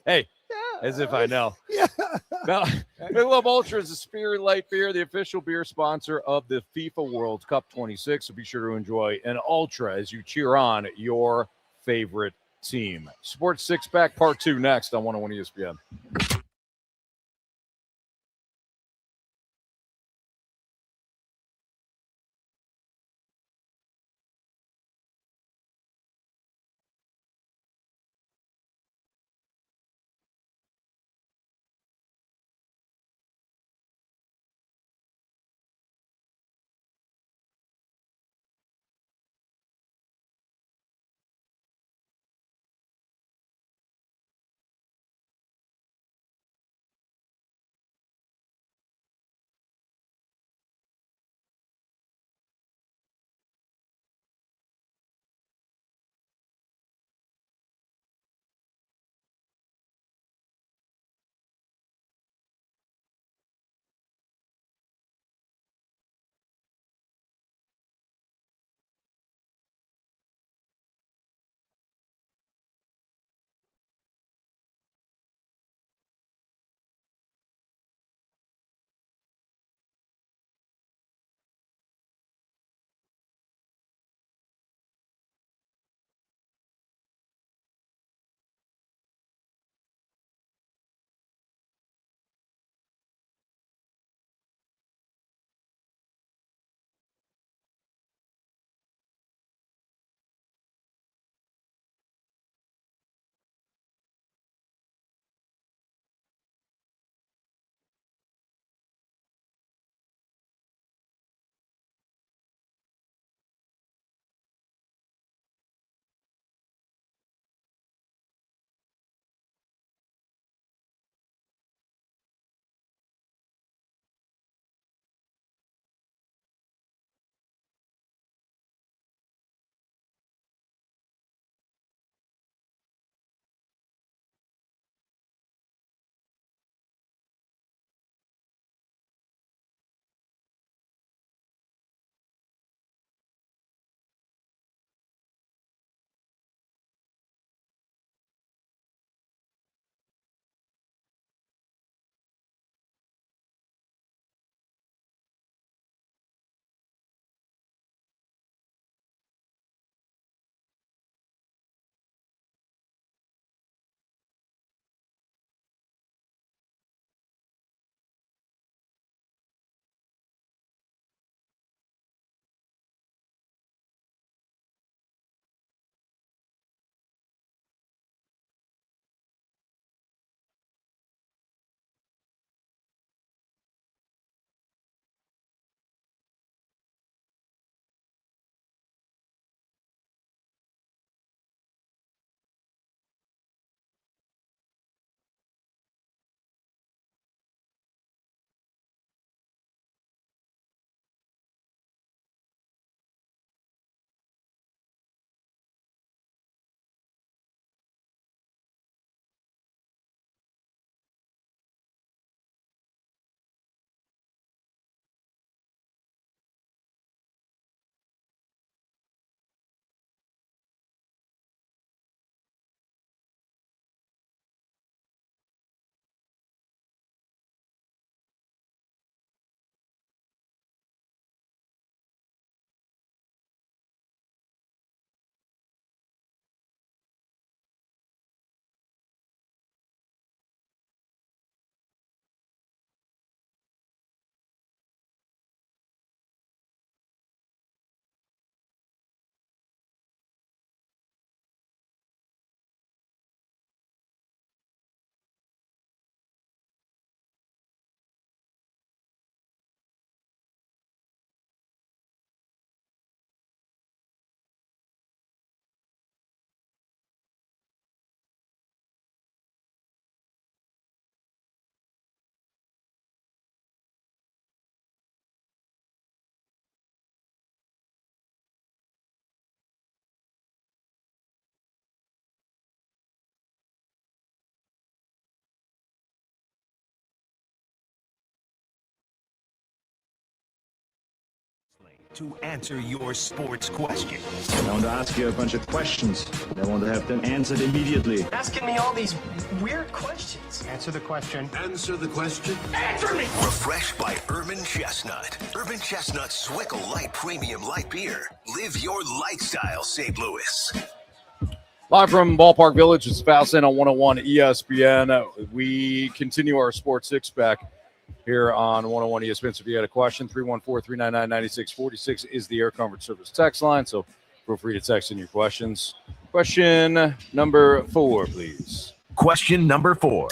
Hey, as if I know. Yeah. Now, Michelob Ultra is a Spirit Light beer, the official beer sponsor of the FIFA World Cup 26. So be sure to enjoy an Ultra as you cheer on your favorite team. Sports Six Pack Part 2 next on 101 ESPN. to answer your sports question. I want to ask you a bunch of questions. I want to have them answered immediately. Asking me all these weird questions. Answer the question. Answer the question. Answer me! Refreshed by Urban Chestnut. Urban Chestnut Swickle Light Premium Light Beer. Live your lifestyle, St. Louis. Live from Ballpark Village, it's Fast In on 101 ESPN. We continue our Sports Six-Pack here on 101 ESPN. So if you had a question, 314-399-9646 is the Air Comfort Service text line. So feel free to text in your questions. Question number 4, please. Question number 4.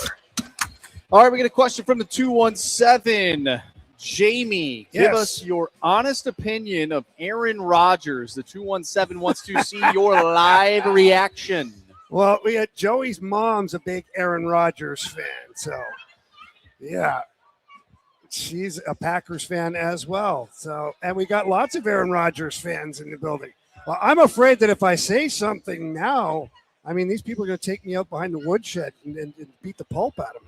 All right, we get a question from the 217. Jamie, give us your honest opinion of Aaron Rodgers. The 217 wants to see your live reaction. Well, we had Joey's mom's a big Aaron Rodgers fan. So, yeah, she's a Packers fan as well. So, and we got lots of Aaron Rodgers fans in the building. Well, I'm afraid that if I say something now, I mean, these people are going to take me out behind the woodshed and beat the pulp out of me.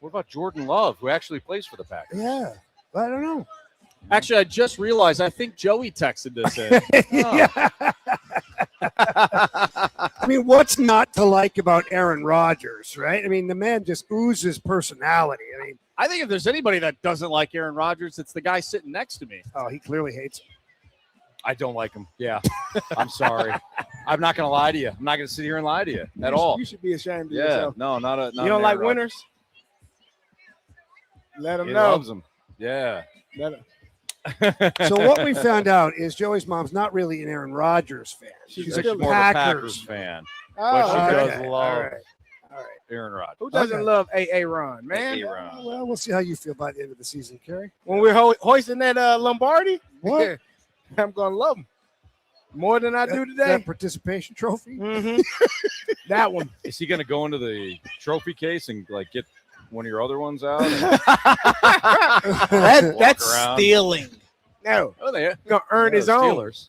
What about Jordan Love, who actually plays for the Packers? Yeah, I don't know. Actually, I just realized I think Joey texted this in. I mean, what's not to like about Aaron Rodgers, right? I mean, the man just oozes personality. I mean, I think if there's anybody that doesn't like Aaron Rodgers, it's the guy sitting next to me. Oh, he clearly hates him. I don't like him. Yeah. I'm sorry. I'm not going to lie to you. I'm not going to sit here and lie to you at all. You should be ashamed of Yeah. yourself. No, not a. Not You don't an like Aaron Rodgers. winners? Let him He know. loves him. Yeah. Let him. So what we found out is Joey's mom's not really an Aaron Rodgers fan. She's a more of a Packers fan. Oh, But she okay. does love All right. Aaron Rodgers. Who doesn't love A.A. Ron, man? Aaron. Well, we'll see how you feel by the end of the season, Kerry. When we're hoisting that Lombardi, What? I'm going to love him more than I do today. That participation trophy? Mm-hmm. That one. Is he going to go into the trophy case and like get one of your other ones out? That's around? stealing. No. Oh, they He's going to earn his own. Steelers.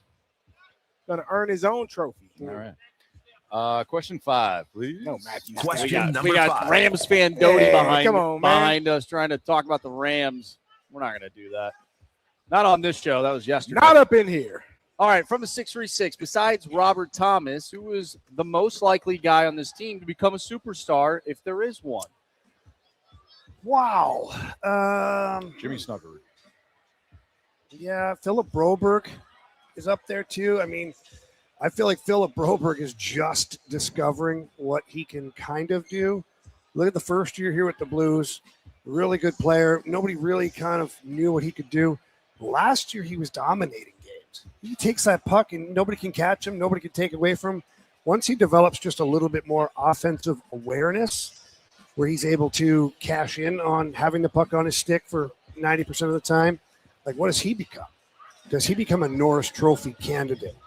Going to earn his own trophy. All right. Question 5, please. No, Matthew. Question We got 5. Rams fan Doty Hey, come on, man. behind us trying to talk about the Rams. We're not going to do that. Not on this show. That was yesterday. Not up in here. All right, from the 636, besides Robert Thomas, who is the most likely guy on this team to become a superstar if there is one? Wow. Jimmy Snuggery. Yeah, Philip Broberg is up there too. I mean, I feel like Philip Broberg is just discovering what he can kind of do. Look at the first year here with the Blues. Really good player. Nobody really kind of knew what he could do. Last year, he was dominating games. He takes that puck and nobody can catch him. Nobody can take it away from him. Once he develops just a little bit more offensive awareness, where he's able to cash in on having the puck on his stick for 90% of the time, like what does he become? Does he become a Norris Trophy candidate?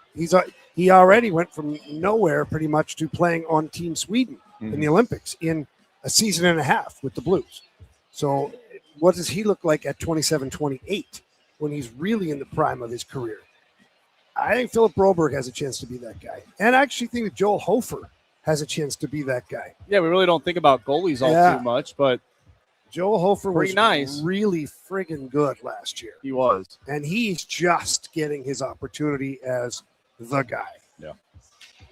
He already went from nowhere pretty much to playing on Team Sweden in the Olympics in a season and a half with the Blues. So what does he look like at 27, 28 when he's really in the prime of his career? I think Philip Broberg has a chance to be that guy. And I actually think that Joel Hofer has a chance to be that guy. Yeah, we really don't think about goalies all too much, but Joel Hofer was pretty nice. Really friggin' good last year. He was. And he's just getting his opportunity as the guy. Yeah.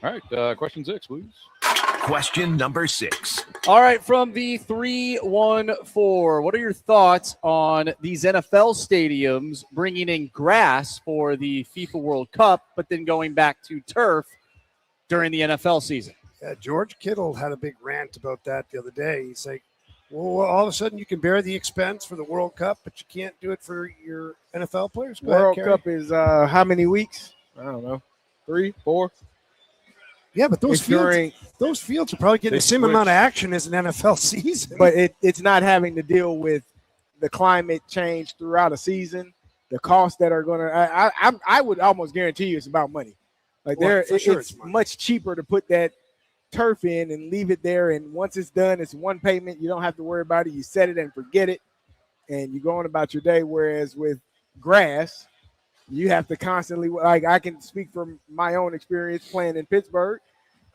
All right. Question 6, please. Question number 6. All right, from the 314, what are your thoughts on these NFL stadiums bringing in grass for the FIFA World Cup, but then going back to turf during the NFL season? George Kittle had a big rant about that the other day. He's like, well, all of a sudden you can bear the expense for the World Cup, but you can't do it for your NFL players? Go World ahead, Cup is how many weeks? I don't know. 3, 4? Yeah, but those fields are probably getting the same amount of action as an NFL season. But it's not having to deal with the climate change throughout a season, the costs that are going to – I would almost guarantee you it's about money. Like it's much cheaper to put that turf in and leave it there, and once it's done, it's one payment. You don't have to worry about it. You set it and forget it, and you go on about your day. Whereas with grass, you have to constantly, like I can speak from my own experience playing in Pittsburgh.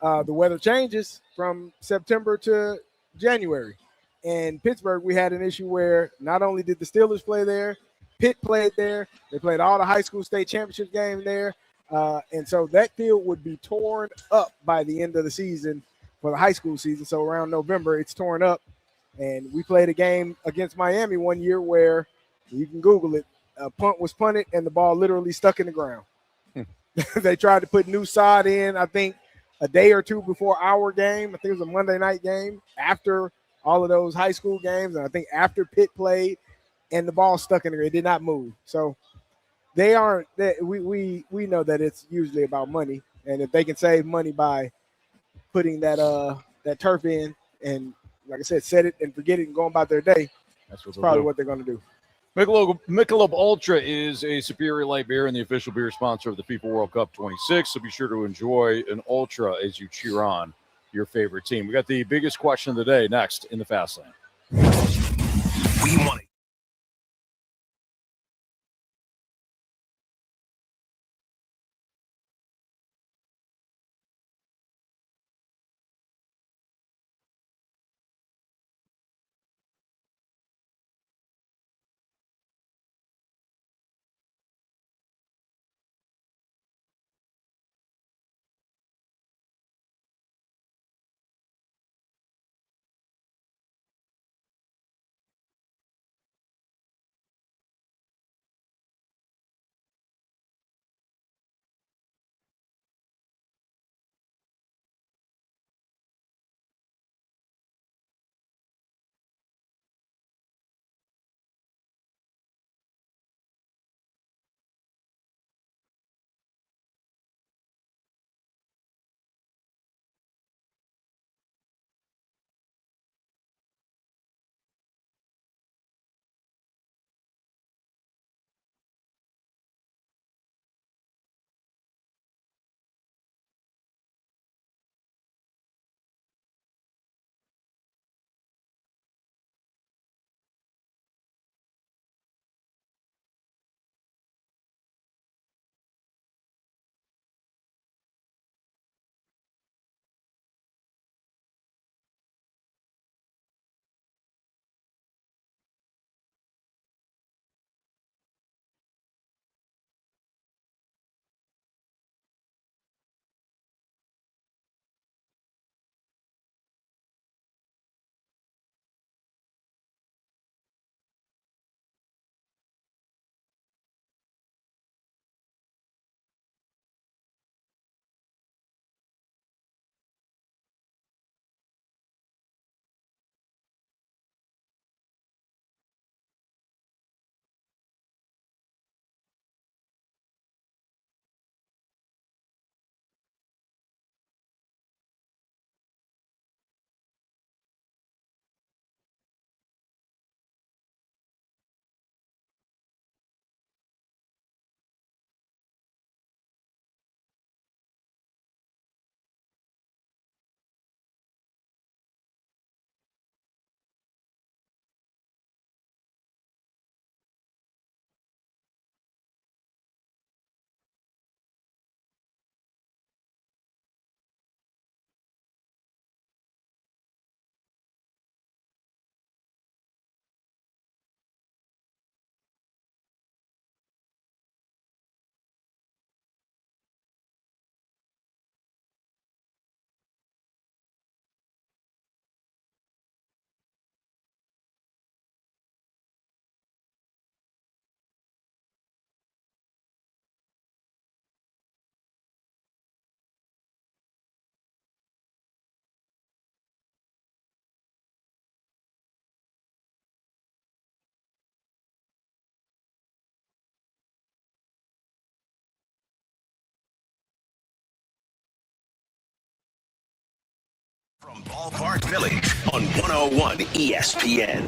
The weather changes from September to January. In Pittsburgh, we had an issue where not only did the Steelers play there, Pitt played there. They played all the high school state championship games there. And so that field would be torn up by the end of the season for the high school season. So around November, it's torn up. And we played a game against Miami one year where you can Google it. A punt was punted and the ball literally stuck in the ground. They tried to put new sod in, I think, a day or two before our game. I think it was a Monday night game after all of those high school games. And I think after Pitt played and the ball stuck in the ground, it did not move. So they aren't – we know that it's usually about money. And if they can save money by putting that turf in and, like I said, set it and forget it and go about their day, that's probably what they're going to do. Michelob Ultra is a superior light beer and the official beer sponsor of the FIFA World Cup 26. So be sure to enjoy an Ultra as you cheer on your favorite team. We got the biggest question of the day next in the Fast Lane. We want from Ballpark Village on 101 ESPN.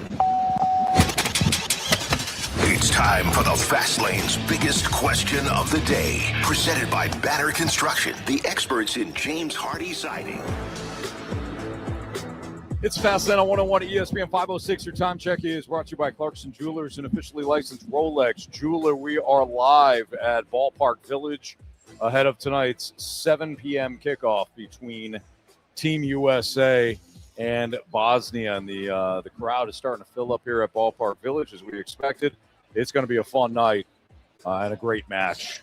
It's time for the Fast Lane's biggest question of the day. Presented by Banner Construction, the experts in James Hardy siding. It's Fast Lane on 101 ESPN 506. Your time check is brought to you by Clarkson Jewelers, an officially licensed Rolex jeweler. We are live at Ballpark Village ahead of tonight's 7 p.m. kickoff between Team USA and Bosnia. And the crowd is starting to fill up here at Ballpark Village as we expected. it's going to be a fun night and a great match.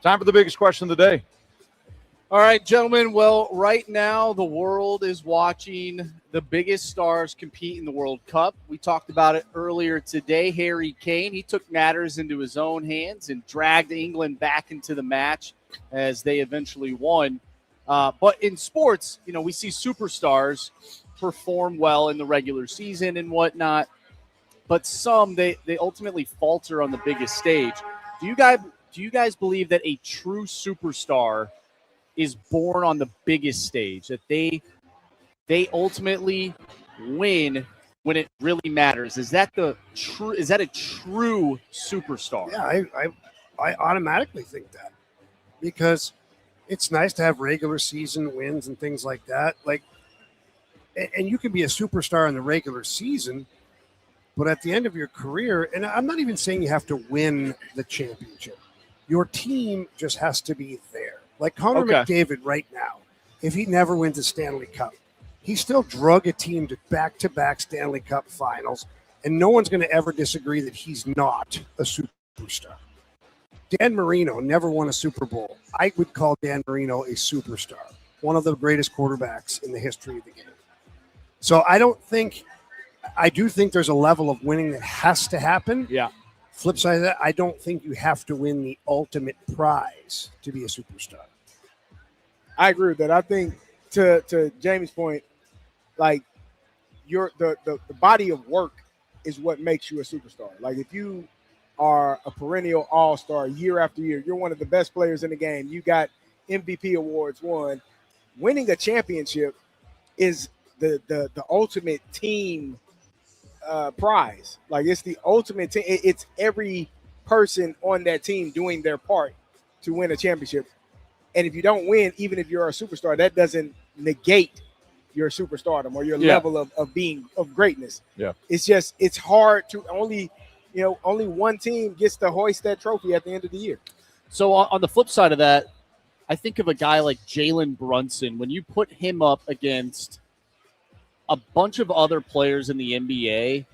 Time for the biggest question of the day. All right, gentlemen. Well, right now the world is watching the biggest stars compete in the World Cup. We talked about it earlier today. Harry Kane, he took matters into his own hands and dragged England back into the match as they eventually won. But in sports, we see superstars perform well in the regular season and whatnot, but some they ultimately falter on the biggest stage. Do you guys believe that a true superstar is born on the biggest stage, that they ultimately win when it really matters? Is that a true superstar? Yeah, I automatically think that, because it's nice to have regular season wins and things like that. And you can be a superstar in the regular season, but at the end of your career, and I'm not even saying you have to win the championship, your team just has to be there. Like Connor McDavid right now, if he never wins a Stanley Cup, he still drug a team to back-to-back Stanley Cup finals, and no one's going to ever disagree that he's not a superstar. Dan Marino never won a Super Bowl. I would call Dan Marino a superstar, one of the greatest quarterbacks in the history of the game. So I do think there's a level of winning that has to happen. Yeah. Flip side of that, I don't think you have to win the ultimate prize to be a superstar. I agree with that. I think to Jamie's point, like the body of work is what makes you a superstar. Like if you are a perennial all-star year after year, you're one of the best players in the game, you got MVP awards won, winning a championship is the ultimate team prize. Like it's the ultimate team. It's every person on that team doing their part to win a championship. And if you don't win, even if you're a superstar, that doesn't negate your superstardom or your level of greatness. Yeah. It's hard to only one team gets to hoist that trophy at the end of the year. So on the flip side of that, I think of a guy like Jalen Brunson. When you put him up against a bunch of other players in the NBA,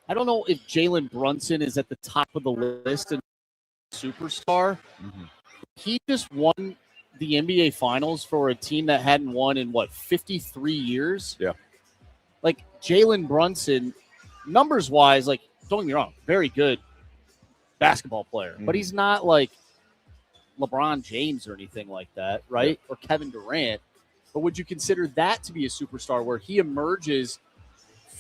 I don't know if Jalen Brunson is at the top of the list and superstar. Mm-hmm. He just won the NBA Finals for a team that hadn't won in 53 years. Yeah. Like Jalen Brunson, numbers wise, like don't get me wrong, very good basketball player, but he's not like LeBron James or anything like that, right? Yeah. Or Kevin Durant. But would you consider that to be a superstar where he emerges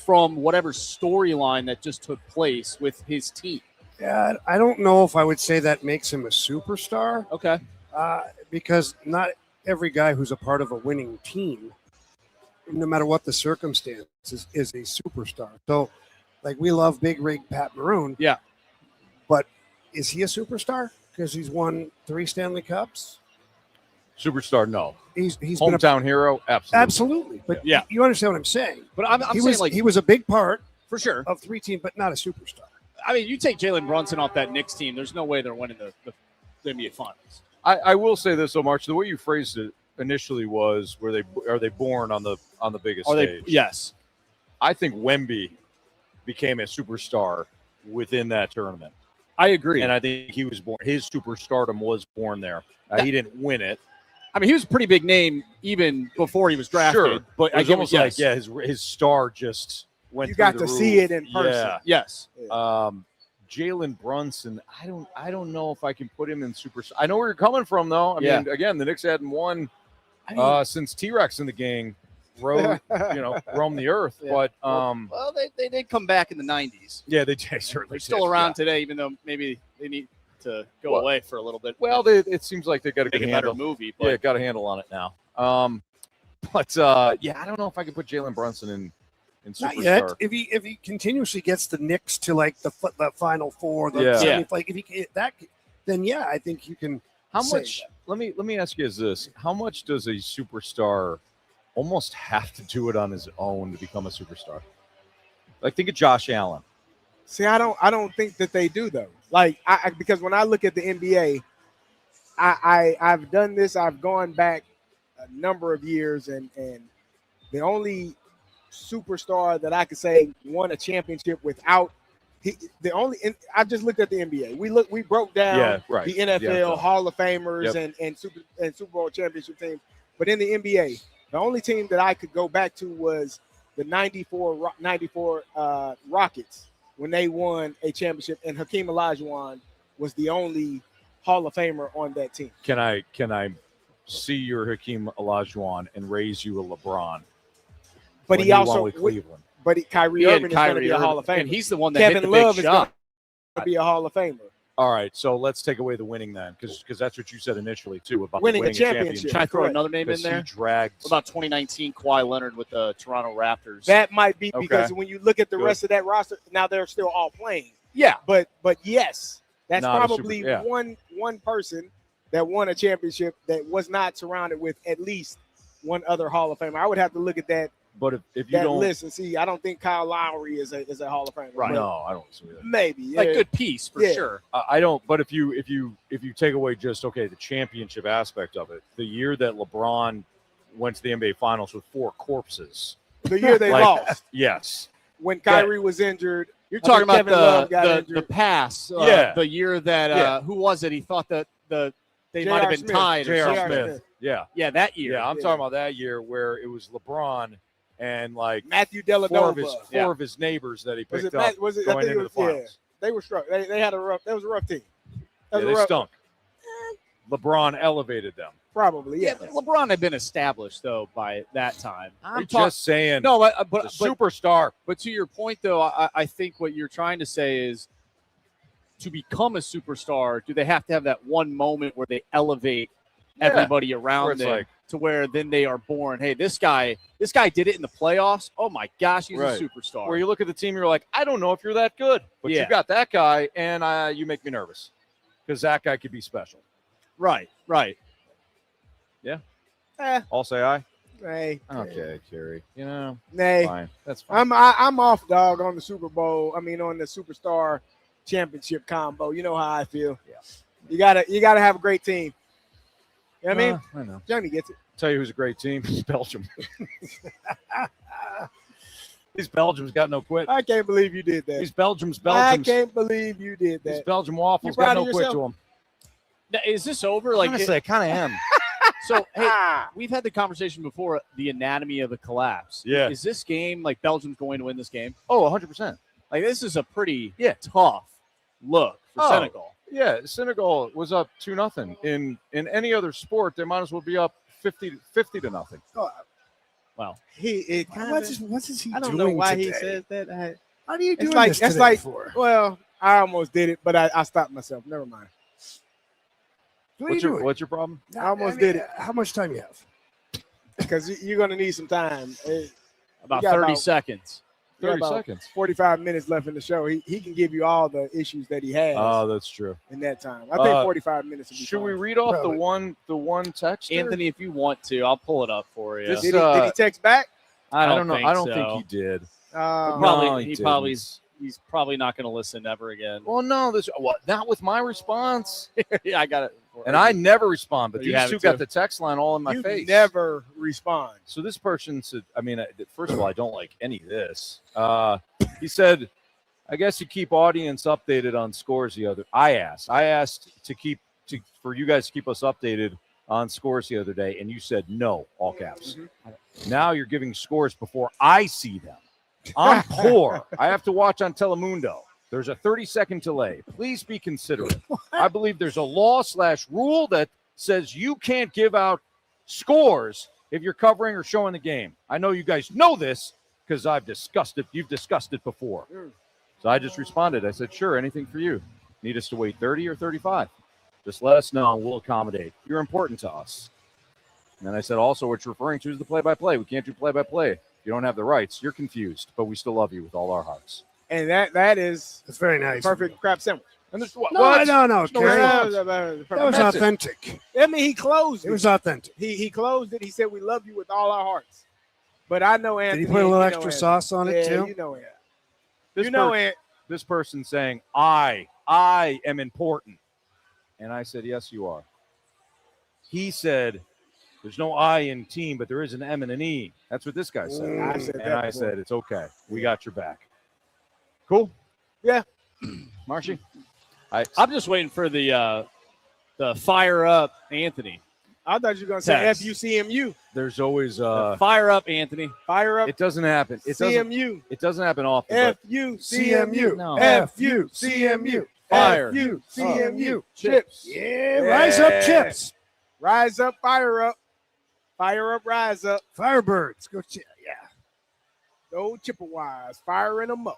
from whatever storyline that just took place with his team? Yeah, I don't know if I would say that makes him a superstar. Okay. Because not every guy who's a part of a winning team, no matter what the circumstances, is a superstar. So, like, we love Big Rig Pat Maroon. Yeah. But is he a superstar because he's won 3 Stanley Cups? Superstar, no. He's hometown hero, absolutely. Absolutely. But yeah, you understand what I'm saying. But I'm saying, like, he was a big part for sure of 3 teams, but not a superstar. I mean, you take Jalen Brunson off that Knicks team, there's no way they're winning the NBA Finals. I will say this, though, March. The way you phrased it initially was, are they born on the biggest stage? Yes. I think Wemby became a superstar within that tournament. I agree. And I think he was born. His superstardom was born there. He didn't win it. I mean, he was a pretty big name even before he was drafted. Sure, but it was almost like his star just went. You got to the see it in person. Yeah. Yes. Jalen Brunson, I don't know if I can put him in superstar. I know where you're coming from, though. I mean, again, the Knicks hadn't won since T-Rex in the gang roamed the earth. Yeah. But they did come back in the 90s. Yeah, they certainly. They're still around today, even though maybe they need to go away for a little bit. Well, it seems like they got a good handle. Better movie. But. Got a handle on it now. I don't know if I can put Jalen Brunson in superstar. Not yet. If he continuously gets the Knicks to like the Final Four, like if he can, that, then I think you can. How much? Let me ask you this: how much does a superstar almost have to do it on his own to become a superstar? Like, think of Josh Allen. See, I don't think that they do though. Like, because when I look at the NBA, I've done this. I've gone back a number of years, and the only superstar that I could say won a championship without I just looked at the NBA. We broke down the NFL Hall of Famers and Super Bowl championship teams. But in the NBA, the only team that I could go back to was the 94 Rockets when they won a championship, and Hakeem Olajuwon was the only Hall of Famer on that team. Can I see your Hakeem Olajuwon and raise you a LeBron? But he also Cleveland. But Kyrie Irving is going to be a Hall of Famer. And he's the one that Kevin hit the Love big is going shot. to be a Hall of Famer. All right, so let's take away the winning then, because that's what you said initially too about winning a championship. Can I throw another name in there? He dragged. What about 2019 Kawhi Leonard with the Toronto Raptors? That might be because when you look at the rest of that roster, now they're still all playing. Yeah, but yes, that's Not probably one person that won a championship that was not surrounded with at least one other Hall of Famer. I would have to look at that. But if you don't list and see, I don't think Kyle Lowry is a Hall of Famer. Right? No, I don't see that. Maybe like good piece for sure. I don't. But if you take away just the championship aspect of it, the year that LeBron went to the NBA Finals with 4 corpses, the year they lost. Yes, when Kyrie was injured. You're talking about the pass. The year that who was it? He thought that they might have been tied. J.R. Smith. Yeah, that year. Yeah, I'm talking about that year where it was LeBron and like Matthew Dellavedova, four of his neighbors that he picked up was it, going into the finals. They were struck. They had a rough. That was a rough team. They stunk. LeBron elevated them. Probably, yeah. LeBron had been established though by that time. I'm just saying. No, but superstar. But to your point though, I think what you're trying to say is to become a superstar, do they have to have that one moment where they elevate everybody around them to where then they are born? Hey, this guy did it in the playoffs. Oh my gosh, he's a superstar. Where you look at the team, you're like, I don't know if you're that good, but you got that guy, and you make me nervous because that guy could be special. Right. Yeah. I'll say aye. Hey. Okay, Carey. Fine. That's fine. I'm off, dog, on the Super Bowl. I mean, on the Superstar Championship combo. You know how I feel. Yeah. You gotta have a great team. You know what I mean? I know. Johnny gets it. Tell you who's a great team? Belgium. These Belgians got no quit. I can't believe you did that. These Belgians. I can't believe you did that. These Belgian waffles got no quit to them. Now, is this over? Like, honestly, I kind of am. So, hey, we've had the conversation before, the anatomy of a collapse. Yeah. Is this game, like, Belgium's going to win this game? Oh, 100%. Like, this is a pretty tough look for Senegal. Yeah, Senegal was up 2-0. In any other sport, they might as well be up 50-0. Oh, well, what is he I don't doing know why today? he says that. How do you do this this today for? Well, I almost did it, but I stopped myself. Never mind. What's your problem? I almost did it. How much time you have? Because you're going to need some time. About 30 seconds. 30 seconds. 45 minutes left in the show. He can give you all the issues that he has. Oh, that's true. In that time, I think 45 minutes. Would be should fine. we read off the one text? Anthony, if you want to, I'll pull it up for you. Did he text back? I don't know. I don't think he did. He's probably not going to listen ever again. Well, no, not with my response. Yeah, I got it. And I never respond, but You these have two it got too. the text line all in my You face. never respond. So this person said, first of all, I don't like any of this. He said, I guess you keep audience updated on scores I asked for you guys to keep us updated on scores the other day, and you said no, all caps. Mm-hmm. Now you're giving scores before I see them. I'm poor. I have to watch on Telemundo. There's a 30-second delay. Please be considerate. I believe there's a law/rule that says you can't give out scores if you're covering or showing the game. I know you guys know this because I've discussed it. You've discussed it before. So I just responded. I said, sure, anything for you. Need us to wait 30 or 35? Just let us know and we'll accommodate. You're important to us. And then I said, also, what you're referring to is the play-by-play. We can't do play-by-play. If you don't have the rights, you're confused, but we still love you with all our hearts. And that's very nice. Perfect crab sandwich. No, Carey. That was authentic. I mean, he closed it. It was authentic. He closed it. He said, we love you with all our hearts. But I know Anthony. Did he put a little extra sauce on it, too? You know it. This person saying, I am important. And I said, yes, you are. He said, there's no I in team, but there is an M and an E. That's what this guy said. I said it's okay. We got your back. Cool. Yeah. Marshy? I'm just waiting for the fire up Anthony. I thought you were going to say Text. FUCMU. There's always fire up Anthony. Fire up. It doesn't happen. CMU. It doesn't happen often. FUCMU. No. FUCMU. Fire. FUCMU. Chips. Yeah, rise up, Chips. Rise up, fire up. Fire up, rise up. Firebirds. Go, yeah. No Chippewas. Firing them up.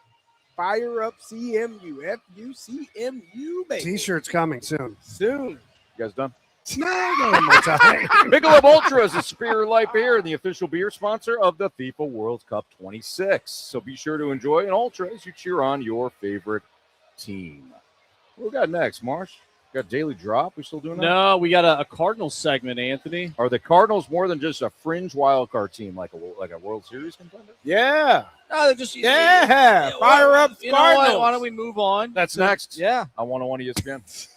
Fire up CMU. FUCMU, baby. T-shirts coming soon. Soon. You guys done? One more time. Michelob Ultra is a superior light beer and the official beer sponsor of the FIFA World Cup 26. So be sure to enjoy an Ultra as you cheer on your favorite team. What we got next, Marsh? Got Daily Drop? We still doing that? No, we got a Cardinals segment, Anthony. Are the Cardinals more than just a fringe wild card team, like a World Series contender? Yeah. No, they're just Fire up, you know what? Cardinals. Why don't we move on? That's next. Yeah. On 101 ESPN.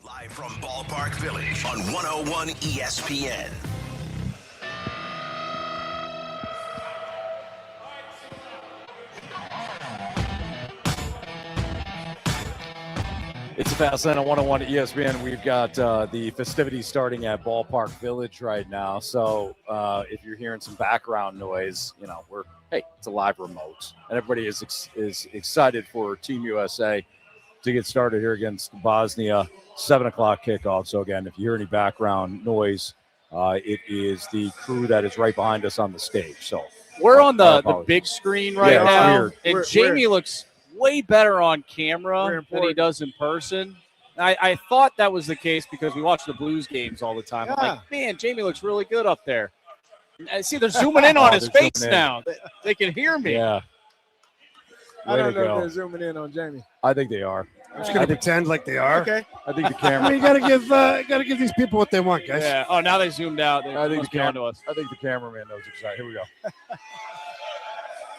Live from Ballpark Village on 101 ESPN. It's a Fast Lane on 101 at ESPN. We've got the festivities starting at Ballpark Village right now. So if you're hearing some background noise, it's a live remote, and everybody is excited for Team USA to get started here against Bosnia. 7:00 kickoff. So again, if you hear any background noise, it is the crew that is right behind us on the stage. So we're on the big screen now, weird. And Jamie looks way better on camera than he does in person. I thought that was the case because we watch the Blues games all the time. I'm like, man, Jamie looks really good up there. I see they're zooming in on his face now. They can hear me. Yeah. I don't know if they're zooming in on Jamie. I think they are. I'm just gonna pretend like they are. Okay. I think the camera. You gotta give these people what they want, guys. Yeah. Oh, now they zoomed out. I think to us. I think the cameraman knows exactly. Here we go.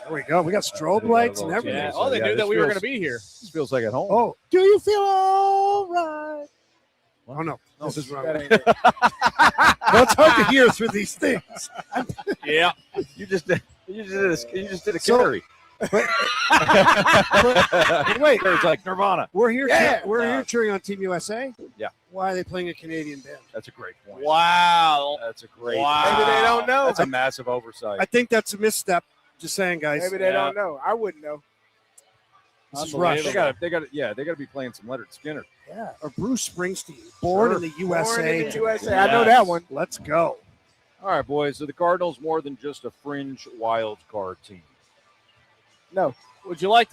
There we go. We got strobe lights and everything. Yeah. Oh, they knew that we were going to be here. This feels like at home. Oh, do you feel all right? Oh no, this is wrong. Well, it's hard to hear through these things. Yeah. You just did a carry. Wait, it's like Nirvana. We're here. We're here cheering on Team USA. Yeah. Why are they playing a Canadian band? That's a great point. Wow. That's a great. Wow. Maybe they don't know. That's a massive oversight. I think that's a misstep. Just saying, guys. Maybe they don't know. I wouldn't know. This is Rush. They got to be playing some Leonard Skinner. Yeah, or Bruce Springsteen. Born in the USA. Born in the USA. I know that one. Let's go. All right, boys. So the Cardinals more than just a fringe wild card team. No. Would you like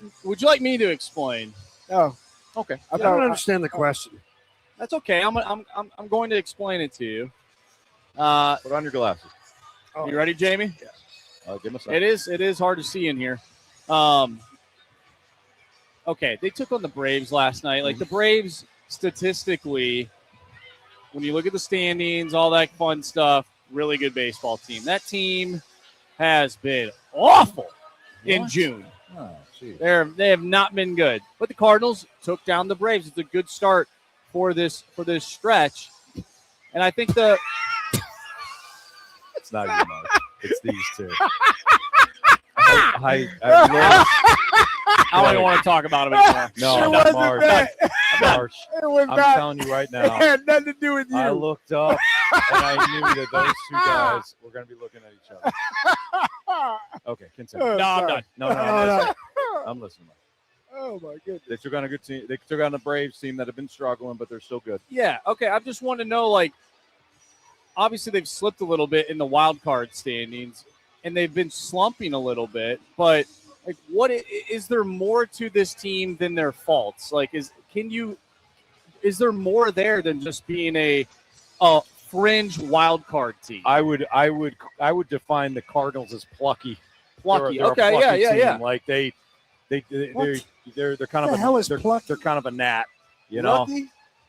me to explain? No. Okay. I don't understand the question. That's okay. I'm going to explain it to you. Put on your glasses. You ready, Jamie? Yeah. Give me a second. It is hard to see in here. Okay, they took on the Braves last night. Like the Braves, statistically, when you look at the standings, all that fun stuff, really good baseball team. That team has been awful in June. Oh, geez. They have not been good. But the Cardinals took down the Braves. It's a good start for this stretch. And I think it's not you, Mark. It's these two. I don't even want to talk about them anymore. No, not Marsh. Marsh. I'm telling you right now. It had nothing to do with you. I looked up and I knew that those two guys were going to be looking at each other. Okay, continue. No, I'm done. No, I'm listening. Oh my goodness. They took on a good team. They took on the Braves team that have been struggling, but they're still good. Yeah. Okay. I just want to know, like, obviously they've slipped a little bit in the wild card standings, and they've been slumping a little bit. But like, what is there more to this team than their faults? Like, is there more there than just being a fringe wild card team? I would define the Cardinals as plucky. Plucky. They're okay. a plucky Yeah. team. Like they're kind of they're kind of a gnat, you know. Plucky?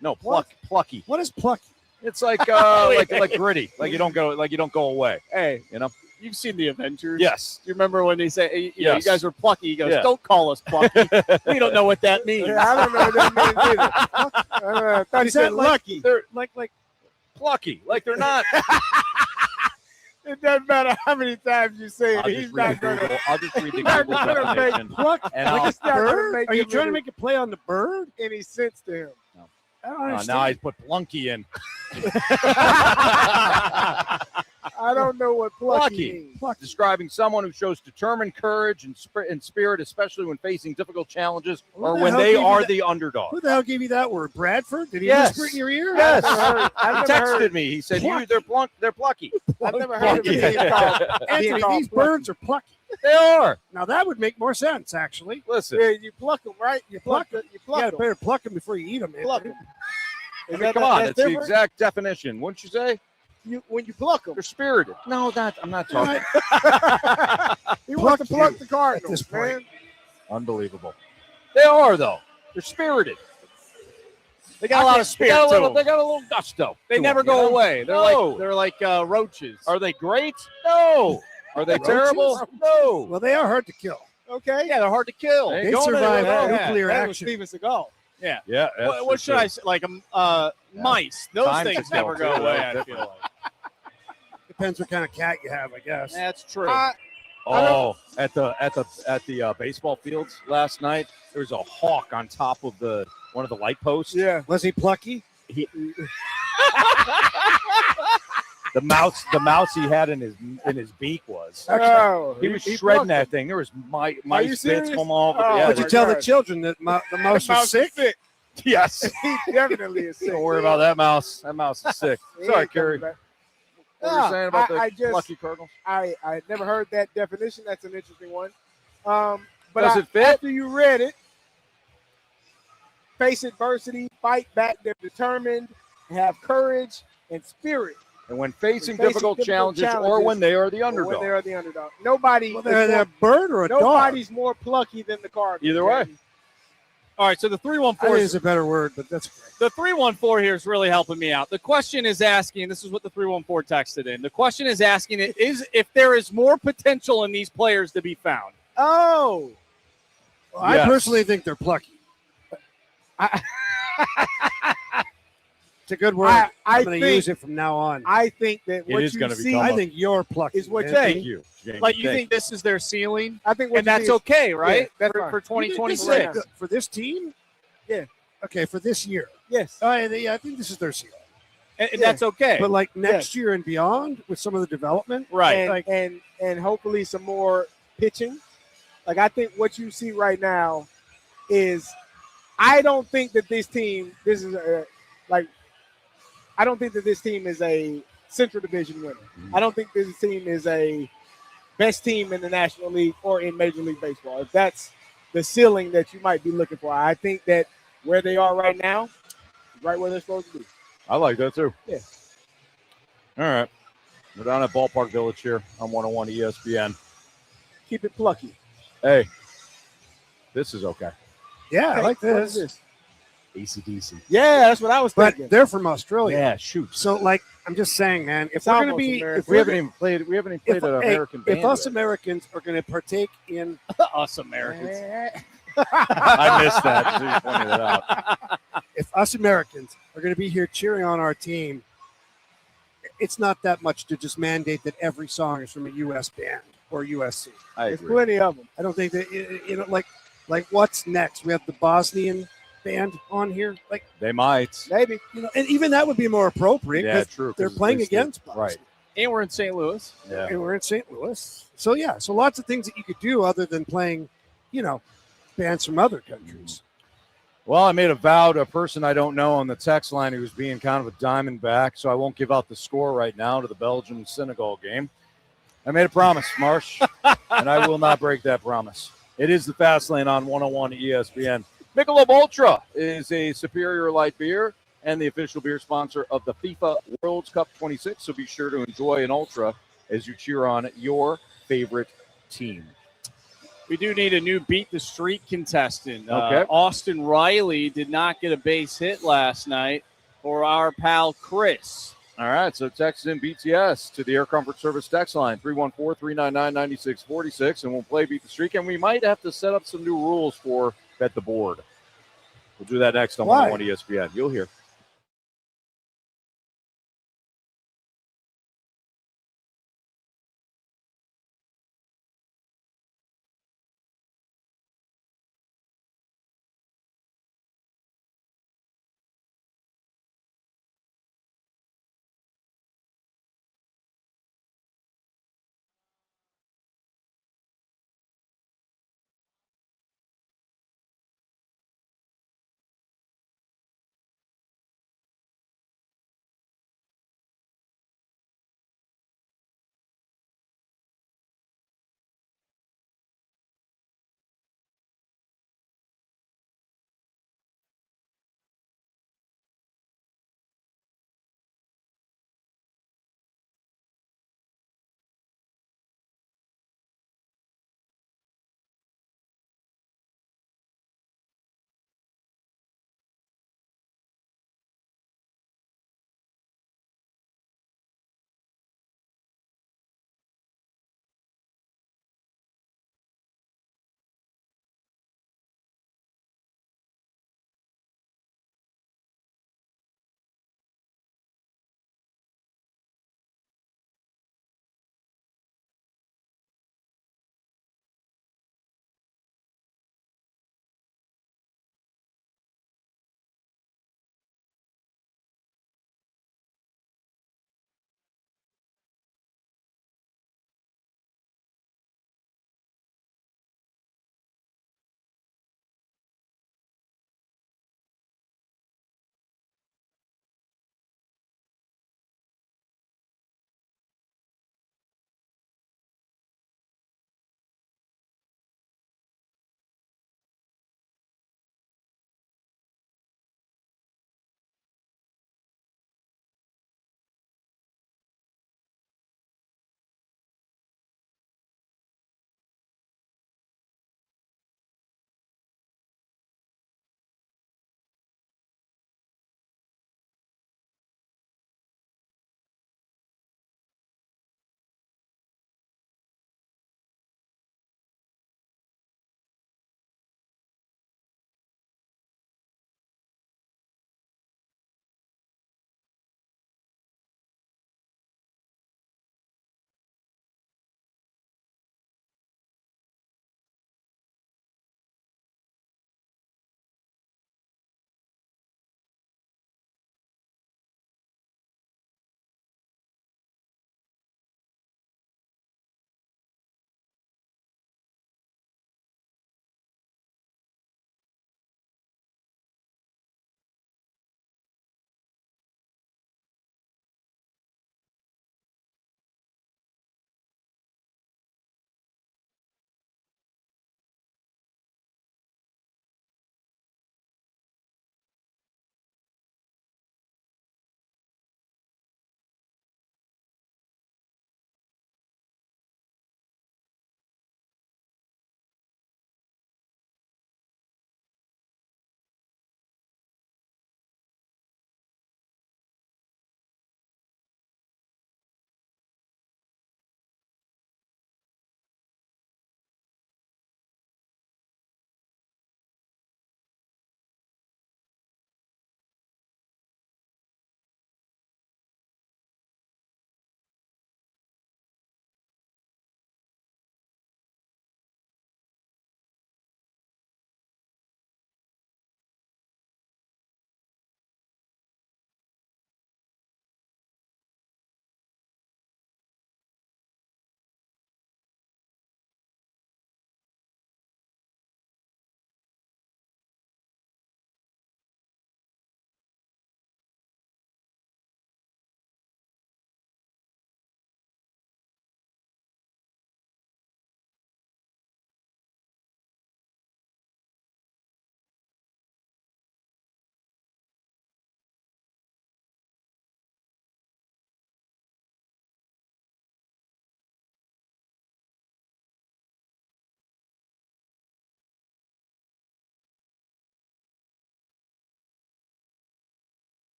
No, plucky. What is plucky? It's like like gritty. Like you don't go away. Hey, you know. You've seen the Avengers. Yes. Do you remember when they say, you know, you Yes. guys are plucky? He goes, Yeah. don't call us plucky. We don't know what that means. Yeah, I don't know what that means either. I thought he said lucky. They're like plucky. Like they're not. It doesn't matter how many times you say it. He's not going to. I'll just read the Not Google gonna make definition. Pluck? And Like I'll- it's not bird? Are you trying to make a play on the bird? any sense to him? I don't Now understand. I put plunky in. I don't know what plucky Plucky. means. Describing someone who shows determined courage and spirit, especially when facing difficult challenges Who or the when hell they gave you are that- the underdog. Who the hell gave you that word? Bradford? Did he Yes. whisper it in your ear? Yes. I've He never texted heard- me. He said, Plucky. they're plucky. I've never heard of Plucky. it being called. Anthony, being called these plucky. birds are plucky. They are. Now that would make more sense, actually. Listen. Yeah, you pluck them, right? You pluck them. You You pluck gotta them. better pluck them before you eat them. Pluck them. I mean, come on. That's the exact definition. Wouldn't you say? When you pluck them. They're spirited. No, I'm not talking. He wants to pluck the at Cardinals, this point. man. Unbelievable. They are, though. They're spirited. They got a lot of spirit They got to a them. little gusto. They to never them, you go know? away. They're like roaches. Are they great? No. Are they Roaches? terrible? No. Well, they are hard to kill. Okay. Yeah, they're hard to kill. They They going survive anywhere. nuclear That was action. Steven Seagal. Yeah. Yeah. What should I say? Like mice. Those Time things to never kill, go too. away. That's I feel like. Depends what kind of cat you have, I guess. That's true. Oh, at the baseball fields last night, there was a hawk on top of the one of the light posts. Yeah. Was he plucky? The mouse he had in his beak was. Oh, he was he shredding plucked that it. thing. There was mice you bits serious? from all over. Oh, yeah, Would you they're- tell the God. children that the mouse was sick? Yes. He definitely is sick. Don't worry about that mouse. That mouse is sick. He Sorry, ain't Carey. coming What back. were you saying about I the just- lucky Cardinals? I never heard that definition. That's an interesting one. But Does it fit? After you read it, face adversity, fight back. They're determined, have courage and spirit. And when facing difficult challenges or when they are the or underdog. when they are the underdog. Nobody. Well, they're a bird or a dog. Nobody's more plucky than the Cardinals. Either way. All right, so the I 314 think it's a better word, but that's great. the 314 here is really helping me out. The question is asking, this is what the 314 texted in. The question is asking is if there is more potential in these players to be found. Oh. Well, I Yes. personally think they're plucky. It's a good word. I'm going to think- use it from now on. I think that what is you gonna see become I think you're plucky. is what man. Thank you. James. Like you Thank think this is their ceiling, I think what and you that's see is- okay, right? Yeah, that's fine. for You think this is 2026. good for this team? Yeah. Okay, for this year. Yes. I think this is their ceiling. And Yeah. that's okay. But like next year and beyond, with some of the development, right. And, like- and hopefully some more pitching. Like I think what you see right now is I don't think that this team I don't think that this team is a Central Division winner. I don't think this team is a best team in the National League or in Major League Baseball. If that's the ceiling that you might be looking for, I think that where they are right now, is right where they're supposed to be. I like that too. Yeah. All right. We're down at Ballpark Village here on 101 ESPN. Keep it plucky. Hey, this is okay. yeah, I Hey, like what is this. ACDC. Yeah, that's what I was But thinking. they're from Australia. Yeah, shoot. So, like, I'm just saying, man, if It's we're going to almost be, American. if We we're haven't gonna- even played. We haven't even if, played an hey, American band. if us yet. Americans are going to partake in, Us Americans. I missed that. So you pointed it out. if us Americans are going to be here cheering on our team, it's not that much to just mandate that every song is from a U.S. band or USC. I There's agree. plenty of them. I don't think that like what's next? We have the Bosnian band on here, like They might. Maybe. and even that would be more appropriate. Yeah, 'cause true. They're 'cause playing they- against Bosnia. Right. And we're in St. Louis. Yeah. And we're in St. Louis. So yeah, so lots of things that you could do other than playing, bands from other countries. Well, I made a vow to a person I don't know on the text line who's being kind of a Diamondback, so I won't give out the score right now to the Belgium-Senegal game. I made a promise, Marsh, and I will not break that promise. It is the Fast Lane on 101 ESPN. Michelob Ultra is a superior light beer and the official beer sponsor of the FIFA World Cup 26, so be sure to enjoy an Ultra as you cheer on your favorite team. We do need a new Beat the Streak contestant. Okay. Austin Riley did not get a base hit last night for our pal Chris. All right, so text in BTS to the Air Comfort Service text line, 314-399-9646, and we'll play Beat the Streak, and we might have to set up some new rules for Bet the Board. We'll do that next on Why? 101 ESPN. You'll hear.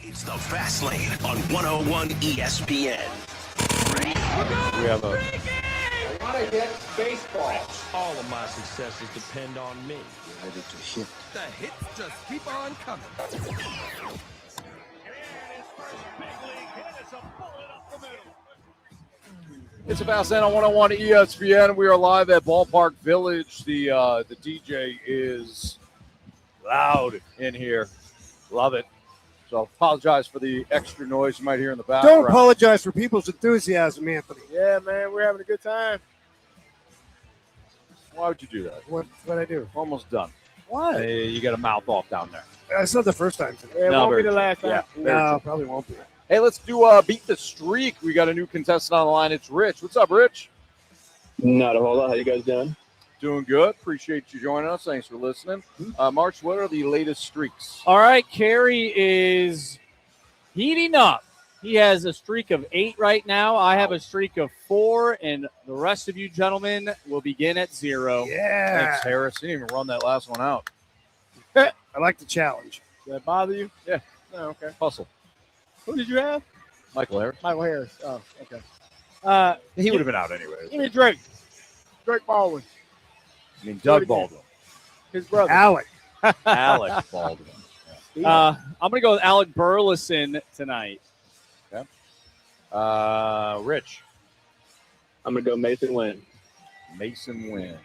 It's the Fast Lane on 101 ESPN. We have a I want to hit baseball. All of my successes depend on me. Ready to hit. The hits just keep on coming. It's a Fast Lane on 101 ESPN. We are live at Ballpark Village. The DJ is loud in here. Love it. So apologize for the extra noise you might hear in the background. Don't apologize for people's enthusiasm, Anthony. Yeah, man, we're having a good time. Why would you do that? What'd I do? Almost done. What? Hey, you got a mouth off down there. That's not the first time today. Yeah, it won't be the last time. Yeah, No, probably won't be. Hey, let's do Beat the Streak. We got a new contestant on the line. It's Rich. What's up, Rich? Not a whole lot. How you guys doing? Doing good. Appreciate you joining us. Thanks for listening. March, what are the latest streaks? All right, Carey is heating up. He has a streak of 8 right now. I have a streak of 4, and the rest of you gentlemen will begin at 0. Yeah. Thanks, Harris. You didn't even run that last one out. I like the challenge. Does that bother you? Yeah. Oh, okay. Hustle. Who did you have? Michael Harris. Michael Harris. Oh, okay. He would have been out anyway. Give me Drake. Drake Baldwin. I mean, Doug Baldwin. His brother. Alec. Alec Baldwin. I'm going to go with Alec Burleson tonight. Okay. Rich. I'm going to go Mason Wynn. Mason Wynn.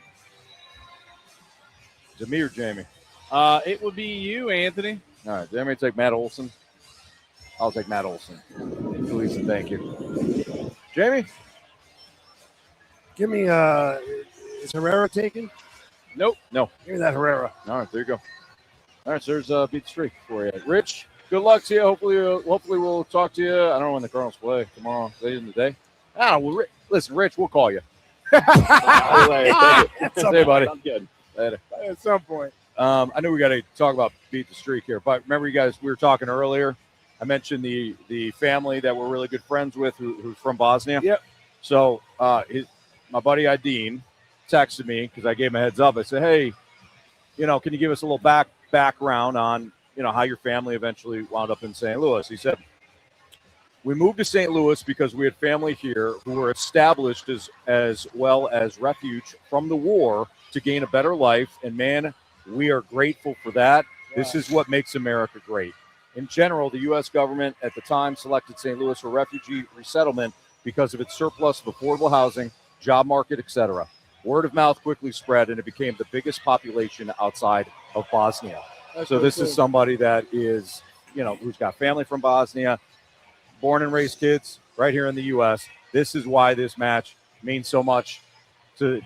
Is it me or Jamie? It would be you, Anthony. All right. Jamie, take Matt Olson. I'll take Matt Olson. Please and thank you. Jamie? Give me, is Herrera taken? Nope. No. Give me that Herrera. All right, there you go. All right, so there's Beat the Streak for you. Rich, good luck to you. Hopefully we'll talk to you. I don't know when the Cardinals play tomorrow, late in the day. Listen, Rich, we'll call you. All right, Hey, buddy. Sounds good. Later. At some point. I know we got to talk about Beat the Streak here, but remember, you guys, we were talking earlier. I mentioned the family that we're really good friends with who's from Bosnia. Yep. So my buddy Ideen texted me because I gave him a heads up. I said, hey, can you give us a little background on, how your family eventually wound up in St. Louis? He said, we moved to St. Louis because we had family here who were established as well as refuge from the war to gain a better life. And, man, we are grateful for that. Yeah. This is what makes America great. In general, the U.S. government at the time selected St. Louis for refugee resettlement because of its surplus of affordable housing, job market, etc. Word of mouth quickly spread, and it became the biggest population outside of Bosnia. So this is somebody that is, who's got family from Bosnia, born and raised kids right here in the U.S. This is why this match means so much to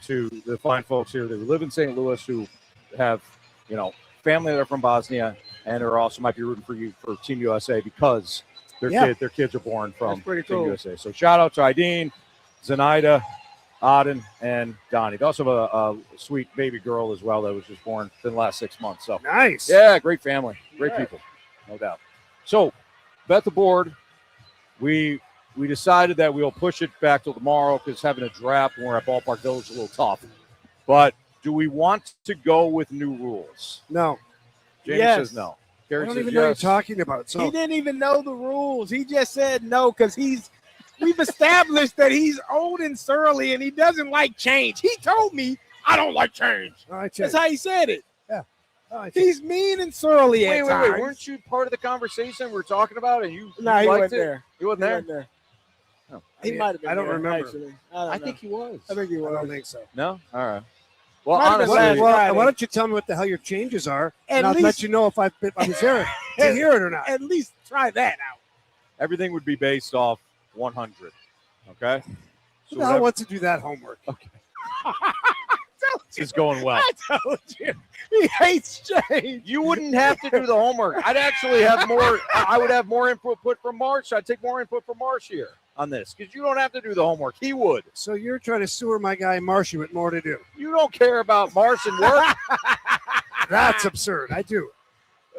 the fine folks here that live in St. Louis who have, family that are from Bosnia and are also might be rooting for you for Team USA because their kids are born from Team USA. So shout out to Ideen, Zenaida, Auden, and Donnie. They also have a sweet baby girl as well that was just born in the last 6 months. So nice. Yeah, great family, great people, no doubt. So bet the board. We decided that we'll push it back till tomorrow because having a draft when we're at Ballpark Village is a little tough. But do we want to go with new rules? No. Jamie says no. Carey I don't says even know what yes. you're talking about. So He didn't even know the rules. He just said no because we've established that he's old and surly and he doesn't like change. He told me I don't like change. That's how he said it. Yeah. He's mean and surly at times. Wait. Weren't you part of the conversation we were talking about? And you No, he liked wasn't it? there. He wasn't there? Oh. He might have been. I don't there, remember. Actually. I think he was. I think he was. I don't think so. No? All right. Well, Might have been honestly, last Friday. Why don't you tell me what the hell your changes are, At and I'll least- let you know if I was there to hear it or not. At least try that out. everything would be based off 100. Okay? Who the hell wants to do that homework? Okay. It's going well. I told you. He hates change. You wouldn't have to do the homework. I'd actually have more. I would have more input from Marsh. I'd take more input from Marsh here on this because you don't have to do the homework. He would. So you're trying to sewer my guy Marshy with more to do. You don't care about Marsh and work. That's absurd. I do.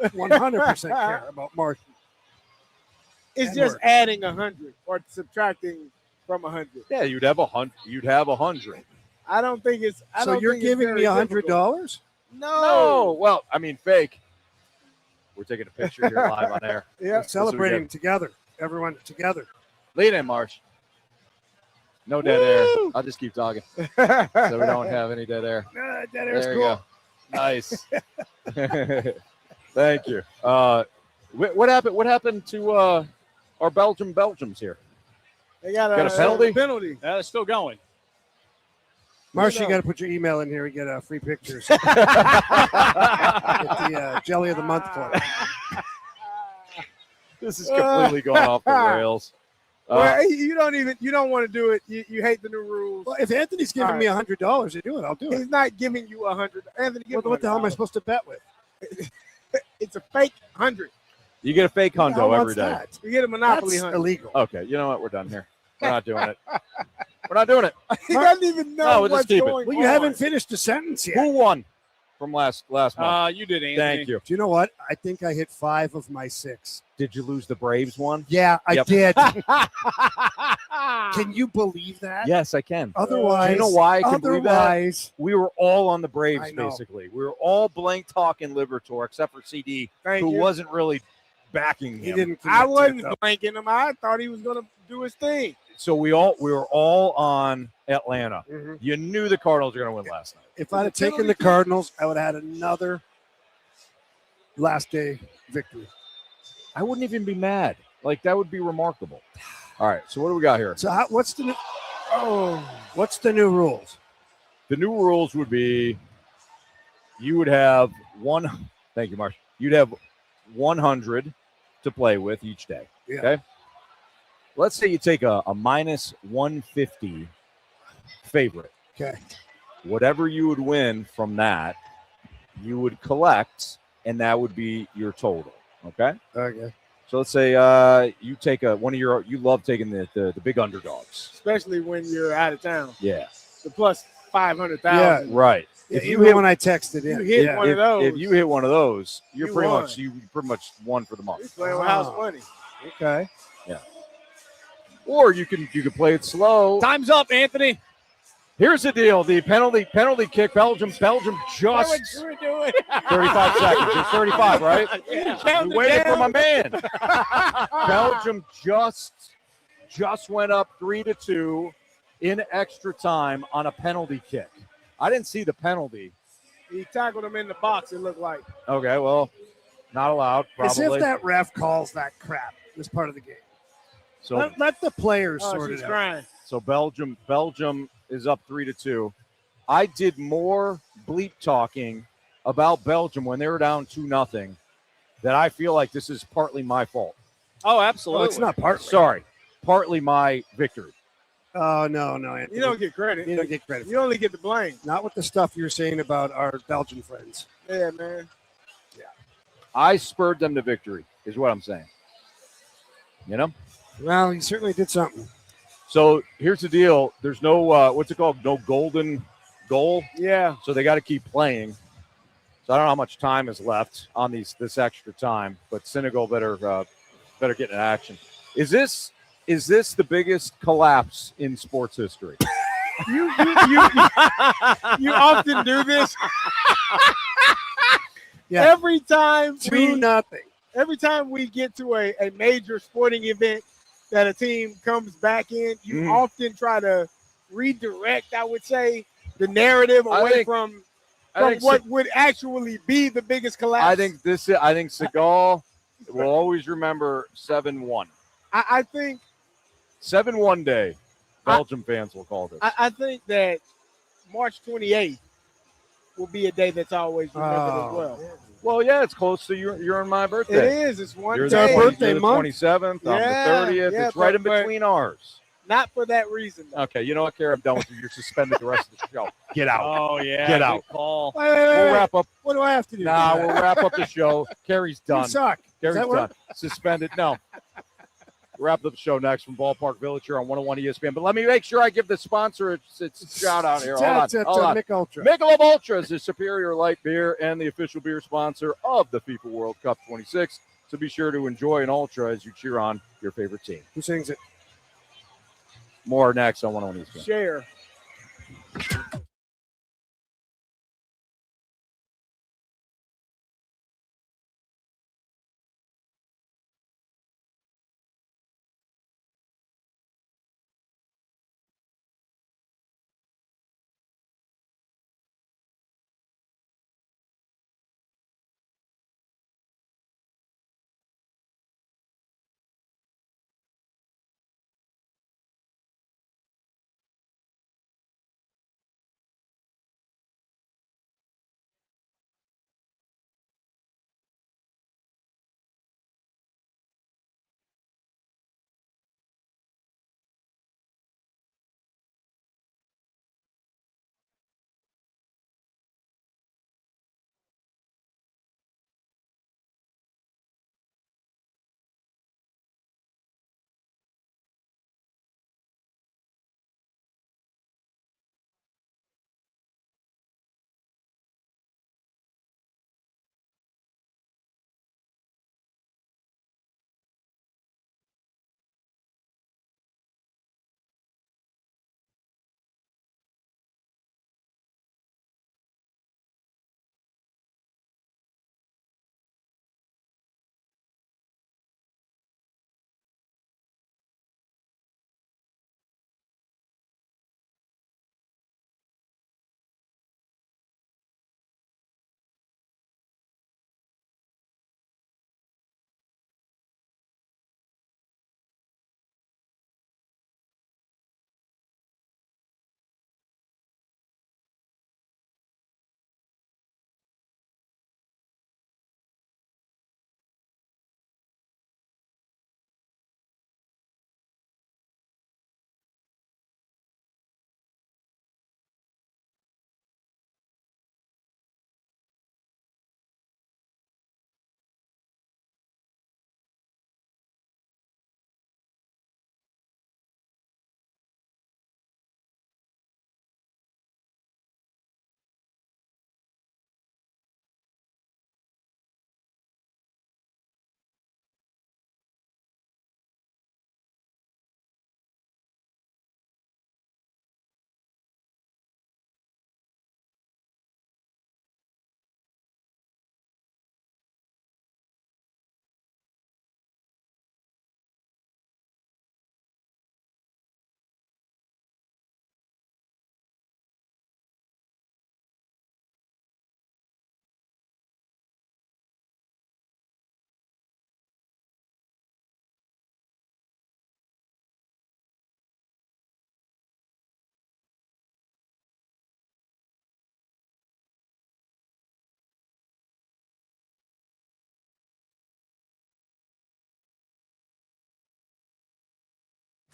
100% care about Marshy. It's And just work. adding 100 or subtracting from 100. Yeah, you'd have 100. You'd have 100. I don't think it's. I So don't you're think it's giving very me difficult. $100? No. Well, I mean, fake. We're taking a picture here live on air. Yeah, celebrating together. Everyone together. Lead in, Marsh. No dead air. I'll just keep talking so we don't have any dead air. Dead air's There cool. you go. Nice. Thank you. What happened? What happened to our Belgians here? They got a penalty? Penalty. It's still going. Marsh, you got to put your email in here and get free pictures. Get the Jelly of the Month Club. This is completely going off the rails. Well, you don't want to do it. You hate the new rules. Well, if Anthony's giving me $100 to do it, I'll do it. He's not giving you $100. Anthony, give What the hell am I supposed to bet with? It's a fake 100. You get a fake hundo every day. That? You get a Monopoly That's 100. illegal. Okay, you know what? We're done here. We're not doing it. We're not doing it. He doesn't even know we'll just what's keep it. going Well, on. you haven't finished the sentence yet. Who won from last month? You did, Anthony. Thank you. Do you know what? I think I hit 5 of my 6. Did you lose the Braves one? Yeah, I Yep. did. Can you believe that? Yes, I can. Otherwise, you know why I can believe that? otherwise, We were all on the Braves, I know. basically. We were all blank talking Liberatore, except for CD, Thank who you. wasn't really backing him. he didn't. I commit to it, wasn't though. blanking him. I thought he was going to do his thing. So we were all on Atlanta. Mhm. You knew the Cardinals were going to win last night. If I'd have taken the Cardinals, I would have had another last day victory. I wouldn't even be mad. Like, that would be remarkable. All right, so what do we got here? So what's the new rules? The new rules would be you would have one. Thank you, Marsh. You'd have 100 to play with each day. Yeah. Okay. Let's say you take a minus 150 favorite. Okay. Whatever you would win from that, you would collect, and that would be your total. Okay. Okay. So let's say you take you love taking the big underdogs. Especially when you're out of town. Yeah. The plus 500,000. Right. Yeah, If you even hit when I texted in, You hit one of those. If you hit one of those, you won. pretty much won for the You're month. playing with house money. Okay. Yeah. Or you can play it slow. Time's up, Anthony. Here's the deal: the penalty kick. Belgium just What you were doing? 35 seconds. It's 35, right? Yeah. We waited for my man. Belgium just went up 3-2 in extra time on a penalty kick. I didn't see the penalty. He tackled him in the box, it looked like. Okay, well, not allowed. As Probably. if that ref calls that crap. This part of the game. So Let the players Oh, sort she's it out. crying. So Belgium is up 3-2. I did more bleep talking about Belgium when they were down 2-0 that I feel like this is partly my fault. Oh, absolutely. Well, it's not partly. Sorry, partly my victory. Oh, no, Anthony. You don't get credit. You don't get credit. You only get the blame. Not with the stuff you're saying about our Belgian friends. Yeah, man. I spurred them to victory, is what I'm saying. You know? Well, you certainly did something. So here's the deal. There's no, what's it called? No golden goal. Yeah. So they got to keep playing. So I don't know how much time is left on this extra time, but Senegal better get in action. Is this the biggest collapse in sports history? You often do this. Yeah. Every time 2-0. Every time we get to a major sporting event that a team comes back in, you often try to redirect, I would say, the narrative away from what would actually be the biggest collapse. I think Segal will always remember 7-1. I think 7-1 day. Belgium fans will call this. I think that March 28th will be a day that's always remembered as well. Well, yeah, it's close to your and my birthday. It is. It's one You're day. the our birthday you're the month. 27th. I'm the 30th. Yeah, it's right in but- between ours. Not for that reason, though. Okay, you know what, Carey? I'm done with you. You're suspended the rest of the show. Get out. Oh, yeah. Get good out. Call. Wait, We'll wrap up. What do I have to do? Nah, we'll wrap up the show. Carey's done. You suck. Carey's that work? done. Suspended. No. Wrap up the show next from Ballpark Village here on 101 ESPN. But let me make sure I give the sponsor its shout out here. Hold on. Hold on. Mick Ultra. Michelob Ultra is the superior light beer and the official beer sponsor of the FIFA World Cup 26. So be sure to enjoy an Ultra as you cheer on your favorite team. Who sings it? More next on 101 ESPN. Share.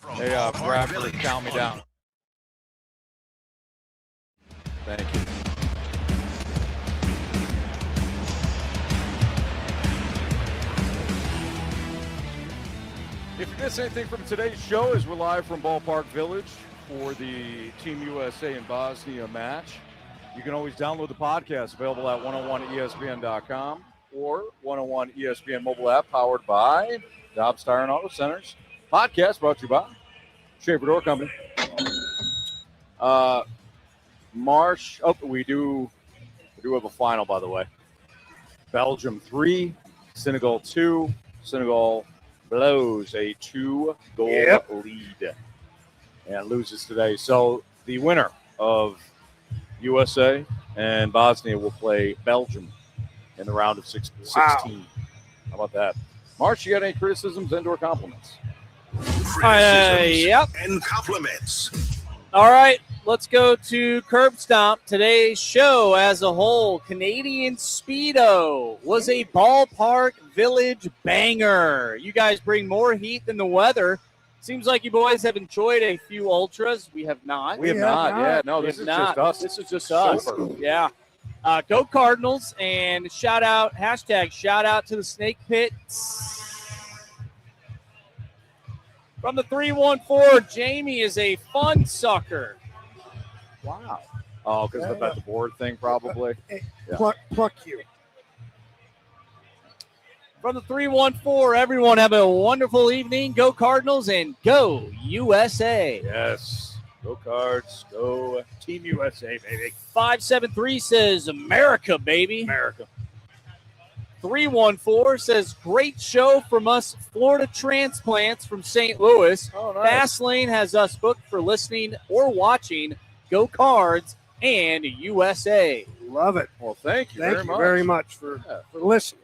Hey, Bradford, count me down. Thank you. If you miss anything from today's show, as we're live from Ballpark Village for the Team USA and Bosnia match, you can always download the podcast available at 101ESPN.com or 101 ESPN mobile app powered by Dobbs Tire and Auto Centers. Podcast brought to you by Schaefer Door Company. Marsh. Oh, we do have a final, by the way. Belgium 3, Senegal 2. Senegal blows a 2-goal lead and loses today. So the winner of USA and Bosnia will play Belgium in the round of 16. Wow. How about that? Marsh, you got any criticisms and/or compliments? Criticisms and compliments. All right, let's go to Curb Stomp. Today's show as a whole, Canadian Speedo was a Ballpark Village banger. You guys bring more heat than the weather. Seems like you boys have enjoyed a few ultras. We have not. We have not. Yeah, no, this is just us. This is just us. Yeah. Go Cardinals, and shout out to the Snake Pits. From the 314, Jamie is a fun sucker. Wow. Oh, because about the board thing, probably. Yeah. Pluck you. From the 314, everyone have a wonderful evening. Go Cardinals and go USA. Yes. Go Cards. Go Team USA, baby. 573 says America, baby. America. 314 says, great show from us Florida transplants from St. Louis. Oh, nice. Fastlane has us booked for listening or watching Go Cards and USA. Love it. Well, thank you Thank you very much for listening.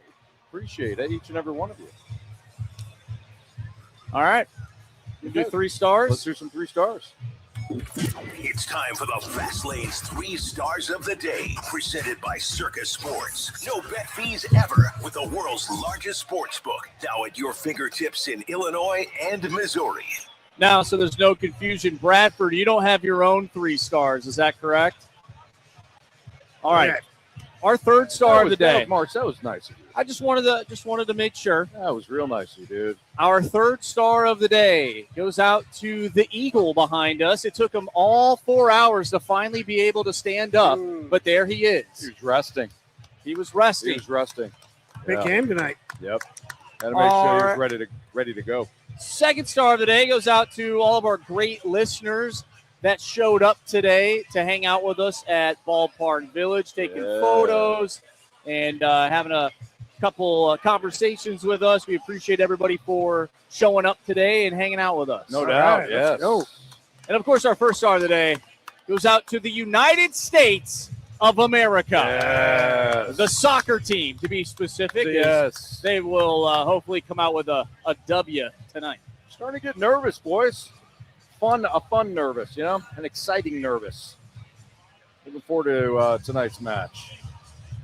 Appreciate it, each and every one of you. All right. You do 3 stars? Let's do some 3 stars. It's time for the Fast Lane's 3 stars of the day, presented by Circus Sports. No bet fees ever with the world's largest sports book, now at your fingertips in Illinois and Missouri. Now, so there's no confusion. Bradford, you don't have your own 3 stars. Is that correct? All right. Okay. Our 3rd star of the day. March, that was nice of you. I just wanted to make sure. That was real nice of you, dude. Our 3rd star of the day goes out to the Eagle behind us. It took him all 4 hours to finally be able to stand up, but there he is. He was resting. He was resting. He was resting. Big game tonight. Yep. Had to make sure he was ready to go. 2nd star of the day goes out to all of our great listeners that showed up today to hang out with us at Ballpark Village, taking photos and having a couple conversations with us. We appreciate everybody for showing up today and hanging out with us. No doubt, yes. And, of course, our 1st star of the day goes out to the United States of America. Yes. The soccer team, to be specific. Yes. They will hopefully come out with a W tonight. Starting to get nervous, boys. A fun nervous, an exciting nervous. Looking forward to tonight's match.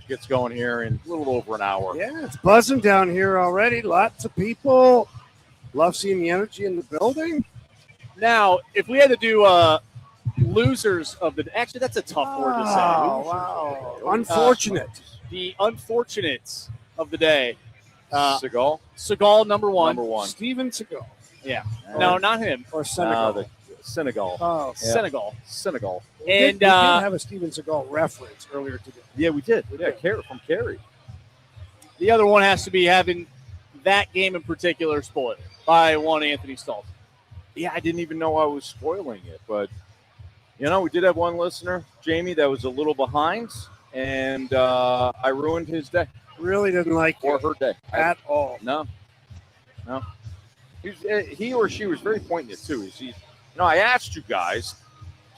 Gets going here in a little over an hour. Yeah, it's buzzing down here already. Lots of people. Love seeing the energy in the building. Now, if we had to do losers of the – actually, that's a tough word to say. Wow. Unfortunate. The unfortunates of the day. Seagal? Seagal, number one. Steven Seagal. Yeah. No, not him. Or Senegal. Senegal. Oh, yeah. Senegal. And we did have a Steven Seagal reference earlier today. Yeah, we did. From Carey. The other one has to be having that game in particular spoiled by one Anthony Stalter. Yeah, I didn't even know I was spoiling it, but we did have one listener, Jamie, that was a little behind, and I ruined his day. Really didn't like or her day at all. No. He or she was very poignant too. I asked you guys,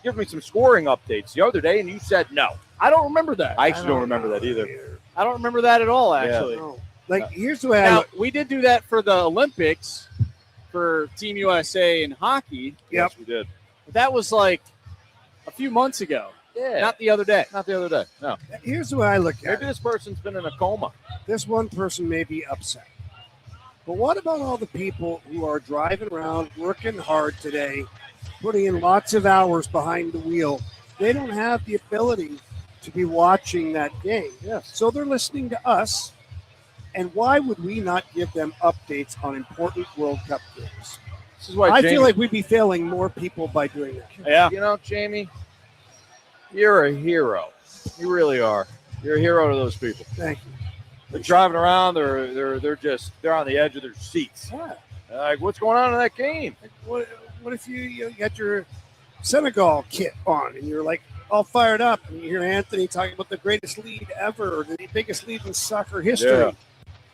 give me some scoring updates the other day, and you said no. I don't remember that. I actually don't remember that either. I don't remember that at all, actually. Yeah. Here's the way we did do that for the Olympics for Team USA in hockey. Yes, we did. But that was like a few months ago. Yeah. Not the other day. No. Here's the way I look at it. Maybe this person's been in a coma. This one person may be upset. But what about all the people who are driving around, working hard today, putting in lots of hours behind the wheel? They don't have the ability to be watching that game. Yes. So they're listening to us. And why would we not give them updates on important World Cup games? This is why I Jamie, feel like we'd be failing more people by doing that. Yeah. You know, Jamie, you're a hero. You really are. You're a hero to those people. Thank you. They're driving around. They're on the edge of their seats. Yeah. Like, what's going on in that game? What if you got your Senegal kit on and you're like all fired up and you hear Anthony talking about the greatest lead ever or the biggest lead in soccer history? Yeah.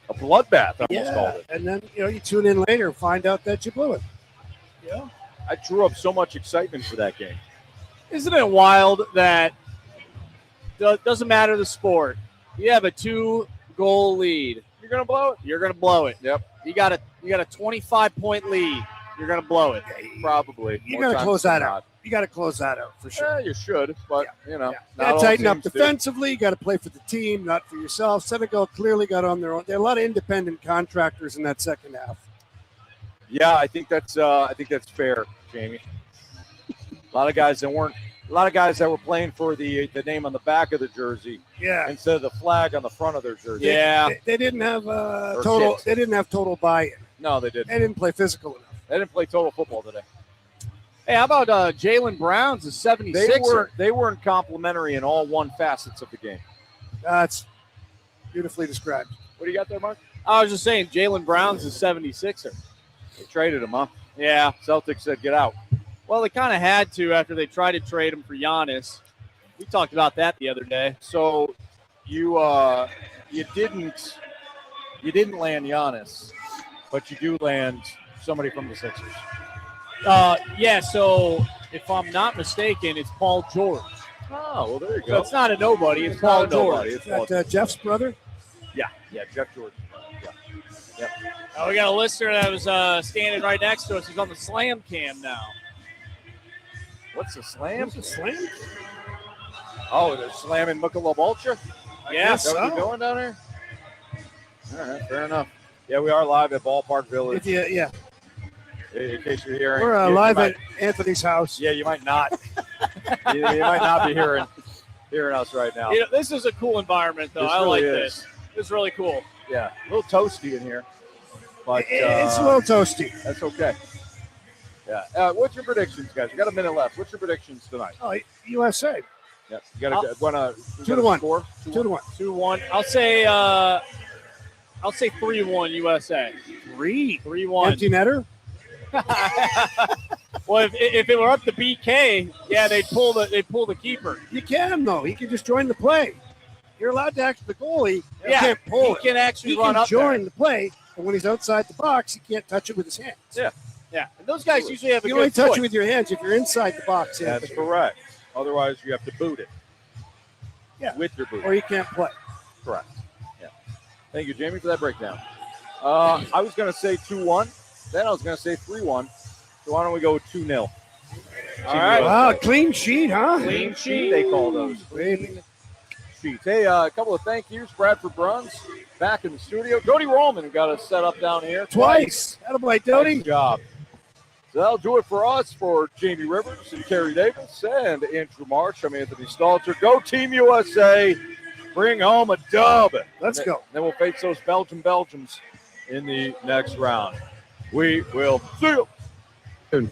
A bloodbath, I almost called it. And then you tune in later and find out that you blew it. Yeah. I drew up so much excitement for that game. Isn't it wild that doesn't matter the sport? You have a 2-goal lead. You're gonna blow it. You're gonna blow it. Yep. You got a 25-point lead. You're gonna blow it. Probably. You got to close that out. You got to close that out for sure. Yeah, you should, but not Got all to tighten up teams do. defensively. You got to play for the team, not for yourself. Senegal clearly got on their own. There are a lot of independent contractors in that second half. Yeah, I think that's fair, Jamie. A lot of guys that were playing for the name on the back of the jersey, instead of the flag on the front of their jersey. They didn't have total. kit. They didn't have total buy-in. No, they didn't. They didn't play physical enough. They didn't play total football today. Hey, how about Jalen Brown's a 76er? They weren't complimentary in all one facets of the game. That's beautifully described. What do you got there, Mark? I was just saying Jalen Brown's a 76er. They traded him, huh? Yeah. Celtics said, get out. Well, they kind of had to after they tried to trade him for Giannis. We talked about that the other day. So you didn't land Giannis, but you do land somebody from the Sixers. Yeah, so if I'm not mistaken, it's Paul George. Oh, well, there you So go. it's not a nobody. It's Paul George. It's Is that Jeff's brother? Yeah, Jeff George. Yeah. Oh, we got a listener that was standing right next to us. He's on the Slam Cam now. What's the Slam? What's the Slam? Oh, they're slamming Michelob Ultra? Yeah, Is that what you're doing down there? All right, fair enough. Yeah, we are live at Ballpark Village. Yeah. In case you're hearing. We're you live might- at Anthony's house. Yeah, you might not. you might not be hearing us right now. You know, this is a cool environment, though. This I really like is. this. This is really cool. Yeah, a little toasty in here. But It's a little toasty. That's okay. Yeah. What's your predictions, guys? We got a minute left. What's your predictions tonight? Oh, USA. Yeah. You got to 2-1. score? 2-1. 2-1. I'll say 3-1 USA. 3-1. Empty netter. Well, if it were up to BK, yeah, they'd pull the keeper. You can though. He can just join the play. You're allowed to act the goalie. You Yeah, can't pull he can actually He run can up join there. the play, and when he's outside the box, he can't touch it with his hands. Yeah. Yeah, and those guys usually have a You good only touch foot. it with your hands if you're inside the box. That's correct. Otherwise, you have to boot it. Yeah. With your boot. Or you can't play. Correct. Yeah. Thank you, Jamie, for that breakdown. I was going to say 2-1. Then I was going to say 3-1. So why don't we go with 2-0? All right. Wow, clean sheet, huh? Clean sheet. They call those. Clean sheets. Hey, a couple of thank yous. Bradford Bruns back in the studio. Jody Roman got us set up down here. Twice. Attaboy, Doty. Nice job. So that'll do it for us, for Jamie Rivers and Carey Davis and Andrew Marsh. I'm Anthony Stalter. Go Team USA. Bring home a dub. Let's go. Then we'll face those Belgians in the next round. We will see you soon.